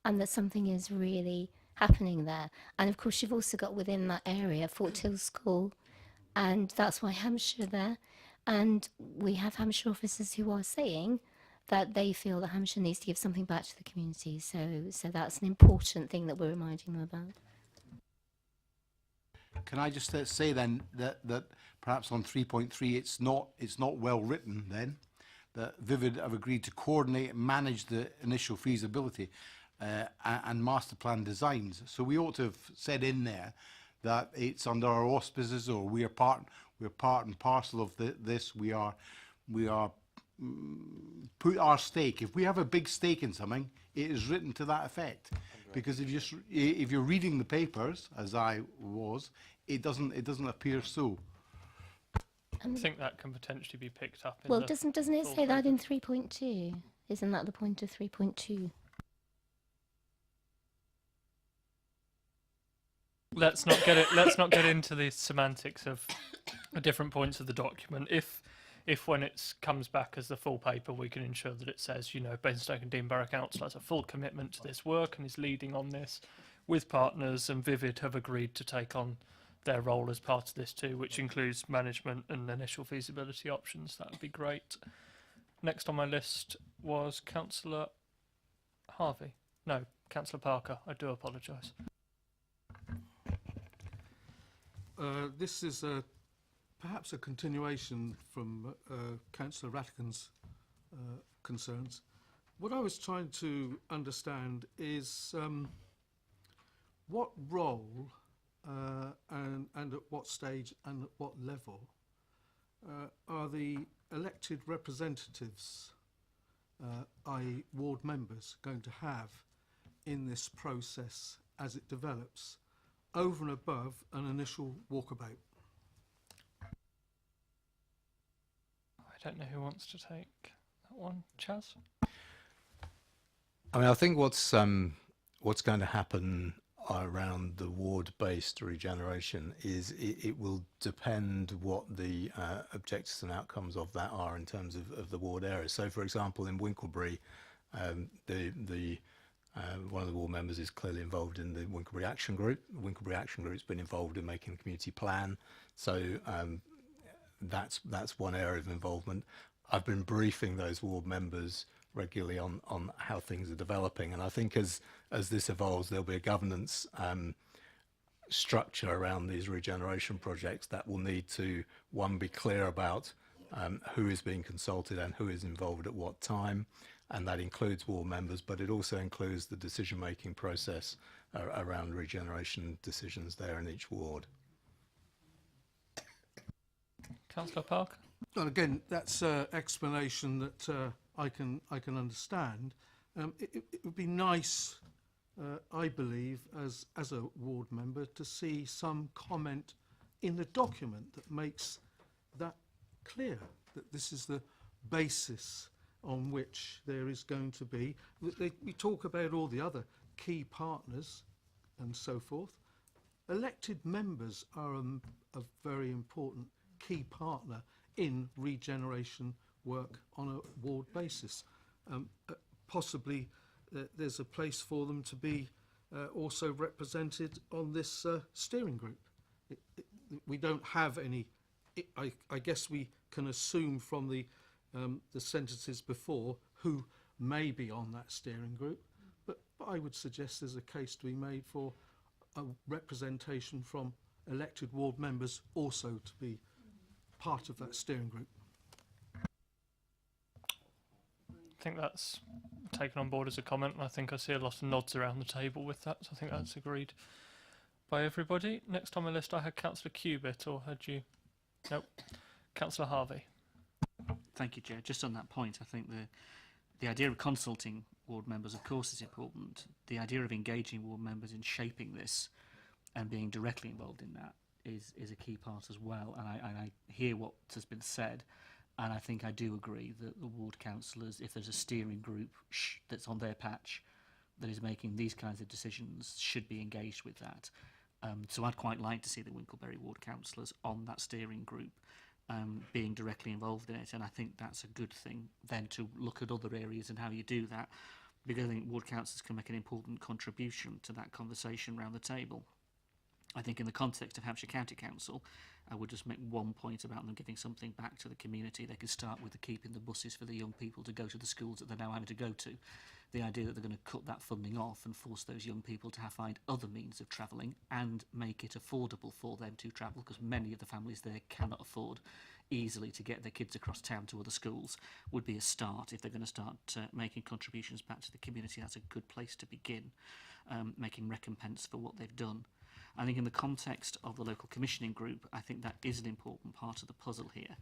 and that something is really happening there. And of course, you've also got within that area Fort Hill School, and that's why Hampshire there. And we have Hampshire officers who are saying that they feel that Hampshire needs to give something back to the community. So that's an important thing that we're reminding them about. Can I just say then that perhaps on 3.3 it's not well written then, that Vivid have agreed to coordinate and manage the initial feasibility and master plan designs. So we ought to have said in there that it's under our auspices, or we're part and parcel of this. We are put our stake. If we have a big stake in something, it is written to that effect. Because if you're reading the papers, as I was, it doesn't appear so. I think that can potentially be picked up in Well, the doesn't it full say that programme. in 3.2? Isn't that the point of 3.2? Let's not get into the semantics of the different points of the document. If when it comes back as the full paper, we can ensure that it says, Basingstoke and Dean Borough Council has a full commitment to this work and is leading on this with partners, and Vivid have agreed to take on their role as part of this too, which includes management and initial feasibility options. That would be great. Next on my list was Councillor Harvey. No, Councillor Parker. I do apologise. This is perhaps a continuation from Councillor Rattigan's concerns. What I was trying to understand is what role and at what stage and at what level are the elected representatives, i.e. ward members, going to have in this process as it develops, over and above an initial walkabout? I don't know who wants to take that one. Chaz? I mean, I think what's going to happen around the ward-based regeneration is it will depend what the objectives and outcomes of that are in terms of the ward areas. So, for example, in Winklebury, one of the ward members is clearly involved in the Winklebury Action Group. The Winklebury Action Group's been involved in making the community plan. So that's one area of involvement. I've been briefing those ward members regularly on how things are developing, and I think as this evolves, there'll be a governance structure around these regeneration projects that will need to, one, be clear about who is being consulted and who is involved at what time, and that includes ward members, but it also includes the decision-making process around regeneration decisions there in each ward. Councillor Parker? Well, again, that's an explanation that I can understand. It would be nice, I believe, as a ward member, to see some comment in the document that makes that clear, that this is the basis on which there is going to be. We talk about all the other key partners and so forth. Elected members are a very important key partner in regeneration work on a ward basis. Possibly there's a place for them to be also represented on this steering group. We don't have any. I guess we can assume from the sentences before who may be on that steering group, but I would suggest there's a case to be made for a representation from elected ward members also to be part of that steering group. I think that's taken on board as a comment, and I think I see a lot of nods around the table with that, so I think that's agreed by everybody. Next on my list I had Councillor Cubitt, or had you? Nope. Councillor Harvey. Thank you, Chair. Just on that point, I think the idea of consulting ward members, of course, is important. The idea of engaging ward members in shaping this and being directly involved in that is a key part as well. And I hear what has been said, and I think I do agree that the ward councillors, if there's a steering group that's on their patch that is making these kinds of decisions, should be engaged with that. So I'd quite like to see the Winkleberry ward councillors on that steering group, being directly involved in it, and I think that's a good thing then to look at other areas and how you do that, because I think ward councillors can make an important contribution to that conversation around the table. I think in the context of Hampshire County Council, I would just make one point about them giving something back to the community. They could start with the keeping the buses for the young people to go to the schools that they're now having to go to. The idea that they're going to cut that funding off and force those young people to find other means of travelling and make it affordable for them to travel, because many of the families there cannot afford easily to get their kids across town to other schools, would be a start. If they're going to start making contributions back to the community, that's a good place to begin, making recompense for what they've done. I think in the context of the local commissioning group, I think that is an important part of the puzzle here.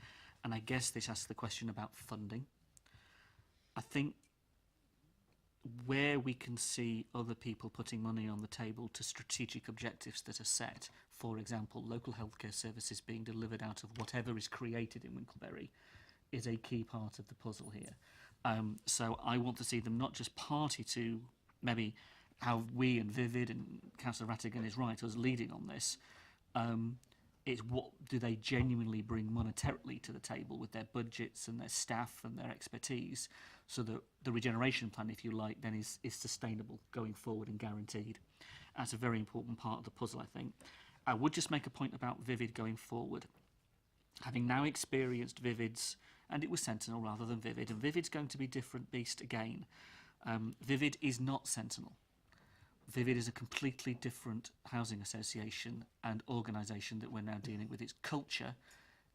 And I guess this asks the question about funding. I think where we can see other people putting money on the table to strategic objectives that are set, for example, local healthcare services being delivered out of whatever is created in Winkleberry, is a key part of the puzzle here. So I want to see them not just party to maybe how we and Vivid and Councillor Rattigan is right, us leading on this. It's what do they genuinely bring monetarily to the table with their budgets and their staff and their expertise, so that the regeneration plan, if you like, then is sustainable going forward and guaranteed. That's a very important part of the puzzle, I think. I would just make a point about Vivid going forward. Having now experienced Vivid's, and it was Sentinel rather than Vivid, and Vivid's going to be different beast again. Vivid is not Sentinel. Vivid is a completely different housing association and organisation that we're now dealing with. Its culture,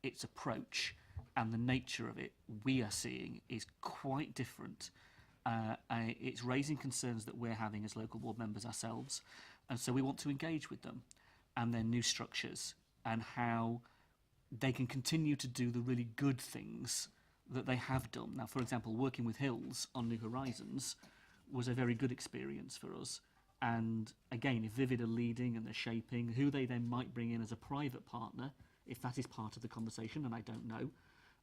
its approach, and the nature of it, we are seeing, is quite different. It's raising concerns that we're having as local board members ourselves, and so we want to engage with them and their new structures and how they can continue to do the really good things that they have done. Now, for example, working with Hills on New Horizons was a very good experience for us. And again, if Vivid are leading and they're shaping, who they then might bring in as a private partner, if that is part of the conversation, and I don't know,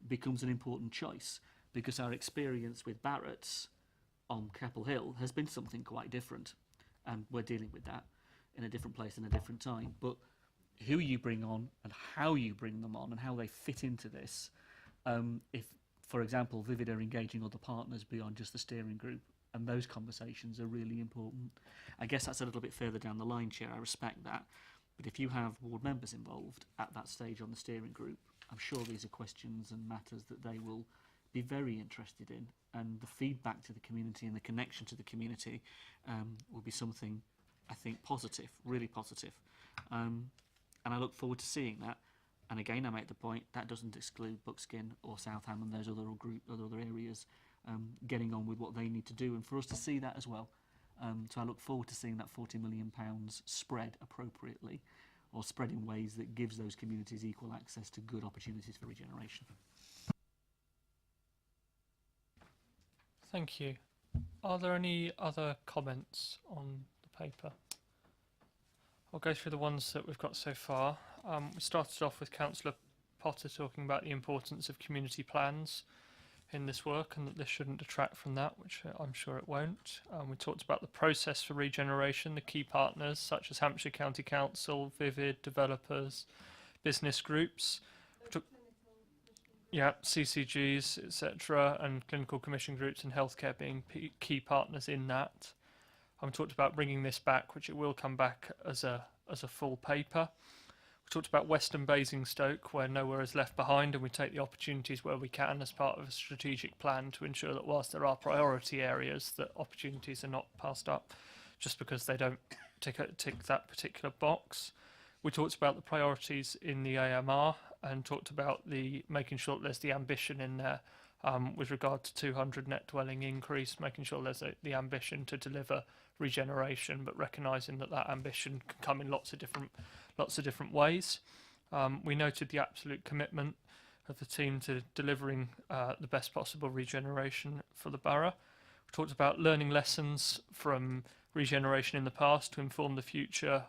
becomes an important choice, because our experience with Barrett's on Capel Hill has been something quite different, and we're dealing with that in a different place and a different time. But who you bring on and how you bring them on and how they fit into this, if, for example, Vivid are engaging other partners beyond just the steering group, and those conversations are really important. I guess that's a little bit further down the line, Chair, I respect that. But if you have ward members involved at that stage on the steering group, I'm sure these are questions and matters that they will be very interested in. And the feedback to the community and the connection to the community will be something, I think, positive, really positive. And I look forward to seeing that. And again, I make the point, that doesn't exclude Buckskin or Southam and those other areas getting on with what they need to do, and for us to see that as well. So I look forward to seeing that £40 million spread appropriately, or spread in ways that gives those communities equal access to good opportunities for regeneration. Thank you. Are there any other comments on the paper? I'll go through the ones that we've got so far. We started off with Councillor Potter talking about the importance of community plans in this work, and that this shouldn't detract from that, which I'm sure it won't. We talked about the process for regeneration, the key partners such as Hampshire County Council, Vivid, developers, business groups. Yeah, CCGs, etc., and clinical commission groups and healthcare being key partners in that. Talked about bringing this back, which it will come back as a full paper. We talked about Western Basingstoke, where nowhere is left behind, and we take the opportunities where we can as part of a strategic plan to ensure that whilst there are priority areas, that opportunities are not passed up just because they don't tick that particular box. We talked about the priorities in the AMR and talked about making sure that there's the ambition in there with regard to 200 net dwelling increase, making sure there's the ambition to deliver regeneration, but recognising that ambition can come in lots of different ways. We noted the absolute commitment of the team to delivering the best possible regeneration for the borough. We talked about learning lessons from regeneration in the past to inform the future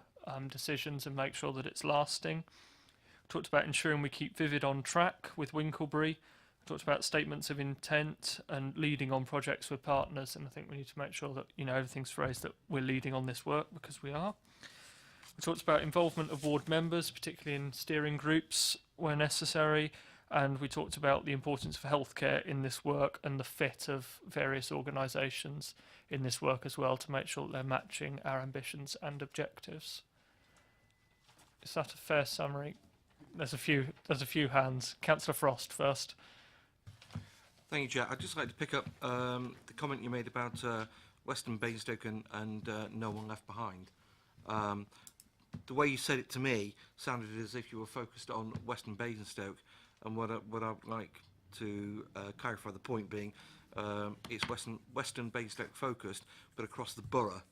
decisions and make sure that it's lasting. We talked about ensuring we keep Vivid on track with Winklebury. We talked about statements of intent and leading on projects with partners, and I think we need to make sure that everything's phrased that we're leading on this work, because we are. We talked about involvement of ward members, particularly in steering groups where necessary, and we talked about the importance of healthcare in this work and the fit of various organisations in this work as well to make sure that they're matching our ambitions and objectives. Is that a fair summary? There's a few hands. Councillor Frost first. Thank you, Chair. I'd just like to pick up the comment you made about Western Basingstoke and no one left behind. The way you said it to me sounded as if you were focused on Western Basingstoke, and what I'd like to clarify the point being, it's Western Basingstoke focused, but across the borough,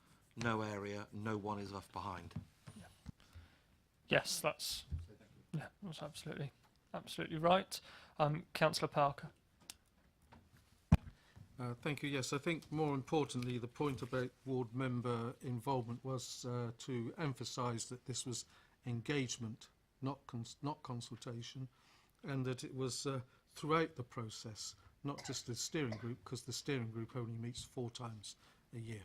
no area, no one is left behind. Yes, that's absolutely right. Councillor Parker. Thank you. Yes, I think more importantly, the point about ward member involvement was to emphasise that this was engagement, not consultation, and that it was throughout the process, not just the steering group, because the steering group only meets 4 times a year.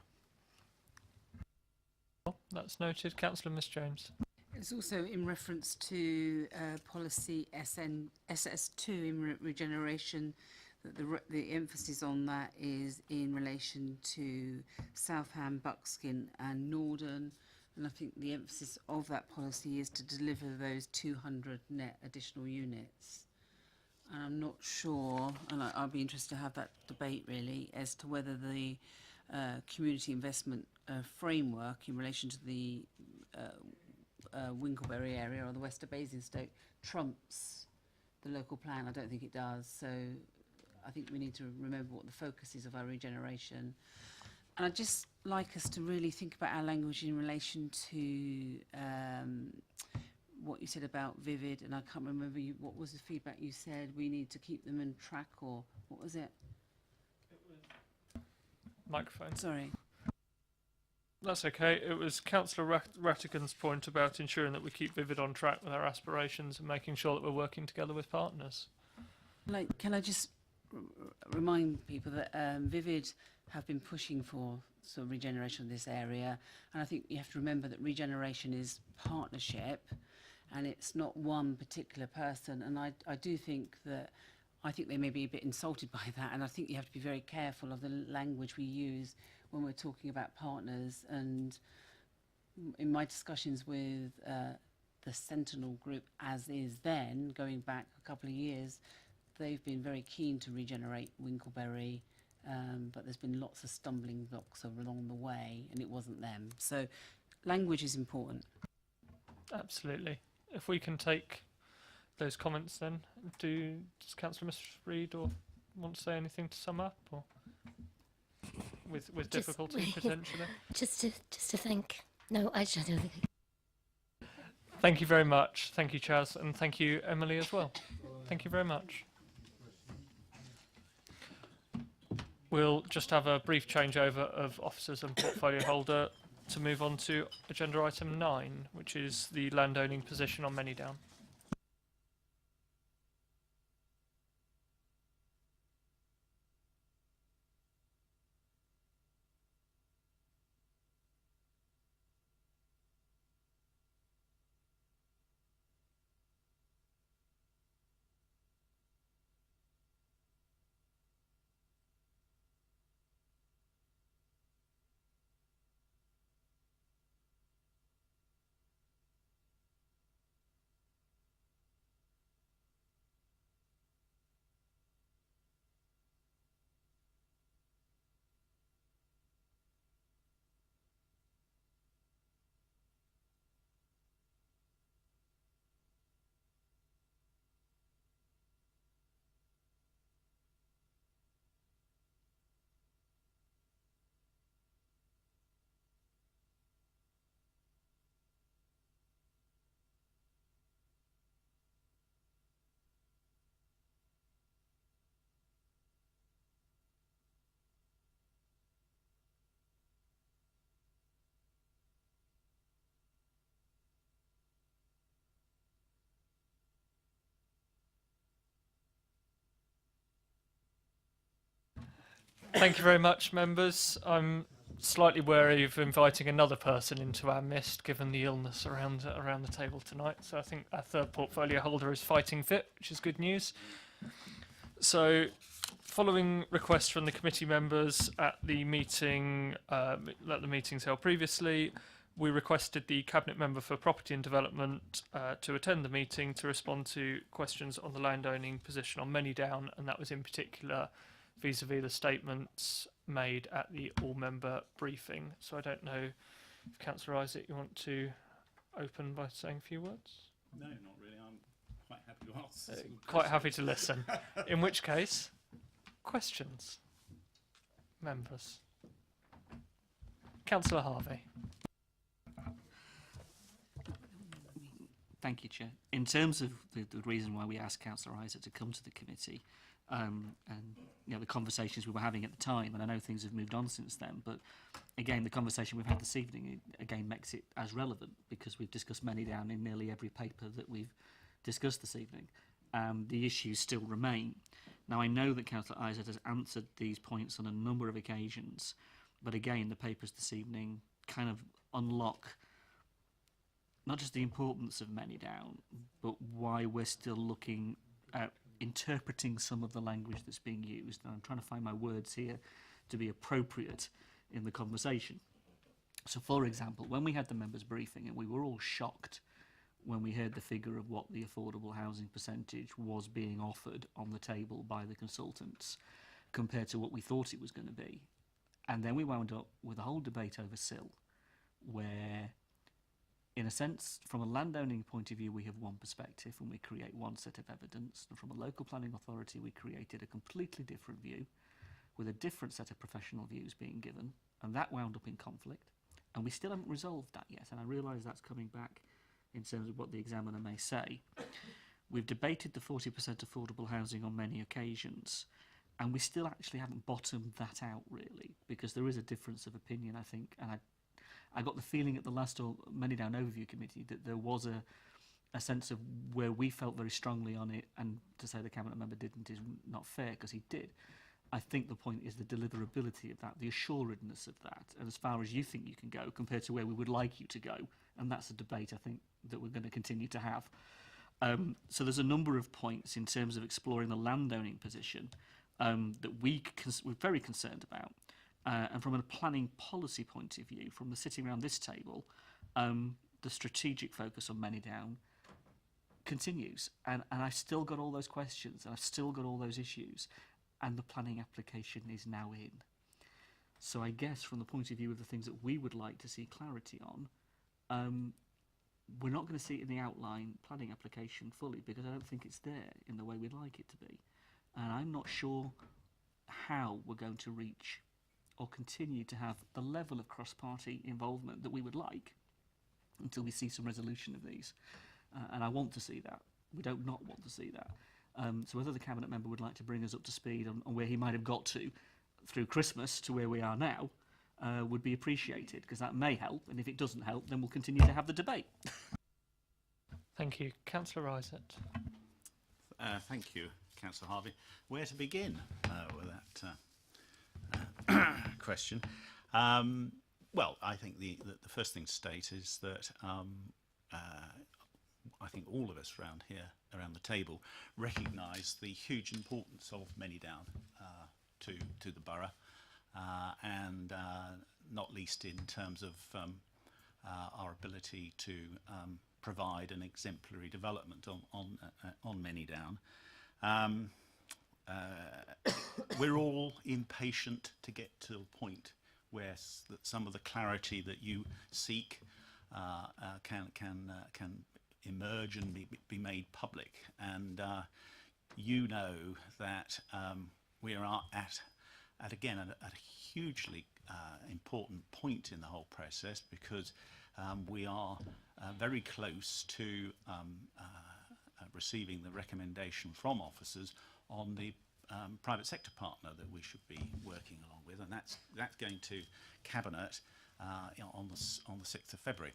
That's noted. Councillor Miss James. It's also in reference to policy SS2 in regeneration, that the emphasis on that is in relation to Southam, Buckskin and Norden, and I think the emphasis of that policy is to deliver those 200 net additional units. And I'm not sure, and I'll be interested to have that debate really, as to whether the community investment framework in relation to the Winklebury area or the West of Basingstoke trumps the local plan. I don't think it does. So I think we need to remember what the focus is of our regeneration. And I'd just like us to really think about our language in relation to what you said about Vivid, and I can't remember what was the feedback you said. We need to keep them in track, or what was it? Microphone. Sorry. That's okay. It was Councillor Rattigan's point about ensuring that we keep Vivid on track with our aspirations and making sure that we're working together with partners. Can I just remind people that Vivid have been pushing for sort of regeneration of this area, and I think you have to remember that regeneration is partnership, and it's not one particular person. And I do think that they may be a bit insulted by that, and I think you have to be very careful of the language we use when we're talking about partners. And in my discussions with the Sentinel group, as is then, going back a couple of years, they've been very keen to regenerate Winklebury, but there's been lots of stumbling blocks along the way, and it wasn't them. So language is important. Absolutely. If we can take those comments then, does Councillor Miss Reid or want to say anything to sum up, or with difficulty potentially? Just to think. No, I don't think. Thank you very much. Thank you, Chaz, and thank you, Emily, as well. Thank you very much. We'll just have a brief changeover of officers and portfolio holder to move on to agenda item 9, which is the landowning position on Manydown. Thank you very much, members. I'm slightly wary of inviting another person into our midst, given the illness around the table tonight. So I think our third portfolio holder is fighting fit, which is good news. So, following requests from the committee members at the meetings held previously, we requested the Cabinet Member for Property and Development to attend the meeting to respond to questions on the landowning position on Many Down, and that was in particular vis-à-vis the statements made at the all-member briefing. So I don't know if Councillor Isaac, you want to open by saying a few words? No, not really. I'm quite happy to answer. Quite happy to listen. In which case, questions, members. Councillor Harvey. Thank you, Chair. In terms of the reason why we asked Councillor Isaac to come to the committee, and the conversations we were having at the time, and I know things have moved on since then, but again, the conversation we've had this evening again makes it as relevant because we've discussed Many Down in nearly every paper that we've discussed this evening. The issues still remain. Now, I know that Councillor Isaac has answered these points on a number of occasions, but again, the papers this evening kind of unlock not just the importance of Many Down, but why we're still looking at interpreting some of the language that's being used. And I'm trying to find my words here to be appropriate in the conversation. So, for example, when we had the members' briefing, and we were all shocked when we heard the figure of what the affordable housing percentage was being offered on the table by the consultants compared to what we thought it was going to be. And then we wound up with a whole debate over SIL, where, in a sense, from a landowning point of view, we have one perspective and we create one set of evidence. And from a local planning authority, we created a completely different view with a different set of professional views being given. And that wound up in conflict. And we still haven't resolved that yet. And I realise that's coming back in terms of what the examiner may say. We've debated the 40% affordable housing on many occasions. And we still actually haven't bottomed that out, really, because there is a difference of opinion, I think. And I got the feeling at the last Many Down Overview Committee that there was a sense of where we felt very strongly on it, and to say the Cabinet Member didn't is not fair, because he did. I think the point is the deliverability of that, the assuredness of that, and as far as you think you can go compared to where we would like you to go. And that's a debate, I think, that we're going to continue to have. So there's a number of points in terms of exploring the landowning position that we're very concerned about. And from a planning policy point of view, from the sitting around this table, the strategic focus on Many Down continues. And I've still got all those questions, and I've still got all those issues, and the planning application is now in. So I guess from the point of view of the things that we would like to see clarity on, we're not going to see it in the outline planning application fully, because I don't think it's there in the way we'd like it to be. And I'm not sure how we're going to reach or continue to have the level of cross-party involvement that we would like until we see some resolution of these. And I want to see that. We don't not want to see that. So whether the Cabinet Member would like to bring us up to speed on where he might have got to through Christmas to where we are now would be appreciated, because that may help. And if it doesn't help, then we'll continue to have the debate. Thank you. Councillor Isaac. Thank you, Councillor Harvey. Where to begin with that question? Well, I think the first thing to state is that I think all of us around here, around the table, recognise the huge importance of Many Down to the borough, and not least in terms of our ability to provide an exemplary development on Many Down. We're all impatient to get to a point where some of the clarity that you seek can emerge and be made public. And you know that we are at a hugely important point in the whole process, because we are very close to receiving the recommendation from officers on the private sector partner that we should be working along with, and that's going to Cabinet on the 6th of February,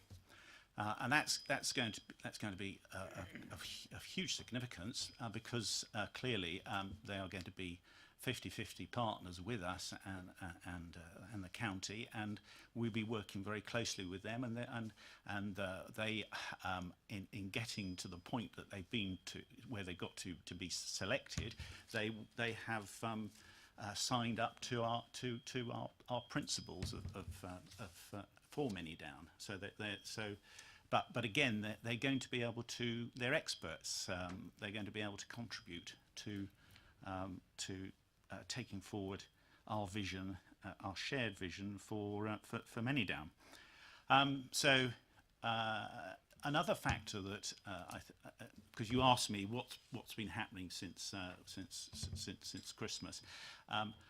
and that's going to be of huge significance, because clearly they are going to be 50-50 partners with us and the county, and we'll be working very closely with them. And they in getting to the point that they've been to, where they got to be selected, they have signed up to our principles for Many Down. So that but again, they're going to be able to. They're experts. They're going to be able to contribute to taking forward our vision, our shared vision for Many Down. Another factor that because you asked me what's been happening since Christmas,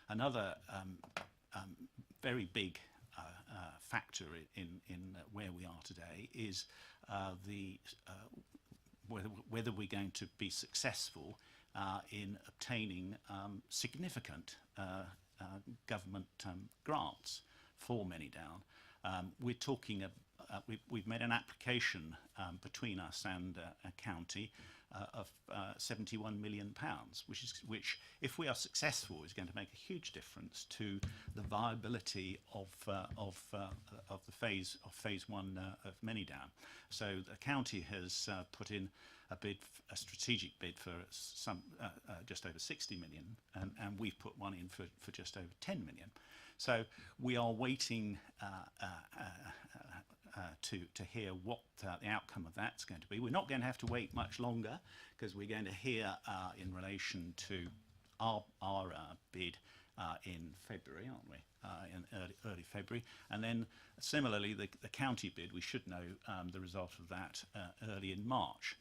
another very big factor in where we are today is whether we're going to be successful in obtaining significant government grants for Many Down. We're talking. We've made an application between us and a county of £71 million, which, if we are successful, is going to make a huge difference to the viability of the phase one of Many Down. So the county has put in a strategic bid for some just over 60 million, and we've put one in for just over 10 million. So we are waiting to hear what the outcome of that's going to be. We're not going to have to wait much longer, because we're going to hear in relation to our bid in February, aren't we? In early February, and then similarly the county bid, we should know the result of that early in March.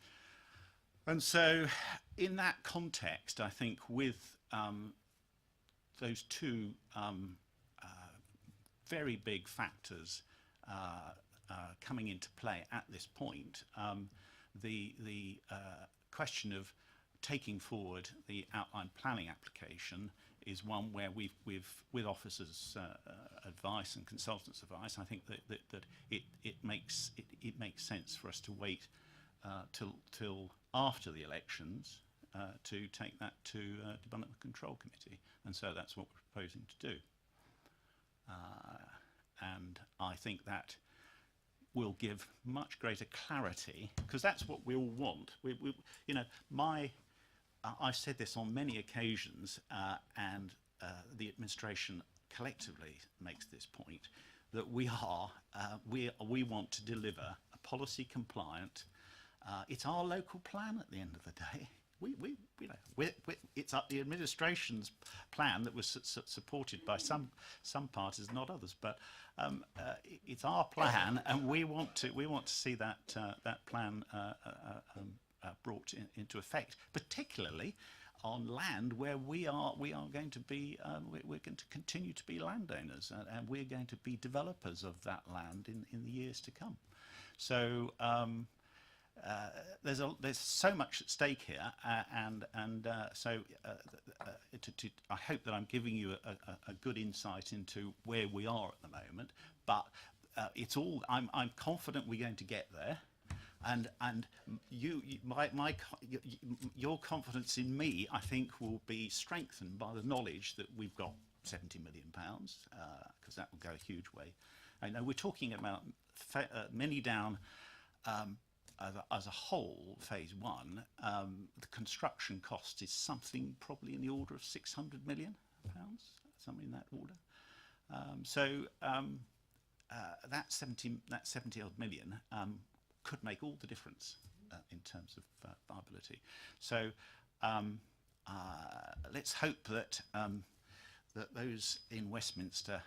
And so in that context, I think with those two very big factors coming into play at this point, the question of taking forward the outline planning application is one where we've with officers' advice and consultants' advice, I think that it makes sense for us to wait till after the elections to take that to Development Control Committee, and so that's what we're proposing to do. And I think that will give much greater clarity, because that's what we all want. You know, I've said this on many occasions, and the administration collectively makes this point, that we want to deliver a policy compliant. It's our local plan at the end of the day. It's the administration's plan that was supported by some parties, not others, but it's our plan, and we want to see that plan brought into effect, particularly on land where we are going to be we're going to continue to be landowners, and we're going to be developers of that land in the years to come. So there's so much at stake here, so I hope that I'm giving you a good insight into where we are at the moment. But it's all. I'm confident we're going to get there, and your confidence in me, I think, will be strengthened by the knowledge that we've got £70 million, because that will go a huge way. I know we're talking about Many Down. As a whole, phase one, the construction cost is something probably in the order of £600 million, something in that order. That 70 odd million could make all the difference in terms of viability. So let's hope that that those in Westminster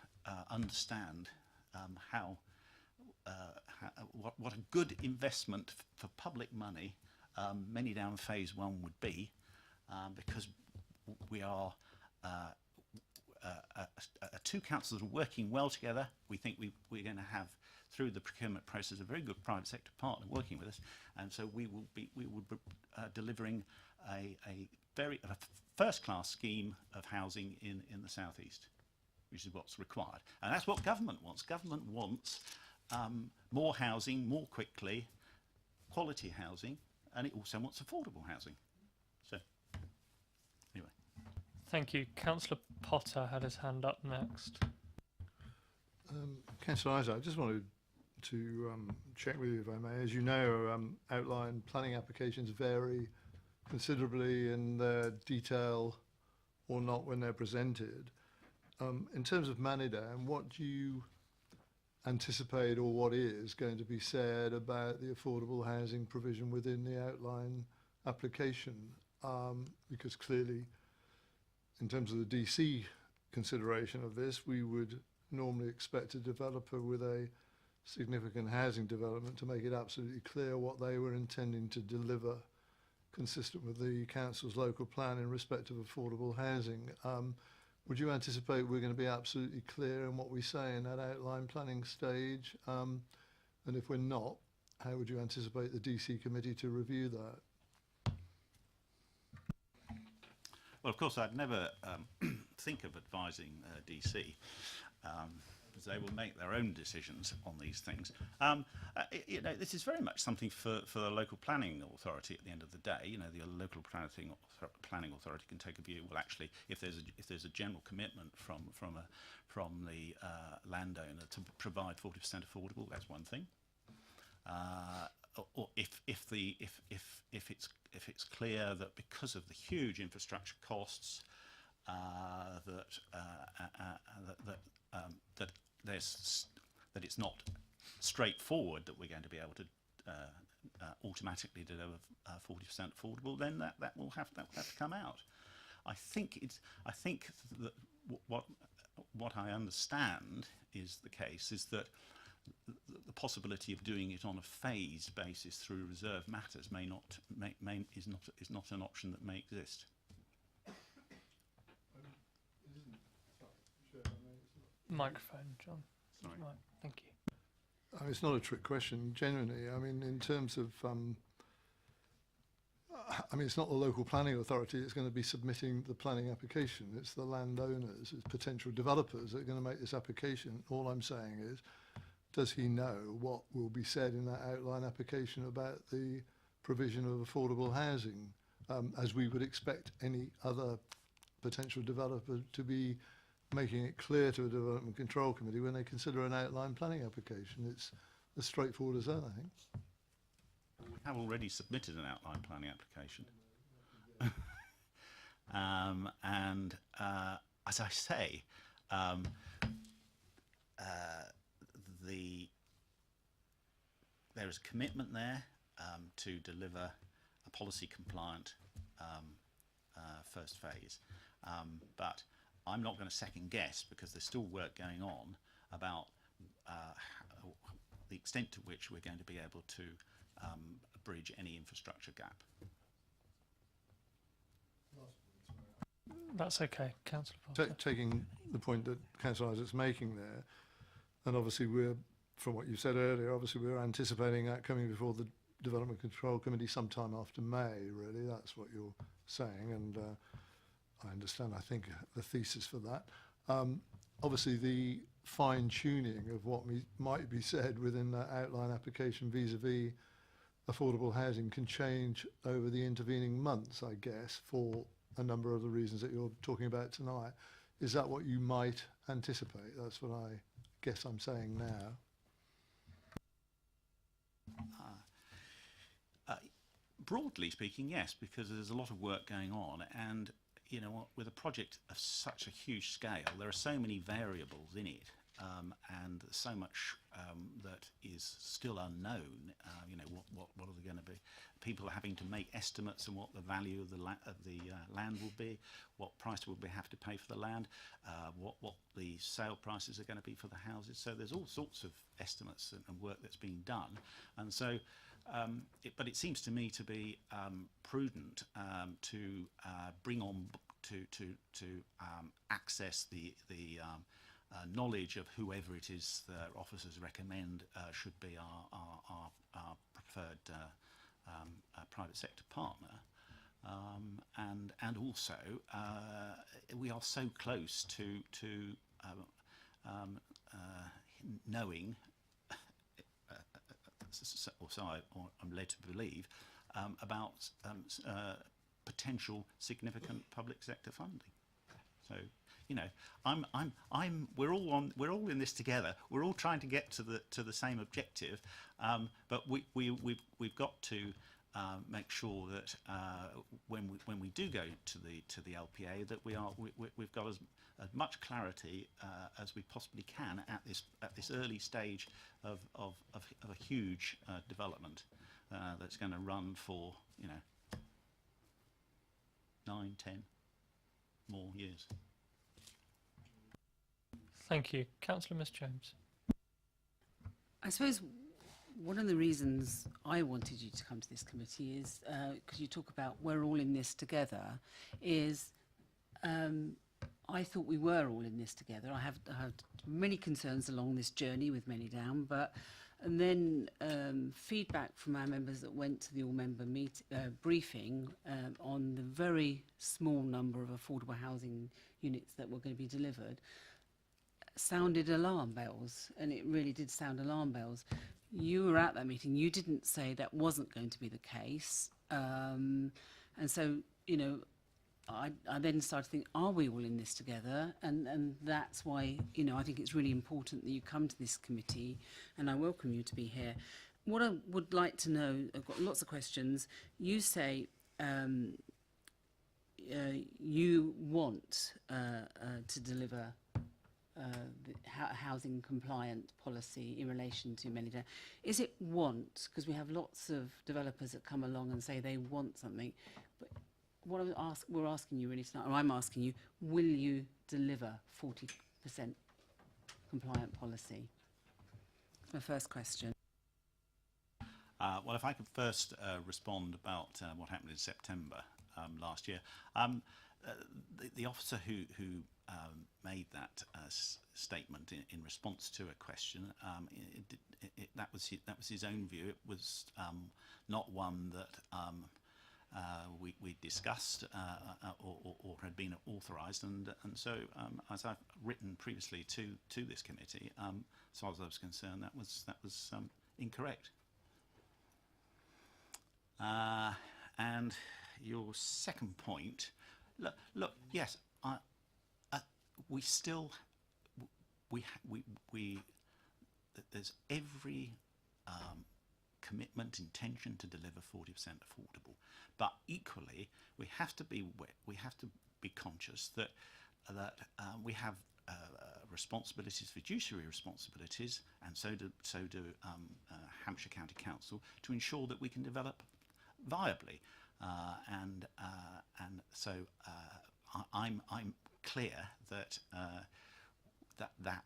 understand what a good investment for public money Many Down phase one would be, because we are two councils that are working well together. We think we're going to have, through the procurement process, a very good private sector partner working with us, and so we will be delivering a first-class scheme of housing in the southeast, which is what's required, and that's what government wants. Government wants more housing, more quickly, quality housing, and it also wants affordable housing. So, anyway. Thank you. Councillor Potter had his hand up next. Councillor Isaac, I just wanted to check with you, if I may. As you know, outline planning applications vary considerably in their detail or not when they're presented. In terms of Manidam, what do you anticipate or what is going to be said about the affordable housing provision within the outline application? Because clearly, in terms of the DC consideration of this, we would normally expect a developer with a significant housing development to make it absolutely clear what they were intending to deliver consistent with the council's local plan in respect of affordable housing. Would you anticipate we're going to be absolutely clear in what we say in that outline planning stage? And if we're not, how would you anticipate the DC committee to review that? Well, of course, I'd never think of advising DC, because they will make their own decisions on these things. You know, this is very much something for the local planning authority at the end of the day. You know, the local planning authority can take a view. Well, actually, if there's a general commitment from the landowner to provide 40% affordable, that's one thing. Or if it's clear that because of the huge infrastructure costs that it's not straightforward that we're going to be able to automatically deliver 40% affordable, then that will have to come out. I think that what I understand is the case is that the possibility of doing it on a phased basis through reserve matters is not an option that may exist. Microphone, John. Sorry. Right, thank you. I mean, it's not a trick question, genuinely. I mean, in terms of, I mean, it's not the local planning authority that's going to be submitting the planning application. It's the landowners, it's potential developers that are going to make this application. All I'm saying is, does he know what will be said in that outline application about the provision of affordable housing, as we would expect any other potential developer to be making it clear to a development control committee when they consider an outline planning application. It's as straightforward as that, I think. We have already submitted an outline planning application. And as I say, there is a commitment there to deliver a policy compliant first phase, but I'm not going to second guess, because there's still work going on about the extent to which we're going to be able to bridge any infrastructure gap. That's okay, Councillor Potter. Taking the point that Councillor Isaac's making there, and obviously we're, from what you said earlier, obviously we're anticipating that coming before the Development Control Committee sometime after May, really. That's what you're saying, and I understand, I think, the thesis for that. Obviously, the fine-tuning of what might be said within that outline application vis-a-vis affordable housing can change over the intervening months, I guess, for a number of the reasons that you're talking about tonight. Is that what you might anticipate? That's what I guess I'm saying now. Broadly speaking, yes, because there's a lot of work going on, and you know, with a project of such a huge scale, there are so many variables in it, and so much that is still unknown. You know, what are they going to be? People are having to make estimates on what the value of the land will be, what price will we have to pay for the land, what the sale prices are going to be for the houses. So there's all sorts of estimates and work that's being done, and so. But it seems to me to be prudent to bring on to access the knowledge of whoever it is the officers recommend should be our preferred private sector partner, and also we are so close to knowing. Or so I'm led to believe, about potential significant public sector funding. So, you know, we're all in this together. We're all trying to get to the same objective, but we've got to make sure that when we do go to the LPA, that we've got as much clarity as we possibly can at this early stage of a huge development that's going to run for 9, 10 more years. Thank you. Councillor Miss Jones. I suppose one of the reasons I wanted you to come to this committee is because you talk about we're all in this together, is I thought we were all in this together. I have had many concerns along this journey with Many Down, and then feedback from our members that went to the all-member briefing on the very small number of affordable housing units that were going to be delivered sounded alarm bells, and it really did sound alarm bells. You were at that meeting. You didn't say that wasn't going to be the case, and so I then started to think, are we all in this together? And that's why I think it's really important that you come to this committee, and I welcome you to be here. What I would like to know, I've got lots of questions. You say you want to deliver the housing compliant policy in relation to Many Down. Is it want? Because we have lots of developers that come along and say they want something, but what we're asking you really tonight, or I'm asking you, will you deliver 40% compliant policy? That's my first question. Well, if I could first respond about what happened in September last year. The officer who made that statement in response to a question, that was his own view. It was not one that we discussed or had been authorised, and so as I've written previously to this committee, as far as I was concerned, that was incorrect. And your second point, look, yes, we still there's every commitment, intention to deliver 40% affordable, but equally we have to be conscious that we have responsibilities, fiduciary responsibilities, and so do Hampshire County Council, to ensure that we can develop viably, and so I'm clear that that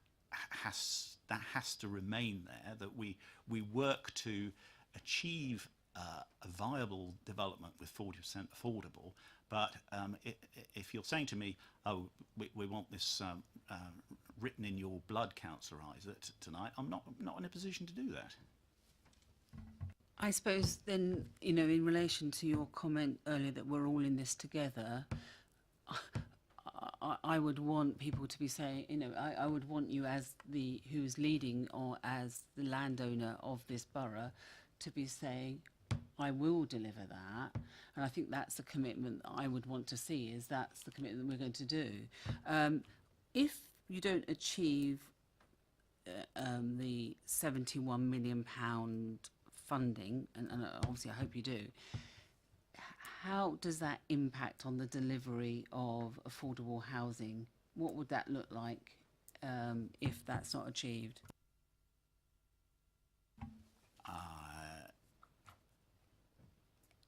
has to remain there, that we work to achieve a viable development with 40% affordable. But if you're saying to me, oh, we want this written in your blood, Councillor Isaac, tonight, I'm not in a position to do that. I suppose then, in relation to your comment earlier that we're all in this together, I would want people to be saying, I would want you as who's leading or as the landowner of this borough to be saying, I will deliver that. And I think that's the commitment that I would want to see, is that's the commitment that we're going to do. If you don't achieve the £71 million funding, and obviously I hope you do, how does that impact on the delivery of affordable housing? What would that look like if that's not achieved?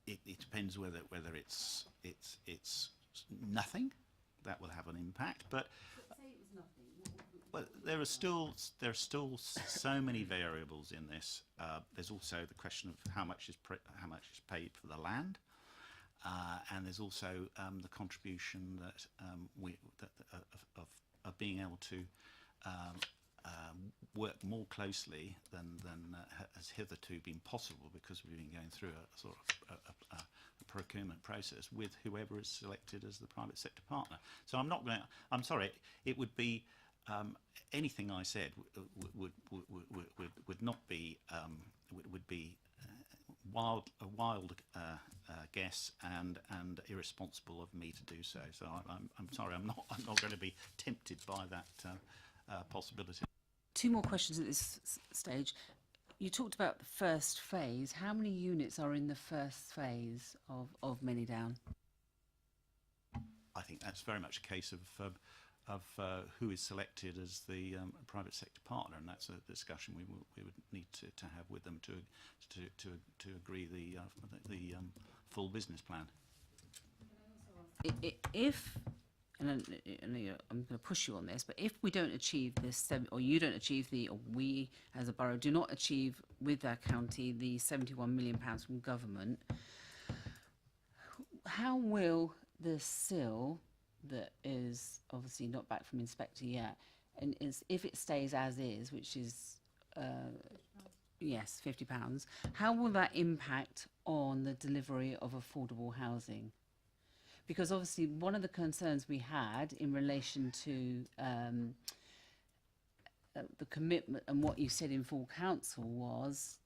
It depends whether it's nothing. That will have an impact, but well, there are still so many variables in this. There's also the question of how much is paid for the land, and there's also the contribution that of being able to work more closely than has hitherto been possible, because we've been going through a sort of a procurement process with whoever is selected as the private sector partner. So I'm sorry, it would be anything I said would not be would be a wild guess and irresponsible of me to do so. So I'm sorry, I'm not going to be tempted by that possibility. Two more questions at this stage. You talked about the first phase. How many units are in the first phase of Many Down? I think that's very much a case of who is selected as the private sector partner, and that's a discussion we would need to have with them to agree the full business plan. If, and I'm going to push you on this, but if we don't achieve this, or you don't achieve or we as a borough do not achieve with our county the £71 million from government, how will the SIL that is obviously not back from inspector yet, and if it stays as is, which is yes, £50, how will that impact on the delivery of affordable housing? Because obviously one of the concerns we had in relation to the commitment and what you said in full council was,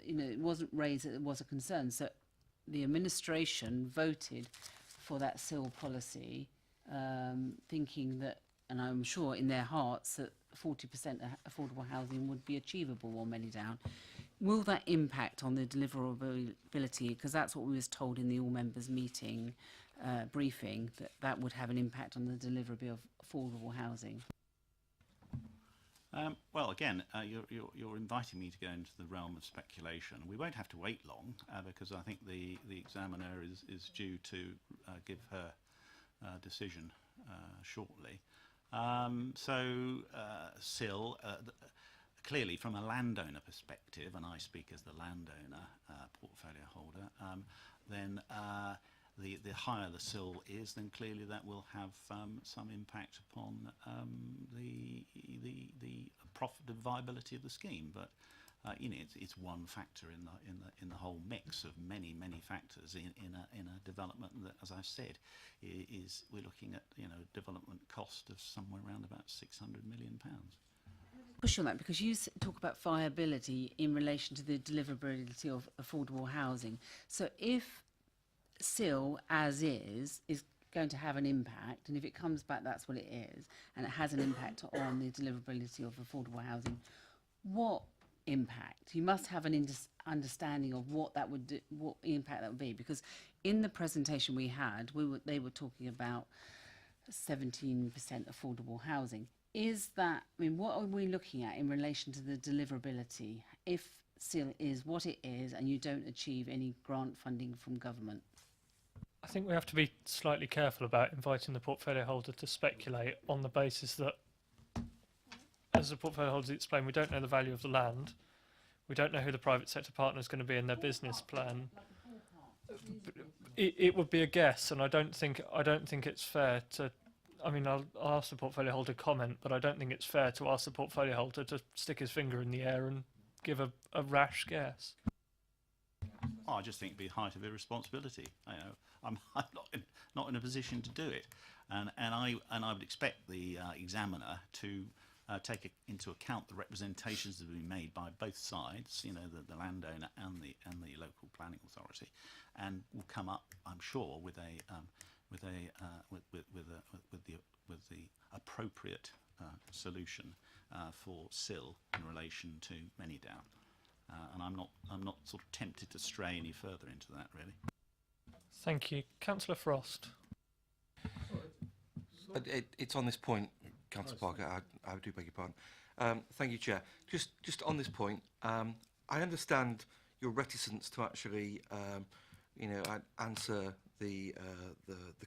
it wasn't raised that it was a concern. So the administration voted for that SIL policy, thinking that, and I'm sure in their hearts, that 40% affordable housing would be achievable on Many Down. Will that impact on the deliverability? Because that's what we was told in the all members meeting briefing, that would have an impact on the delivery of affordable housing. Well, again, you're inviting me to go into the realm of speculation. We won't have to wait long because I think the examiner is due to give her decision shortly. SIL, clearly from a landowner perspective, and I speak as the landowner portfolio holder, then the higher the SIL is, then clearly that will have some impact upon the profit viability of the scheme. But it's one factor in the whole mix of many factors in a development that, as I said, we're looking at development cost of somewhere around about £600 million. Push on that, because you talk about viability in relation to the deliverability of affordable housing. So if SIL as is going to have an impact, and if it comes back that's what it is, and it has an impact on the deliverability of affordable housing, what impact? You must have an understanding of what that would do, what impact that would be, because in the presentation we had, they were talking about 17% affordable housing. Is that, what are we looking at in relation to the deliverability if SIL is what it is and you don't achieve any grant funding from government? I think we have to be slightly careful about inviting the portfolio holder to speculate on the basis that, as the portfolio holder explained, we don't know the value of the land, we don't know who the private sector partner is going to be in their business plan. It would be a guess, and I don't think it's fair to. I'll ask the portfolio holder comment, but I don't think it's fair to ask the portfolio holder to stick his finger in the air and give a rash guess. I just think it'd be a height of irresponsibility. I'm not in a position to do it, and I would expect the examiner to take into account the representations that have been made by both sides, the landowner and the local planning authority, and will come up, I'm sure, with the appropriate solution for SIL in relation to Many Down. And I'm not sort of tempted to stray any further into that, really. Thank you, Councillor Frost. It's on this point, Councillor Parker. I do beg your pardon. Thank you, Chair. Just on this point, I understand your reticence to actually, answer the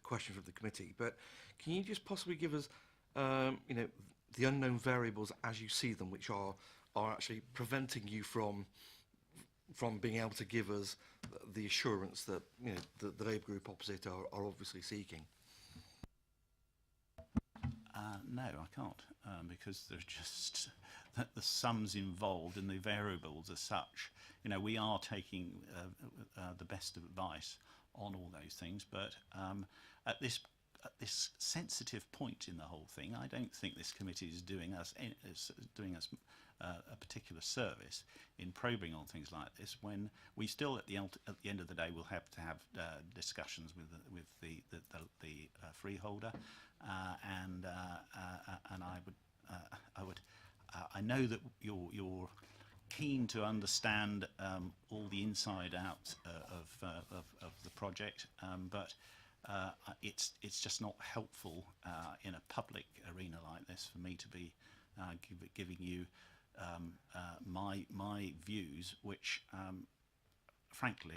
question from the committee. But can you just possibly give us, the unknown variables as you see them, which are actually preventing you from being able to give us the assurance that the Labour group opposite are obviously seeking? No, I can't, because there's just the sums involved and the variables as such. We are taking the best advice on all those things, but at this sensitive point in the whole thing, I don't think this committee is doing us a particular service in probing on things like this, when we still at the end of the day will have to have discussions with the freeholder, and I know that you're keen to understand all the inside out of the project, but it's just not helpful in a public arena like this for me to be giving you my views, which frankly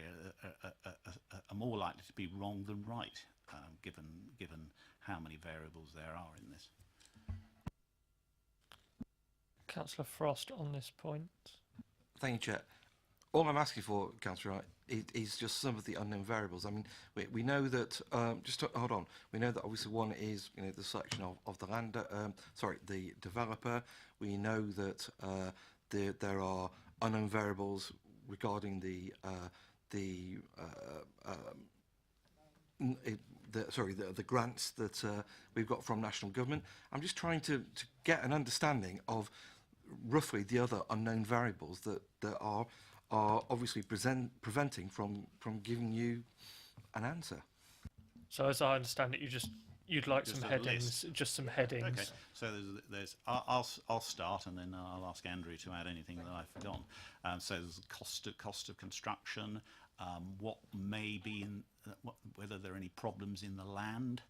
are more likely to be wrong than right, given how many variables there are in this. Councillor Frost on this point. Thank you, Chair. All I'm asking for, Councillor Wright, is just some of the unknown variables. I mean, we know that, hold on, we know that obviously one is, the selection of the developer. We know that there are unknown variables regarding the grants that we've got from national government. I'm just trying to get an understanding of roughly the other unknown variables that are obviously preventing from giving you an answer. So as I understand it, you'd like Just some a headings, list. just some headings. Okay, so I'll start, and then I'll ask Andrew to add anything that I've forgotten. So there's the cost of construction, what may be whether there are any problems in the land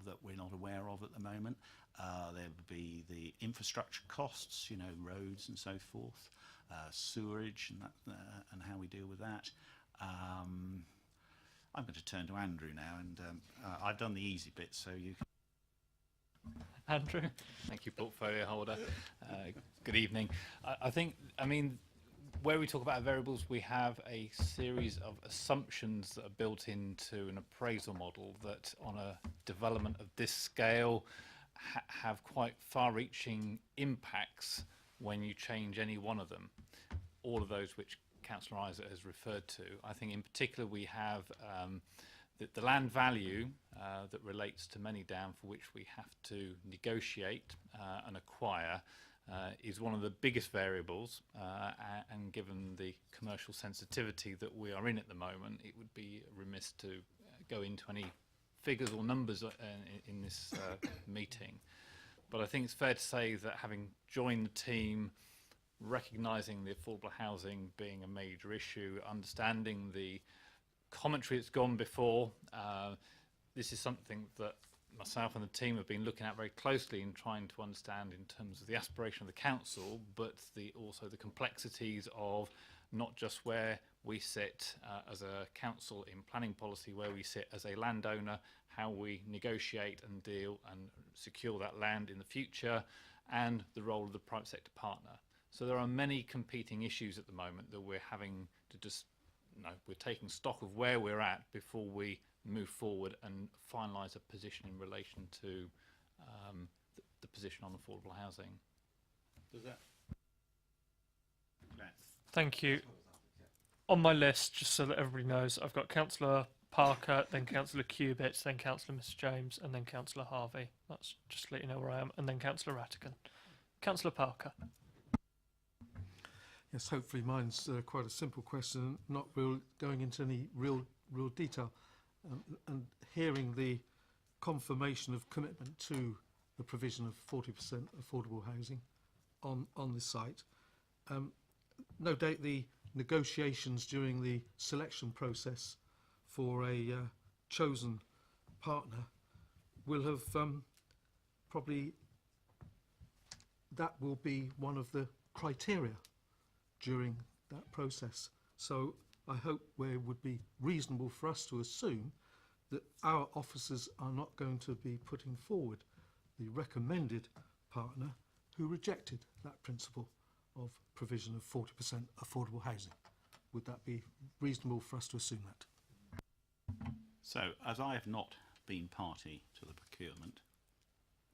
that we're not aware of at the moment. There would be the infrastructure costs, roads and so forth, sewerage and how we deal with that. I'm going to turn to Andrew now, and I've done the easy bit, so you can. Andrew. Thank you, portfolio holder. Good evening. I mean, where we talk about variables, we have a series of assumptions that are built into an appraisal model that on a development of this scale have quite far-reaching impacts when you change any one of them. All of those which Councillor Isaac has referred to. I think in particular we have the land value that relates to many down for which we have to negotiate and acquire is one of the biggest variables, and given the commercial sensitivity that we are in at the moment, it would be remiss to go into any figures or numbers in this meeting. But I think it's fair to say that having joined the team, recognising the affordable housing being a major issue, understanding the commentary that's gone before, this is something that myself and the team have been looking at very closely and trying to understand in terms of the aspiration of the council, but also the complexities of not just where we sit as a council in planning policy, where we sit as a landowner, how we negotiate and deal and secure that land in the future, and the role of the private sector partner. So there are many competing issues at the moment that we're having to just, we're taking stock of where we're at before we move forward and finalise a position in relation to the position on affordable housing. Does that? Thank you. On my list, just so that everybody knows, I've got Councillor Parker, then Councillor Cubitt, then Councillor Mr James, and then Councillor Harvey. That's just to let you know where I am, and then Councillor Rattigan. Councillor Parker. Yes, hopefully mine's quite a simple question, not going into any real detail. And hearing the confirmation of commitment to the provision of 40% affordable housing on this site. No doubt the negotiations during the selection process for a chosen partner will have probably, that will be one of the criteria during that process. So I hope it would be reasonable for us to assume that our officers are not going to be putting forward the recommended partner who rejected that principle of provision of 40% affordable housing. Would that be reasonable for us to assume that? So, as I have not been party to the procurement,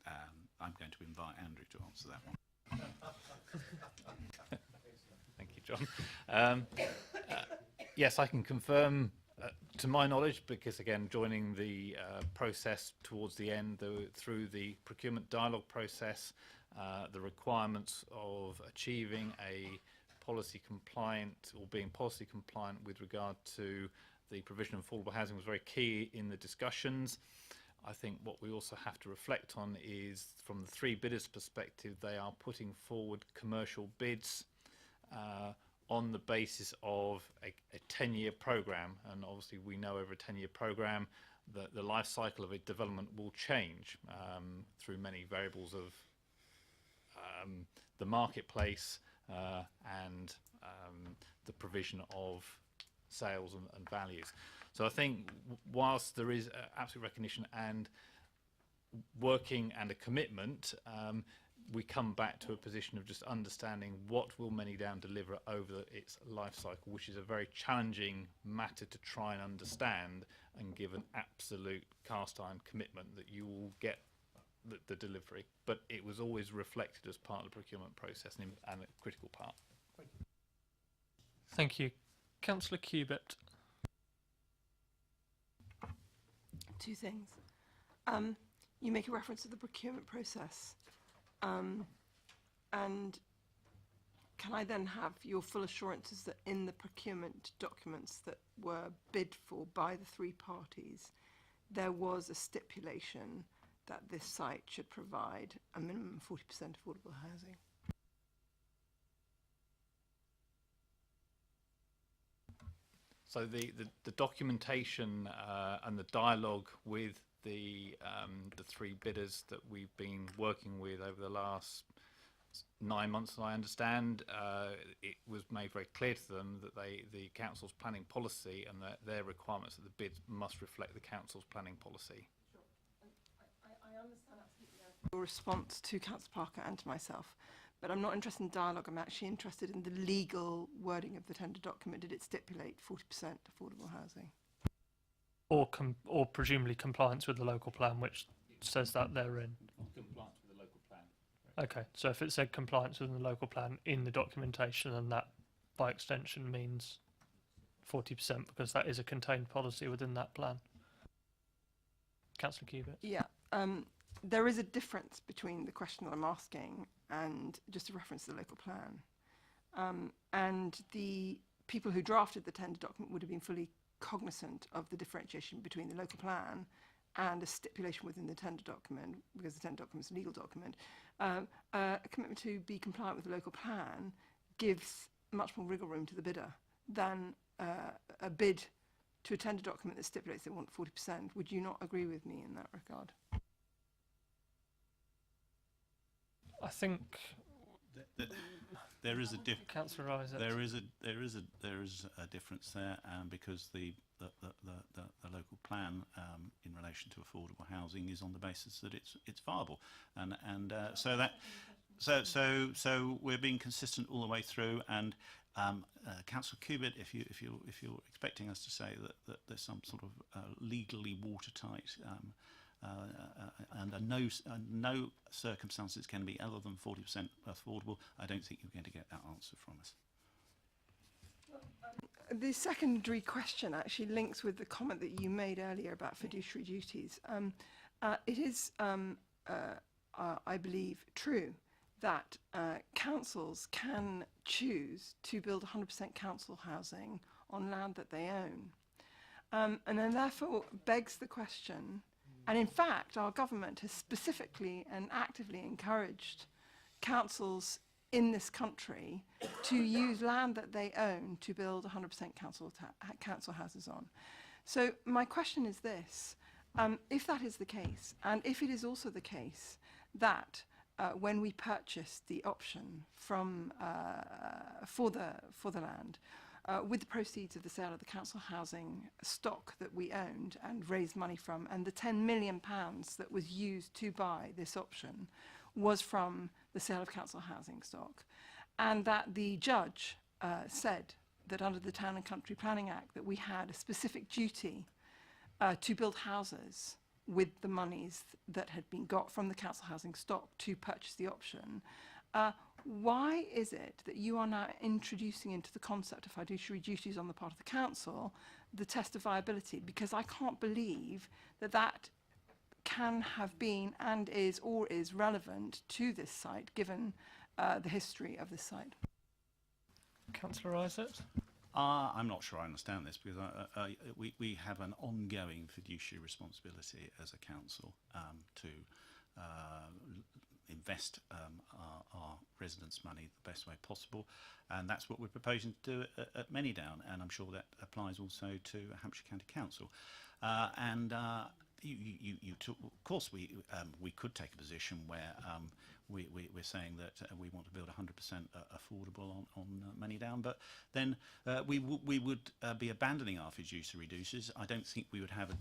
I'm going to invite Andrew to answer that one. Thank you, John. Yes, I can confirm, to my knowledge, because again, joining the process towards the end, through the procurement dialogue process, the requirements of achieving a policy compliant or being policy compliant with regard to the provision of affordable housing was very key in the discussions. I think what we also have to reflect on is, from the three bidders' perspective, they are putting forward commercial bids on the basis of a 10-year programme, and obviously we know over a 10-year programme that the life cycle of a development will change through many variables of the marketplace and the provision of sales and values. So I think whilst there is absolute recognition and working and a commitment, we come back to a position of just understanding what will Many Down deliver over its life cycle, which is a very challenging matter to try and understand and give an absolute cast iron commitment that you will get the delivery. But it was always reflected as part of the procurement process and a critical part. Thank you. Councillor Cubitt. Two things. You make a reference to the procurement process. And can I then have your full assurances that in the procurement documents that were bid for by the three parties, there was a stipulation that this site should provide a minimum of 40% affordable housing? So the documentation and the dialogue with the three bidders that we've been working with over the last 9 months, as I understand, it was made very clear to them that the council's planning policy and their requirements that the bids must reflect the council's planning policy. Sure. I understand absolutely your response to Councillor Parker and to myself, but I'm not interested in dialogue. I'm actually interested in the legal wording of the tender document. Did it stipulate 40% affordable housing? Or presumably compliance with the local plan, which says that therein. Compliance with the local plan. Okay, so if it said compliance with the local plan in the documentation, then that by extension means 40%, because that is a contained policy within that plan. Councillor Cubitt. Yeah. There is a difference between the question that I'm asking and just a reference to the local plan. And the people who drafted the tender document would have been fully cognizant of the differentiation between the local plan and a stipulation within the tender document, because the tender document is a legal document. A commitment to be compliant with the local plan gives much more wriggle room to the bidder than a bid to a tender document that stipulates they want 40%. Would you not agree with me in that regard? I think there is a Councillor Isaac. there is a difference there, because the local plan in relation to affordable housing is on the basis that it's viable, and so we're being consistent all the way through. And Councillor Cubitt, if you're expecting us to say that there's some sort of legally watertight and no circumstances can be other than 40% affordable, I don't think you're going to get that answer from us. The secondary question actually links with the comment that you made earlier about fiduciary duties. It is, I believe, true that councils can choose to build 100% council housing on land that they own. And then therefore begs the question, and in fact our government has specifically and actively encouraged councils in this country to use land that they own to build 100% council houses on. So my question is this, if that is the case, and if it is also the case that when we purchased the option from for the land, with the proceeds of the sale of the council housing stock that we owned and raised money from, and the £10 million that was used to buy this option was from the sale of council housing stock, and that the judge said that under the Town and Country Planning Act that we had a specific duty to build houses with the monies that had been got from the council housing stock to purchase the option. Why is it that you are now introducing into the concept of fiduciary duties on the part of the council the test of viability? Because I can't believe that can have been and is or is relevant to this site, given the history of this site. Councillor Isaac? I'm not sure I understand this, because we have an ongoing fiduciary responsibility as a council to invest our residents' money the best way possible, and that's what we're proposing to do at Manydown, and I'm sure that applies also to Hampshire County Council. Of course, we could take a position where we're saying that we want to build 100% affordable on Manydown, but then we would be abandoning our fiduciary duties. I don't think we would have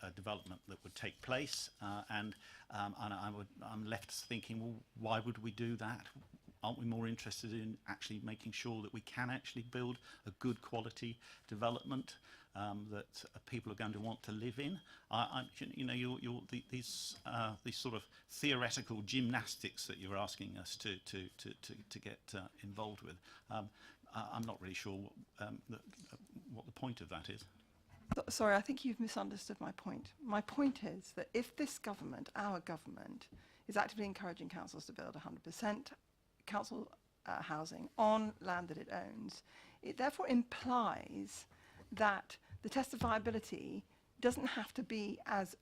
a development that would take place, and I'm left thinking, well, why would we do that? Aren't we more interested in actually making sure that we can actually build a good quality development that people are going to want to live in? These sort of theoretical gymnastics that you're asking us to get involved with, I'm not really sure what the point of that is. Sorry, I think you've misunderstood my point. My point is that if this government, our government, is actively encouraging councils to build 100% council housing on land that it owns, it therefore implies that the test of viability doesn't have to be as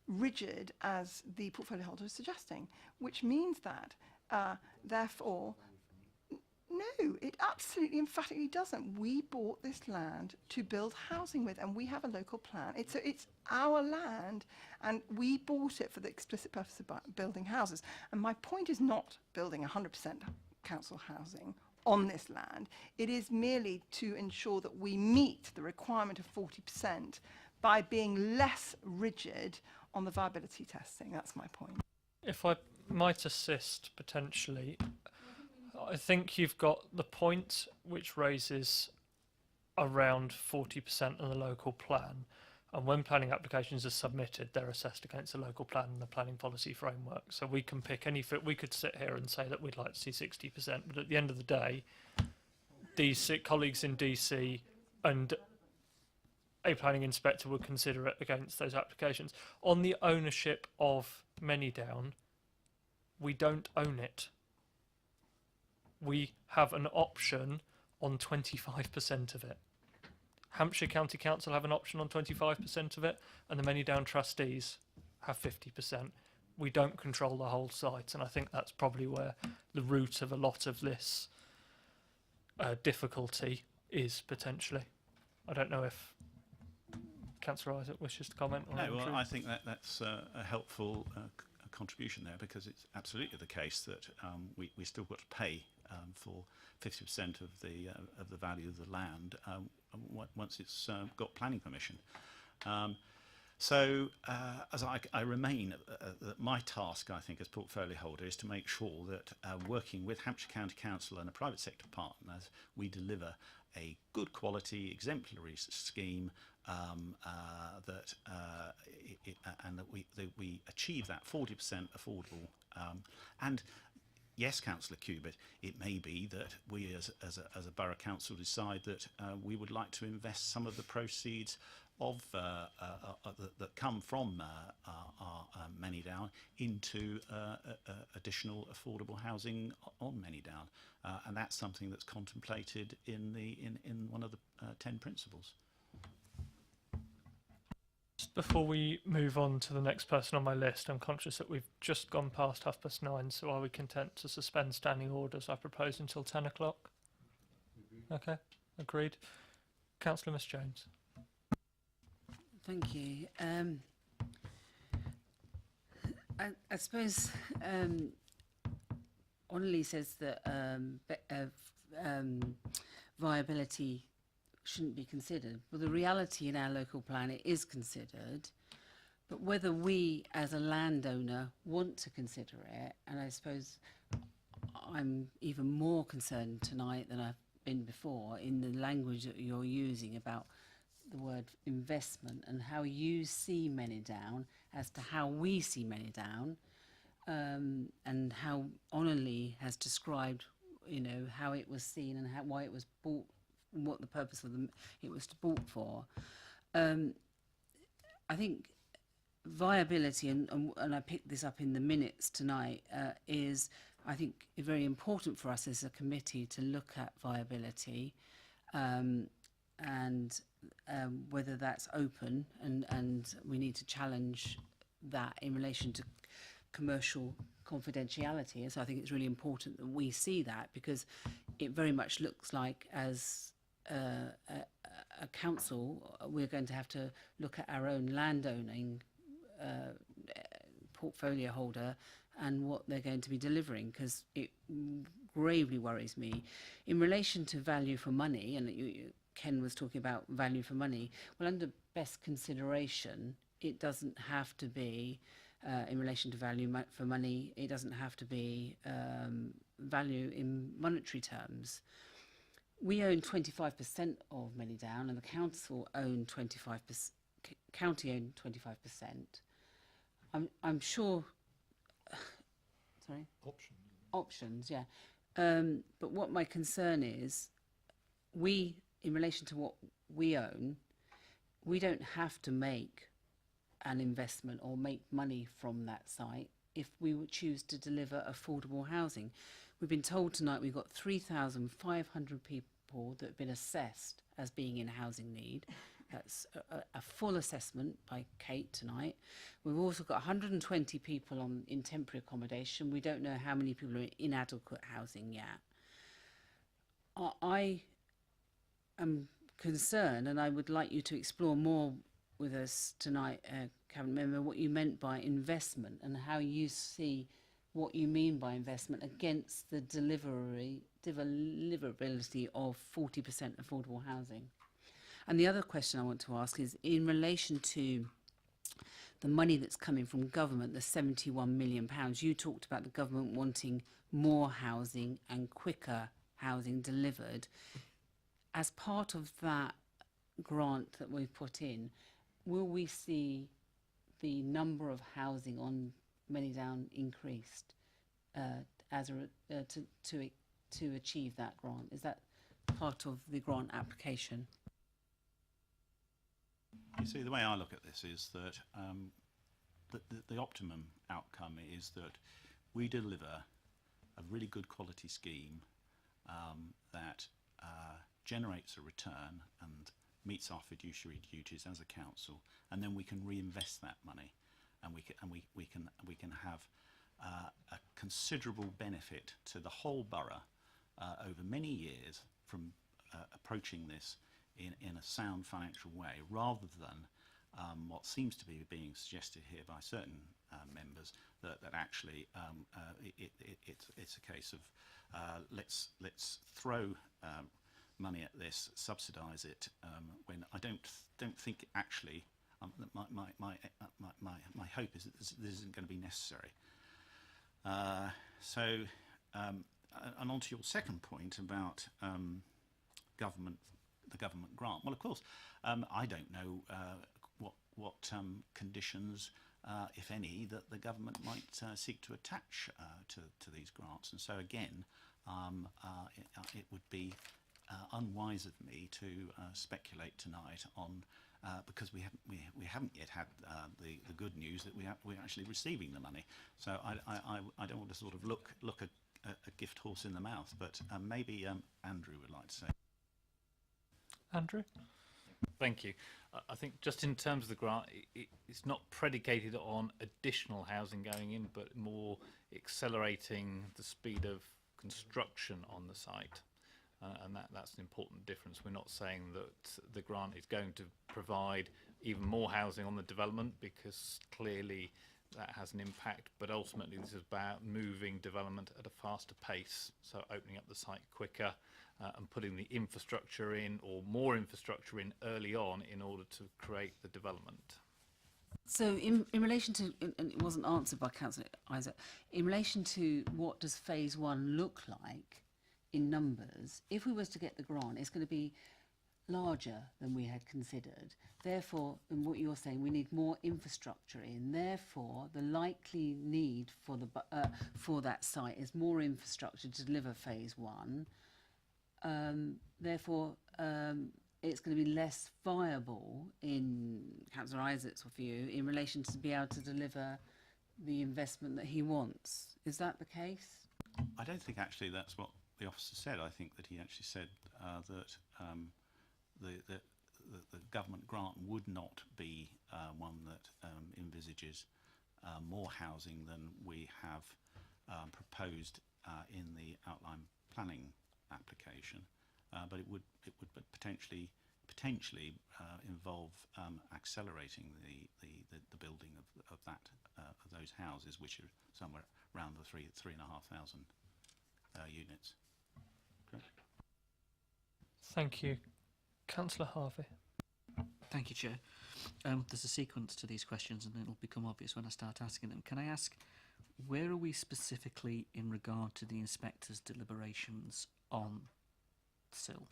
rigid as the portfolio holder is suggesting, which means that therefore, no, it absolutely emphatically doesn't. We bought this land to build housing with, and we have a local plan. It's our land, and we bought it for the explicit purpose of building houses. And my point is not building 100% council housing on this land. It is merely to ensure that we meet the requirement of 40% by being less rigid on the viability testing. That's my point. If I might assist potentially, I think you've got the point which raises around 40% of the local plan, and when planning applications are submitted, they're assessed against the local plan and the planning policy framework. So we can pick any. We could sit here and say that we'd like to see 60%, but at the end of the day, DC colleagues in DC and a planning inspector would consider it against those applications. On the ownership of Manydown, we don't own it. We have an option on 25% of it. Hampshire County Council have an option on 25% of it, and the Manydown trustees have 50%. We don't control the whole site, and I think that's probably where the root of a lot of this difficulty is potentially. I don't know if Councillor Isaac wishes to comment on No, well, I think that's a helpful contribution there, because it's absolutely the case that we still got to pay for 50% of the value of the land once it's got planning permission. As I remain, my task, I think, as portfolio holder is to make sure that working with Hampshire County Council and the private sector partners, we deliver a good quality, exemplary scheme and that we achieve that 40% affordable. And yes, Councillor Cubitt, it may be that we as a borough council decide that we would like to invest some of the proceeds of that come from our Manydown into additional affordable housing on Manydown, and that's something that's contemplated in one of the 10 principles. Just before we move on to the next person on my list, I'm conscious that we've just gone past 9:30, so are we content to suspend standing orders? I propose until 10 o'clock. Okay, agreed. Councillor Miss Jones. Thank you. I suppose Onley says that viability shouldn't be considered. Well, the reality in our local plan, it is considered, but whether we as a landowner want to consider it, and I suppose I'm even more concerned tonight than I've been before in the language that you're using about the word investment and how you see Manydown as to how we see Manydown, and how Onley has described, how it was seen and why it was bought, what the purpose of it was bought for. I think viability, and I picked this up in the minutes tonight, is, I think, very important for us as a committee to look at viability, and whether that's open, and we need to challenge that in relation to commercial confidentiality. And so I think it's really important that we see that, because it very much looks like, as a council, we're going to have to look at our own landowning portfolio holder and what they're going to be delivering, because it gravely worries me in relation to value for money. And Ken was talking about value for money. Well, under best consideration, it doesn't have to be in relation to value for money. It doesn't have to be value in monetary terms. We own 25% of Down, and the council own 25%. County own 25%. I'm sure. Sorry. Options, yeah. But what my concern is, we, in relation to what we own, we don't have to make an investment or make money from that site if we would choose to deliver affordable housing. We've been told tonight we've got 3,500 people that have been assessed as being in housing need. That's a full assessment by Kate tonight. We've also got 120 people in temporary accommodation. We don't know how many people are in inadequate housing yet. I am concerned, and I would like you to explore more with us tonight, Cabinet Member, what you meant by investment and how you see what you mean by investment against the deliverability of 40% affordable housing. And the other question I want to ask is in relation to the money that's coming from government, the £71 million. You talked about the government wanting more housing and quicker housing delivered. As part of that grant that we've put in, will we see the number of housing on Down increased to achieve that grant? Is that part of the grant application? You see, the way I look at this is that the optimum outcome is that we deliver a really good quality scheme that generates a return and meets our fiduciary duties as a council, and then we can reinvest that money, and we can have a considerable benefit to the whole borough over many years from approaching this in a sound financial way, rather than what seems to be being suggested here by certain members, that actually it's a case of let's throw money at this, subsidise it, when I don't think actually my hope is that this isn't going to be necessary. And on to your second point about the government grant. Well, of course, I don't know what conditions, if any, that the government might seek to attach to these grants. And so again, it would be unwise of me to speculate tonight on because we haven't yet had the good news that we're actually receiving the money. So I don't want to sort of look a gift horse in the mouth, but maybe Andrew would like to say. Andrew? Thank you. I think just in terms of the grant, it's not predicated on additional housing going in, but more accelerating the speed of construction on the site. And that's an important difference. We're not saying that the grant is going to provide even more housing on the development, because clearly that has an impact, but ultimately this is about moving development at a faster pace, so opening up the site quicker and putting the infrastructure in, or more infrastructure in, early on in order to create the development. So in relation to, and it wasn't answered by Councillor Isaac, in relation to what does phase one look like in numbers, if we was to get the grant, it's going to be larger than we had considered. Therefore, in what you're saying, we need more infrastructure in. Therefore, the likely need for that site is more infrastructure to deliver phase one. Therefore, it's going to be less viable, in Councillor Isaac's view, in relation to be able to deliver the investment that he wants. Is that the case? I don't think actually that's what the officer said. I think that he actually said that the government grant would not be one that envisages more housing than we have proposed in the outline planning application, but it would potentially involve accelerating the building of those houses, which are somewhere around the 3,500 units. Okay. Thank you. Councillor Harvey. Thank you, Chair. There's a sequence to these questions, and it'll become obvious when I start asking them. Can I ask, where are we specifically in regard to the inspector's deliberations on SIL?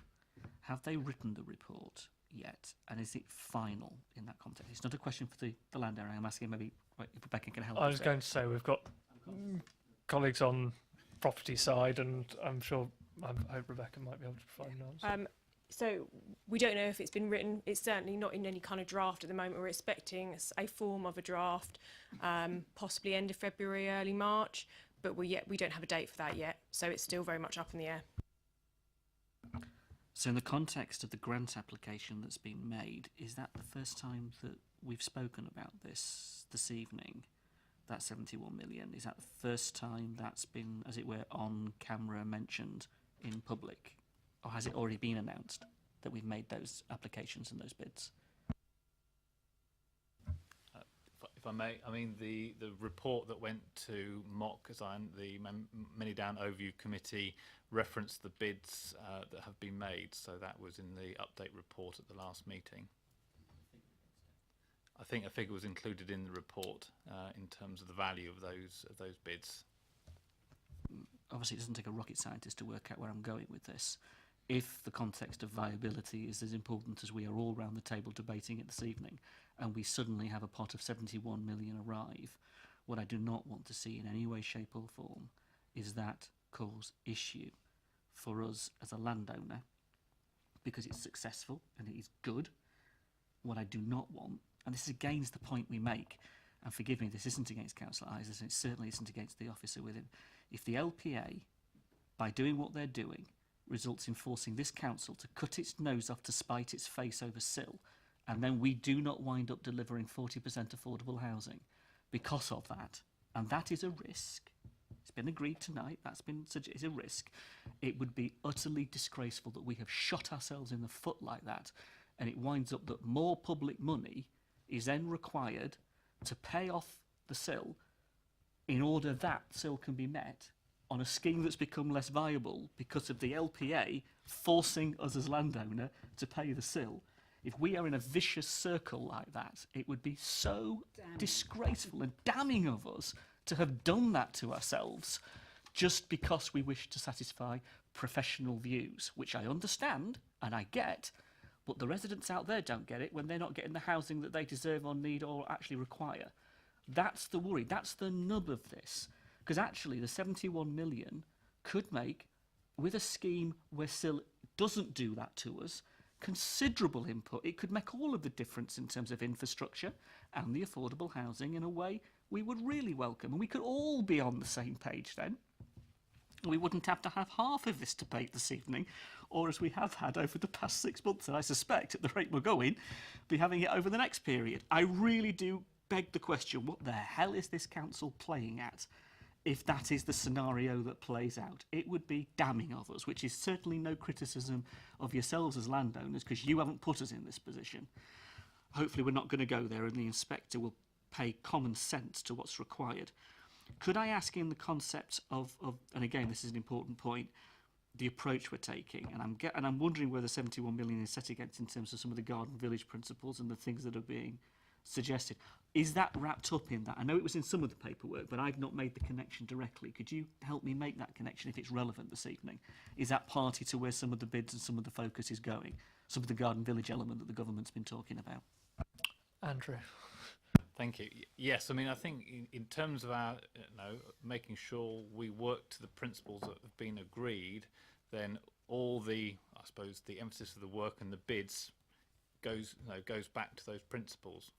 Have they written the report yet, and is it final in that context? It's not a question for the land area. I'm asking maybe if Rebecca can help. I was going to say we've got colleagues on property side, and I'm sure I hope Rebecca might be able to provide an answer. So we don't know if it's been written. It's certainly not in any kind of draft at the moment. We're expecting a form of a draft, possibly end of February, early March, but we don't have a date for that yet. So it's still very much up in the air. So in the context of the grant application that's been made, is that the first time that we've spoken about this evening? That 71 million, is that the first time that's been, as it were, on camera mentioned in public? Or has it already been announced that we've made those applications and those bids? If I may, I mean, the report that went to MOC, the Many Down Overview Committee, referenced the bids that have been made, so that was in the update report at the last meeting. I think a figure was included in the report in terms of the value of those bids. Obviously, it doesn't take a rocket scientist to work out where I'm going with this. If the context of viability is as important as we are all round the table debating it this evening, and we suddenly have a pot of 71 million arrive, what I do not want to see in any way, shape or form is that cause issue for us as a landowner, because it's successful and it is good. What I do not want, and this is against the point we make, and forgive me, this isn't against Councillor Isaac, and it certainly isn't against the officer with him. If the LPA, by doing what they're doing, results in forcing this council to cut its nose off to spite its face over SIL, and then we do not wind up delivering 40% affordable housing because of that, and that is a risk. It's been agreed tonight, it's a risk. It would be utterly disgraceful that we have shot ourselves in the foot like that, and it winds up that more public money is then required to pay off the SIL in order that SIL can be met on a scheme that's become less viable because of the LPA forcing us as landowner to pay the SIL. If we are in a vicious circle like that, it would be so disgraceful and damning of us to have done that to ourselves just because we wish to satisfy professional views, which I understand and I get, but the residents out there don't get it when they're not getting the housing that they deserve or need or actually require. That's the worry. That's the nub of this. Because actually the 71 million could make, with a scheme where SIL doesn't do that to us, considerable input. It could make all of the difference in terms of infrastructure and the affordable housing in a way we would really welcome. And we could all be on the same page then. We wouldn't have to have half of this debate this evening, or as we have had over the past 6 months, and I suspect at the rate we're going, be having it over the next period. I really do beg the question, what the hell is this council playing at? If that is the scenario that plays out, it would be damning of us, which is certainly no criticism of yourselves as landowners, because you haven't put us in this position. Hopefully we're not going to go there, and the inspector will pay common sense to what's required. Could I ask, in the concept of and again this is an important point, the approach we're taking, and I'm wondering whether 71 million is set against in terms of some of the garden village principles and the things that are being suggested. Is that wrapped up in that? I know it was in some of the paperwork, but I've not made the connection directly. Could you help me make that connection if it's relevant this evening? Is that party to where some of the bids and some of the focus is going? Some of the garden village element that the government's been talking about? Andrew. Thank you. Yes, I mean, I think in terms of our, making sure we work to the principles that have been agreed, then all the, I suppose, the emphasis of the work and the bids goes back to those principles.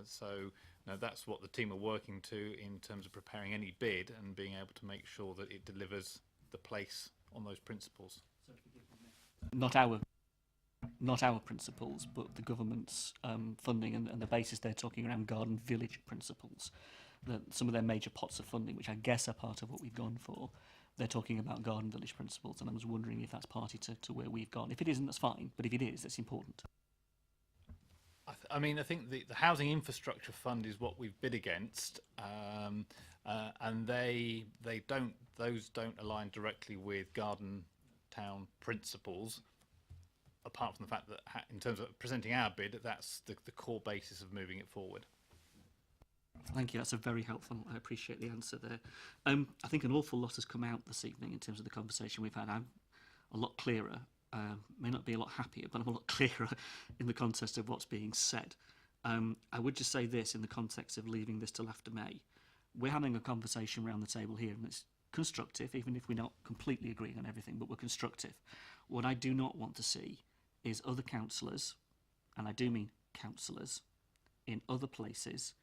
So that's what the team are working to in terms of preparing any bid and being able to make sure that it delivers the place on those principles. Not our principles, but the government's funding and the basis they're talking around garden village principles. Some of their major pots of funding, which I guess are part of what we've gone for, they're talking about garden village principles, and I was wondering if that's party to where we've gone. If it isn't, that's fine, but if it is, that's important. I mean, I think the Housing Infrastructure Fund is what we've bid against, and those don't align directly with Garden Town principles, apart from the fact that in terms of presenting our bid, that's the core basis of moving it forward. Thank you, that's a very helpful, I appreciate the answer there. I think an awful lot has come out this evening in terms of the conversation we've had. I'm a lot clearer, may not be a lot happier, but I'm a lot clearer in the context of what's being said. I would just say this in the context of leaving this till after May. We're having a conversation around the table here, and it's constructive, even if we're not completely agreeing on everything, but we're constructive. What I do not want to see is other councillors, and I do mean councillors, in other places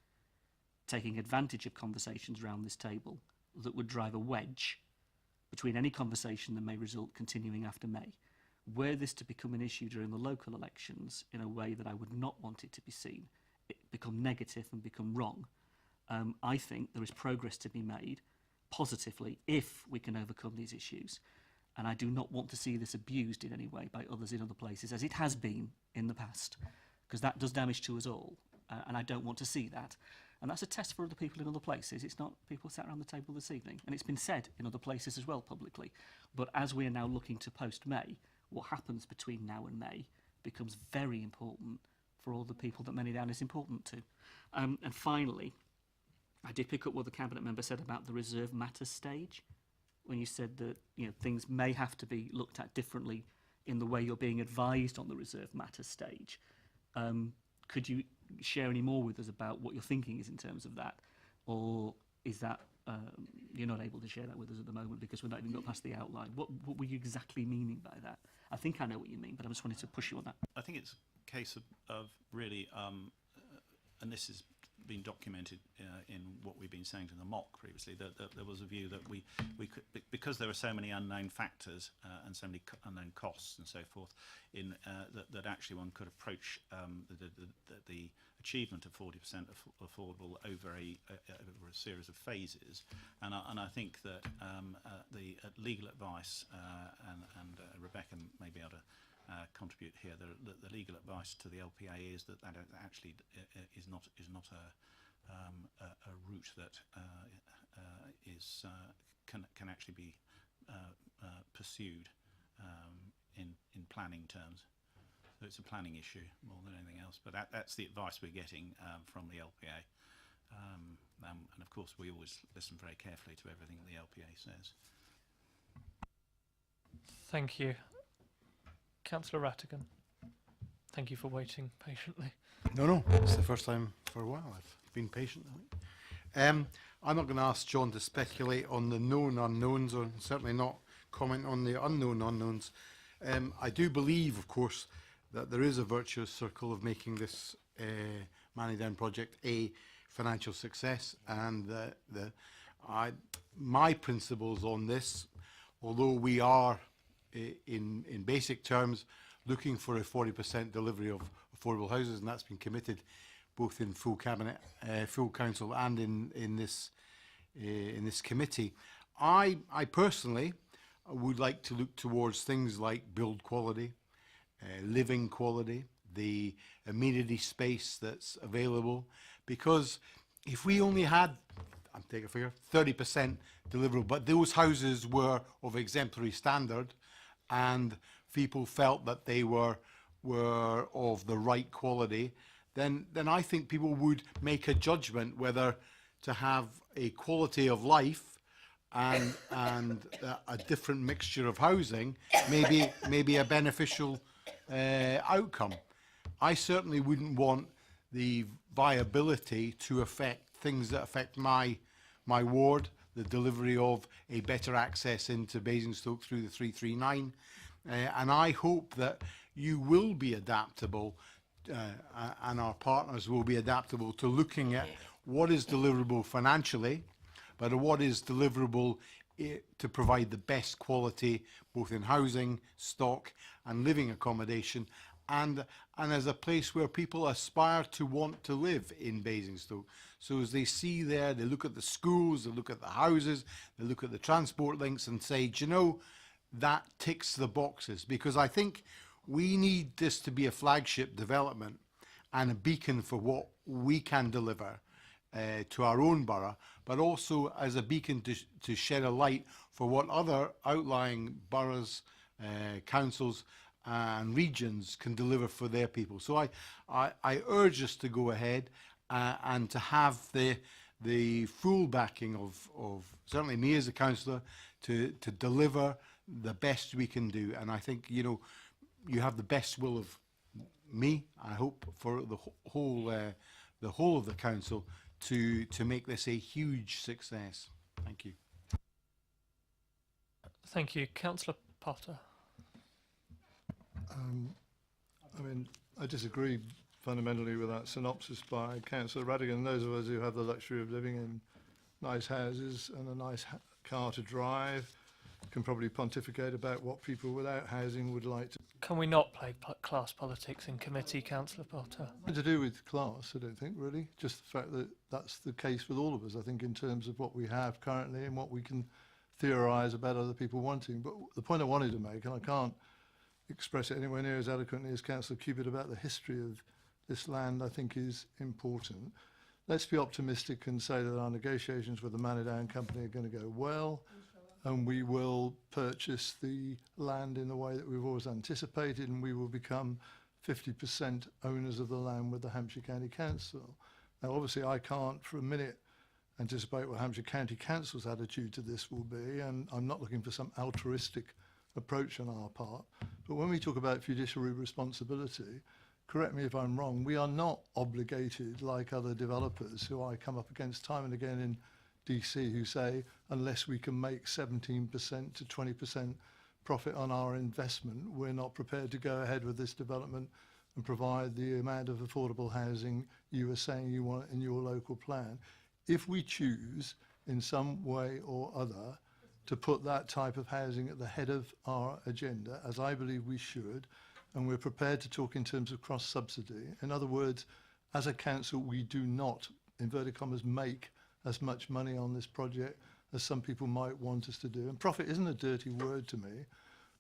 taking advantage of conversations around this table that would drive a wedge between any conversation that may result continuing after May. Were this to become an issue during the local elections in a way that I would not want it to be seen, it become negative and become wrong, I think there is progress to be made positively if we can overcome these issues. And I do not want to see this abused in any way by others in other places, as it has been in the past, because that does damage to us all, and I don't want to see that. And that's a test for other people in other places. It's not people sat around the table this evening. And it's been said in other places as well publicly. But as we are now looking to post-May, what happens between now and May becomes very important for all the people that Many Down is important to. And finally, I did pick up what the Cabinet member said about the reserve matters stage, when you said that things may have to be looked at differently in the way you're being advised on the reserve matters stage. Could you share any more with us about what your thinking is in terms of that, or is that you're not able to share that with us at the moment because we're not even got past the outline? What were you exactly meaning by that? I think I know what you mean, but I just wanted to push you on that. I think it's a case of really, and this has been documented in what we've been saying to the mock previously, that there was a view that we could, because there are so many unknown factors and so many unknown costs and so forth, in that actually one could approach the achievement of 40% affordable over a series of phases, and I think that the legal advice and Rebecca may be able to contribute here. The legal advice to the LPA is that actually is not a route that can actually be pursued in planning terms. So it's a planning issue more than anything else. But that's the advice we're getting from the LPA. And of course, we always listen very carefully to everything the LPA says. Thank you. Councillor Rattigan, thank you for waiting patiently. No, it's the first time for a while I've been patient. I'm not going to ask John to speculate on the known unknowns, or certainly not comment on the unknown unknowns. I do believe, of course, that there is a virtuous circle of making this Manny Down project a financial success, and my principles on this, although we are in basic terms looking for a 40% delivery of affordable houses, and that's been committed both in full cabinet, full council, and in this committee. I personally would like to look towards things like build quality, living quality, the amenity space that's available, because if we only had, I'm taking a figure, 30% deliverable, but those houses were of exemplary standard and people felt that they were of the right quality, then I think people would make a judgment whether to have a quality of life and a different mixture of housing may be a beneficial outcome. I certainly wouldn't want the viability to affect things that affect my ward, the delivery of a better access into Basingstoke through the 339, And I hope that you will be adaptable and our partners will be adaptable to looking at what is deliverable financially, but what is deliverable to provide the best quality both in housing, stock and living accommodation, and as a place where people aspire to want to live in Basingstoke. So as they see there, they look at the schools, they look at the houses, they look at the transport links and say, do you know, that ticks the boxes. Because I think we need this to be a flagship development and a beacon for what we can deliver to our own borough, but also as a beacon to shed a light for what other outlying boroughs, councils and regions can deliver for their people. So I urge us to go ahead and to have the full backing of certainly me as a councillor to deliver the best we can do. And I think, you know, you have the best will of me, I hope, for the whole of the council to make this a huge success. Thank you. Thank you. Councillor Potter. I mean, I disagree fundamentally with that synopsis by Councillor Radigan. Those of us who have the luxury of living in nice houses and a nice car to drive can probably pontificate about what people without housing would like to. Can we not play class politics in committee, Councillor Potter? Nothing to do with class, I don't think, really. Just the fact that that's the case with all of us, I think, in terms of what we have currently and what we can theorise about other people wanting. But the point I wanted to make, and I can't express it anywhere near as eloquently as Councillor Cupid about the history of this land, I think is important. Let's be optimistic and say that our negotiations with the Manidown Company are going to go well, and we will purchase the land in the way that we've always anticipated, and we will become 50% owners of the land with the Hampshire County Council. Now, obviously, I can't for a minute anticipate what Hampshire County Council's attitude to this will be, and I'm not looking for some altruistic approach on our part. But when we talk about fiduciary responsibility, correct me if I'm wrong, we are not obligated like other developers who I come up against time and again in DC who say, unless we can make 17% to 20% profit on our investment, we're not prepared to go ahead with this development and provide the amount of affordable housing you were saying you want in your local plan. If we choose in some way or other to put that type of housing at the head of our agenda, as I believe we should, and we're prepared to talk in terms of cross-subsidy. In other words, as a council, we do not, inverted commas, make as much money on this project as some people might want us to do. And profit isn't a dirty word to me,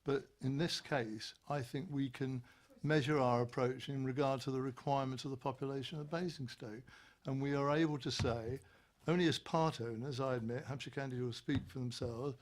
but in this case, I think we can measure our approach in regard to the requirements of the population of Basingstoke. And we are able to say, only as part owners, I admit, Hampshire County will speak for themselves.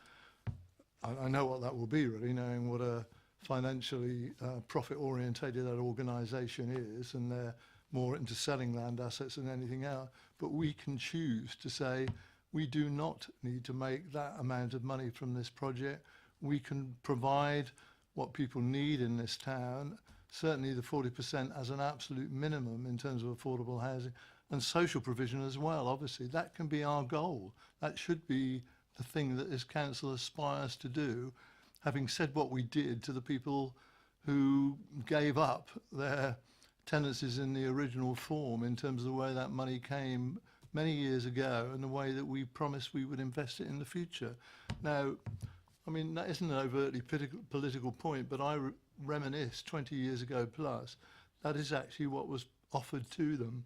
I know what that will be, really, knowing what a financially profit-orientated that organisation is, and they're more into selling land assets than anything else. But we can choose to say we do not need to make that amount of money from this project. We can provide what people need in this town, certainly the 40% as an absolute minimum in terms of affordable housing, and social provision as well. Obviously, that can be our goal. That should be the thing that this council aspires to do, having said what we did to the people who gave up their tenancies in the original form in terms of the way that money came many years ago and the way that we promised we would invest it in the future. Now, I mean, that isn't an overtly political point, but I reminisce 20 years ago plus, that is actually what was offered to them.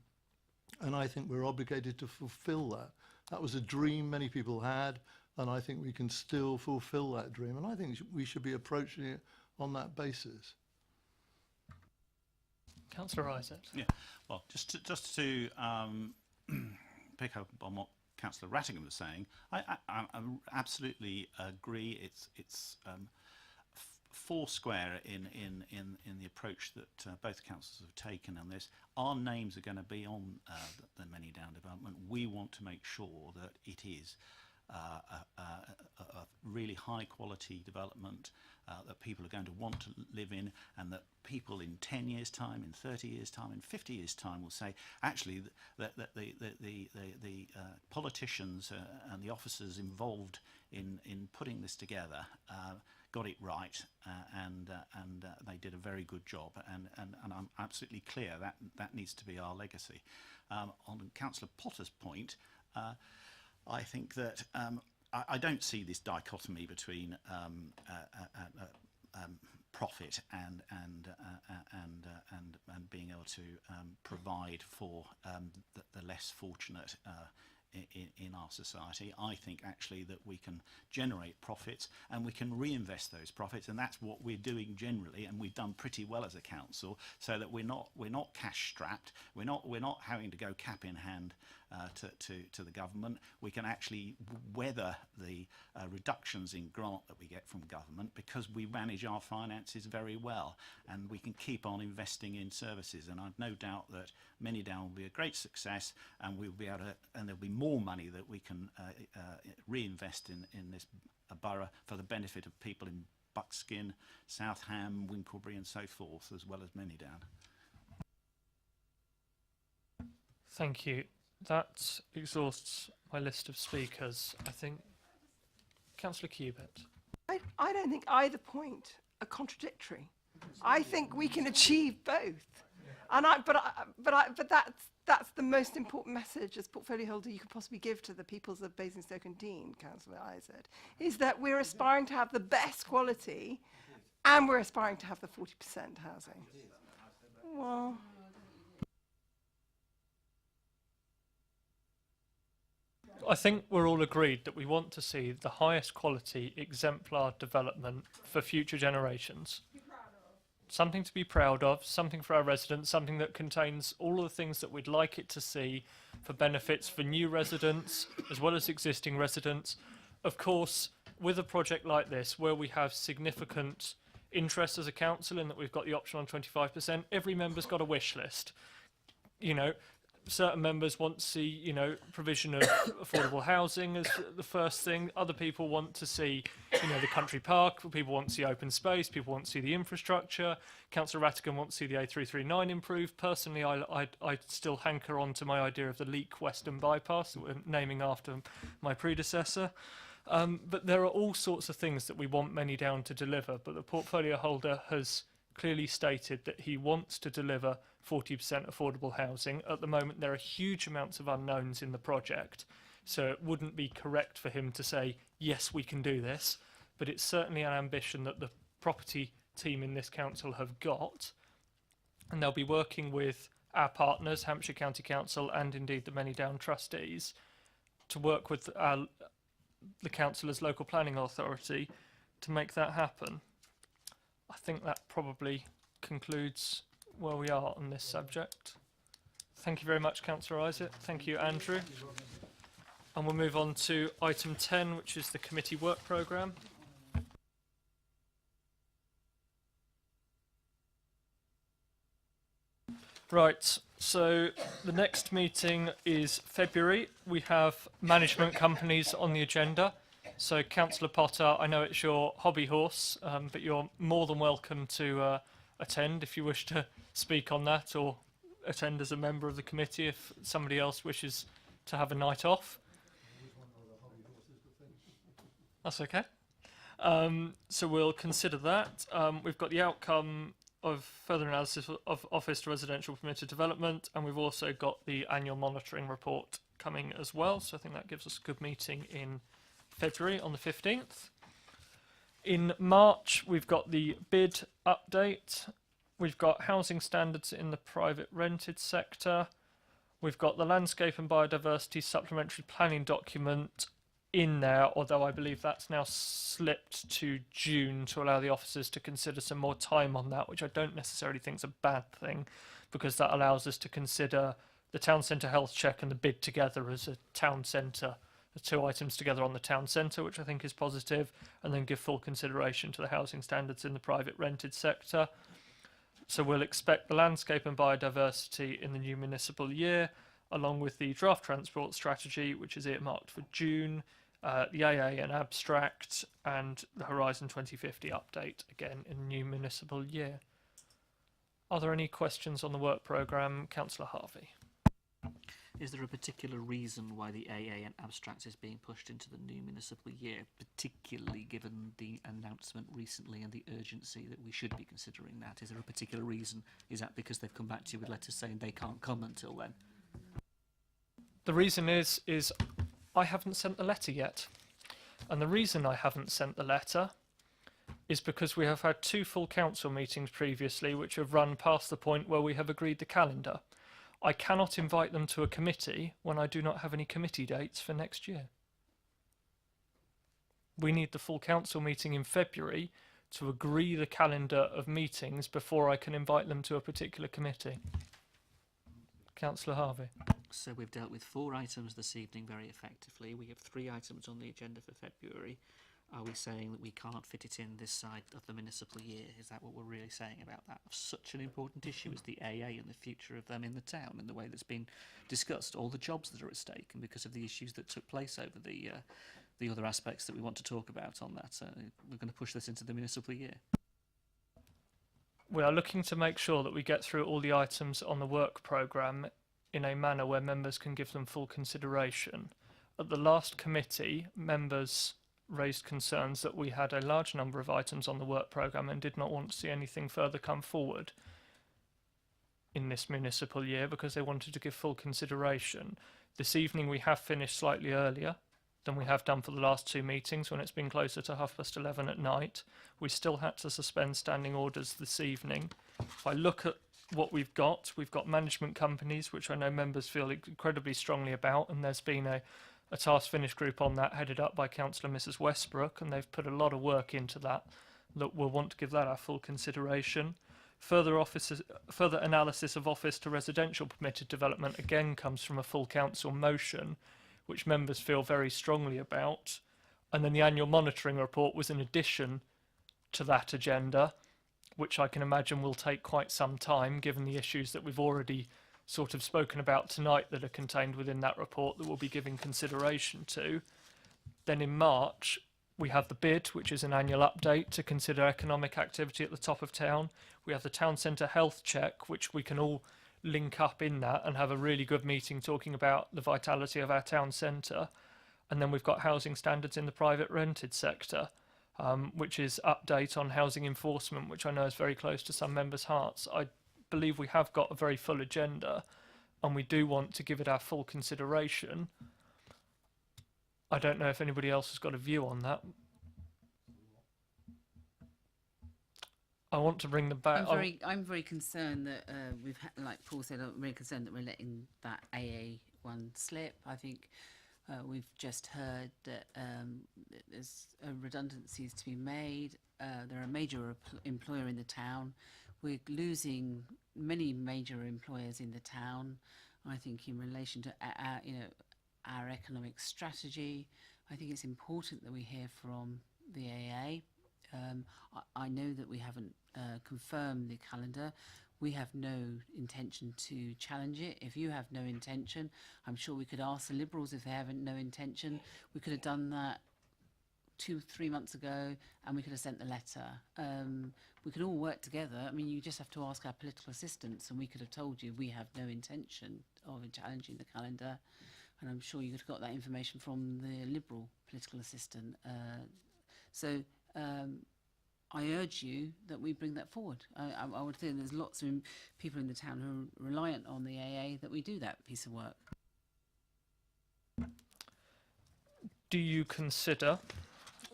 And I think we're obligated to fulfill that. That was a dream many people had, and I think we can still fulfill that dream. And I think we should be approaching it on that basis. Councillor Isaac. Yeah, well, just to pick up on what Councillor Rattingham was saying, I absolutely agree. It's four square in the approach that both councils have taken on this. Our names are going to be on the Manidown development. We want to make sure that it is a really high quality development that people are going to want to live in, and that people in 10 years time, in 30 years time, in 50 years time will say actually that the politicians and the officers involved in putting this together got it right, and they did a very good job. And I'm absolutely clear that that needs to be our legacy. On Councillor Potter's point, I think that I don't see this dichotomy between profit and being able to provide for the less fortunate in our society. I think actually that we can generate profits and we can reinvest those profits, and that's what we're doing generally, and we've done pretty well as a council, so that we're not cash strapped. We're not having to go cap in hand to the government. We can actually weather the reductions in grant that we get from government because we manage our finances very well, and we can keep on investing in services. And I've no doubt that Manydown will be a great success, and we'll be able to, and there'll be more money that we can reinvest in this borough for the benefit of people in Buckskin, South Ham, Winklebury and so forth, as well as Manydown. Thank you. That exhausts my list of speakers. I think Councillor Cubitt. I don't think either point are contradictory. I think we can achieve both. And but that's the most important message as portfolio holder you could possibly give to the peoples of Basingstoke and Dean, Councillor Isaac, is that we're aspiring to have the best quality and we're aspiring to have the 40% housing. Well, I think we're all agreed that we want to see the highest quality exemplar development for future generations. Something to be proud of, something for our residents, something that contains all of the things that we'd like it to see for benefits for new residents as well as existing residents. Of course, with a project like this, where we have significant interest as a council in that we've got the option on 25%, every member's got a wish list. You know, certain members want to see, you know, provision of affordable housing as the first thing. Other people want to see, you know, the country park. People want to see open space. People want to see the infrastructure. Councillor Rattigan wants to see the A339 improved. Personally, I still hanker on to my idea of the Leek Western Bypass that we're naming after my predecessor. But there are all sorts of things that we want Manydown to deliver, but the portfolio holder has clearly stated that he wants to deliver 40% affordable housing. At the moment, there are huge amounts of unknowns in the project, so it wouldn't be correct for him to say, yes, we can do this, but it's certainly an ambition that the property team in this council have got, and they'll be working with our partners, Hampshire County Council, and indeed the Manydown trustees, to work with the councillor's local planning authority to make that happen. I think that probably concludes where we are on this subject. Thank you very much, Councillor Isaac. Thank you, Andrew. And we'll move on to item 10, which is the committee work programme. Right, so the next meeting is February. We have management companies on the agenda. So, Councillor Potter, I know it's your hobby horse, but you're more than welcome to attend if you wish to speak on that, or attend as a member of the committee if somebody else wishes to have a night off. That's okay. So we'll consider that. We've got the outcome of further analysis of office to residential permitted development, and we've also got the annual monitoring report coming as well. So I think that gives us a good meeting in February on the 15th. In March, we've got the bid update. We've got housing standards in the private rented sector. We've got the landscape and biodiversity supplementary planning document in there, although I believe that's now slipped to June to allow the officers to consider some more time on that, which I don't necessarily think is a bad thing, because that allows us to consider the town centre health check and the bid together as a town centre, the two items together on the town centre, which I think is positive, and then give full consideration to the housing standards in the private rented sector. So we'll expect the landscape and biodiversity in the new municipal year, along with the draft transport strategy, which is earmarked for June, the AA and abstract, and the Horizon 2050 update, again in the new municipal year. Are there any questions on the work programme? Councillor Harvey. Is there a particular reason why the AA and abstract is being pushed into the new municipal year, particularly given the announcement recently and the urgency that we should be considering that? Is there a particular reason? Is that because they've come back to you with letters saying they can't come until then? The reason is I haven't sent the letter yet. And the reason I haven't sent the letter is because we have had 2 full council meetings previously which have run past the point where we have agreed the calendar. I cannot invite them to a committee when I do not have any committee dates for next year. We need the full council meeting in February to agree the calendar of meetings before I can invite them to a particular committee. Councillor Harvey. So we've dealt with 4 items this evening very effectively. We have 3 items on the agenda for February. Are we saying that we can't fit it in this side of the municipal year? Is that what we're really saying about that? Of such an important issue as the AA and the future of them in the town and the way that's been discussed, all the jobs that are at stake, and because of the issues that took place over the other aspects that we want to talk about on that. We're going to push this into the municipal year. We are looking to make sure that we get through all the items on the work programme in a manner where members can give them full consideration. At the last committee, members raised concerns that we had a large number of items on the work programme and did not want to see anything further come forward in this municipal year because they wanted to give full consideration. This evening we have finished slightly earlier than we have done for the last 2 meetings when it's been closer to 11:30 at night. We still had to suspend standing orders this evening. If I look at what we've got management companies, which I know members feel incredibly strongly about, and there's been a task finish group on that headed up by Councillor Mrs Westbrook, and they've put a lot of work into that we'll want to give that our full consideration. Further analysis of office to residential permitted development again comes from a full council motion, which members feel very strongly about. And then the annual monitoring report was in addition to that agenda, which I can imagine will take quite some time given the issues that we've already sort of spoken about tonight that are contained within that report that we'll be giving consideration to. Then in March we have the bid, which is an annual update to consider economic activity at the top of town. We have the town centre health check, which we can all link up in that and have a really good meeting talking about the vitality of our town centre. And then we've got housing standards in the private rented sector, which is update on housing enforcement, which I know is very close to some members' hearts. I believe we have got a very full agenda and we do want to give it our full consideration. I don't know if anybody else has got a view on that. I want to bring them back. I'm very concerned that like Paul said, I'm very concerned that we're letting that AA one slip. I think we've just heard that there's redundancies to be made. They're a major employer in the town. We're losing many major employers in the town. I think in relation to our economic strategy, I think it's important that we hear from the AA. I know that we haven't confirmed the calendar. We have no intention to challenge it. If you have no intention, I'm sure we could ask the Liberals if they have no intention. We could have done that 2-3 months ago and we could have sent the letter. We can all work together. I mean, you just have to ask our political assistants and we could have told you we have no intention of challenging the calendar. And I'm sure you could have got that information from the Liberal political assistant. I urge you that we bring that forward. I would think there's lots of people in the town who are reliant on the AA that we do that piece of work. Do you consider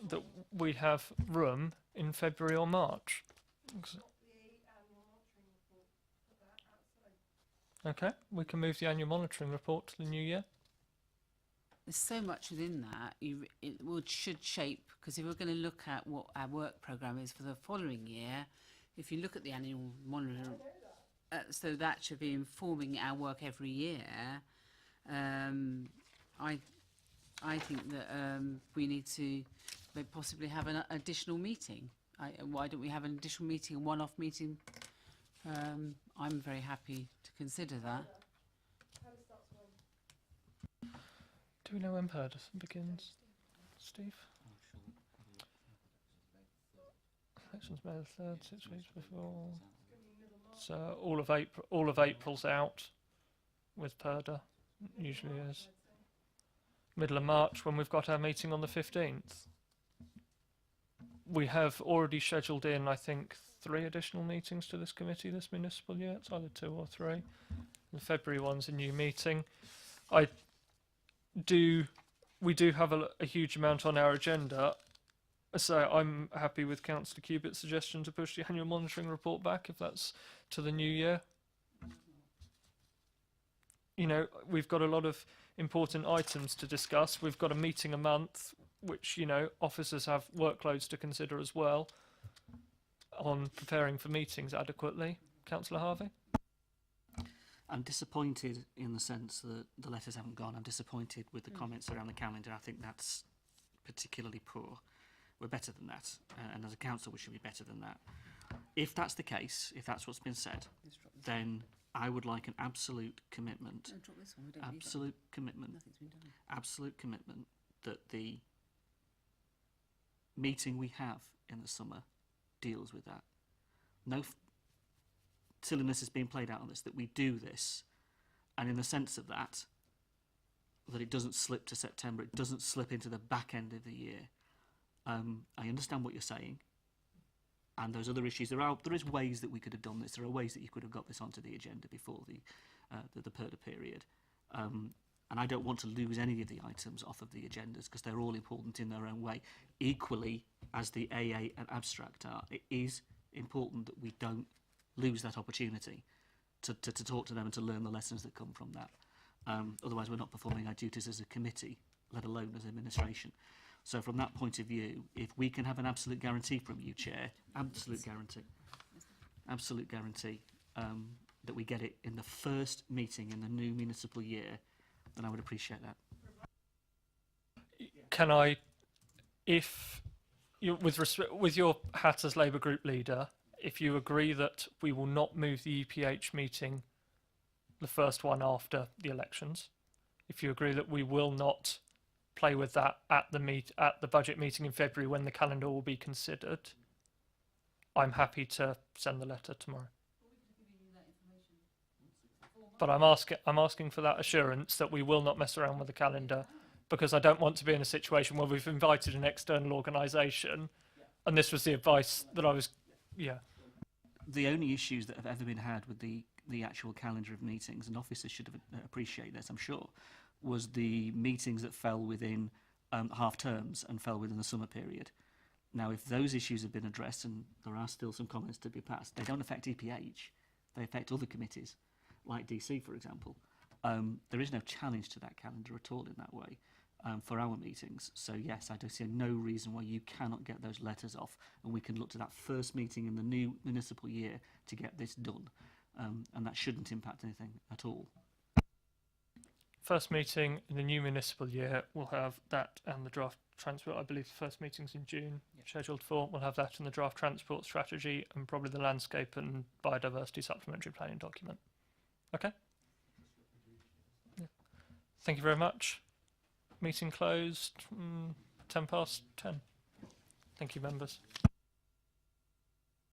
that we have room in February or March? Okay, we can move the annual monitoring report to the new year. There's so much within that. Should shape, because if we're going to look at what our work programme is for the following year, if you look at the annual monitoring, so that should be informing our work every year. I think that we need to possibly have an additional meeting. Why don't we have an additional meeting, a one-off meeting? I'm very happy to consider that. Do we know when Purdason begins, Steve? Elections May the 3rd, 6 weeks before. So all of April's out with Purda. Usually is. Middle of March when we've got our meeting on the 15th. We have already scheduled in, I think, 3 additional meetings to this committee this municipal year. It's either 2 or 3. The February one's a new meeting. We do have a huge amount on our agenda. So I'm happy with Councillor Cubitt's suggestion to push the annual monitoring report back if that's to the new year. You know, we've got a lot of important items to discuss. We've got a meeting a month, which, you know, officers have workloads to consider as well on preparing for meetings adequately. Councillor Harvey? I'm disappointed in the sense that the letters haven't gone. I'm disappointed with the comments around the calendar. I think that's particularly poor. We're better than that, and as a council we should be better than that. If that's the case, if that's what's been said, then I would like an absolute commitment, absolute commitment that the meeting we have in the summer deals with that. No silliness is being played out on this, that we do this, and in the sense of that it doesn't slip to September, it doesn't slip into the back end of the year. I understand what you're saying, and those other issues. There is ways that we could have done this. There are ways that you could have got this onto the agenda before the PERDA period, and I don't want to lose any of the items off of the agendas because they're all important in their own way. Equally, as the AA and abstract are, it is important that we don't lose that opportunity to talk to them and to learn the lessons that come from that. Otherwise, we're not performing our duties as a committee, let alone as administration. So from that point of view, if we can have an absolute guarantee from you, Chair, absolute guarantee, that we get it in the first meeting in the new municipal year, then I would appreciate that. Can I, if you, with your hat as Labour Group leader, if you agree that we will not move the EPH meeting, the first one after the elections, if you agree that we will not play with that at the budget meeting in February when the calendar will be considered, I'm happy to send the letter tomorrow. But I'm asking for that assurance that we will not mess around with the calendar, because I don't want to be in a situation where we've invited an external organisation, and this was the advice that I was, The only issues that have ever been had with the actual calendar of meetings, and officers should have appreciated this, I'm sure, was the meetings that fell within half terms and fell within the summer period. Now, if those issues have been addressed, and there are still some comments to be passed, they don't affect EPH, they affect other committees, like DC, for example. There is no challenge to that calendar at all in that way for our meetings. So yes, I do see no reason why you cannot get those letters off, and we can look to that first meeting in the new municipal year to get this done, and that shouldn't impact anything at all. First meeting in the new municipal year, we'll have that and the draft transport. I believe the first meeting's in June, scheduled for. We'll have that in the draft transport strategy and probably the landscape and biodiversity supplementary planning document. Okay? Yeah. Thank you very much. Meeting closed, 10 past 10. Thank you, members.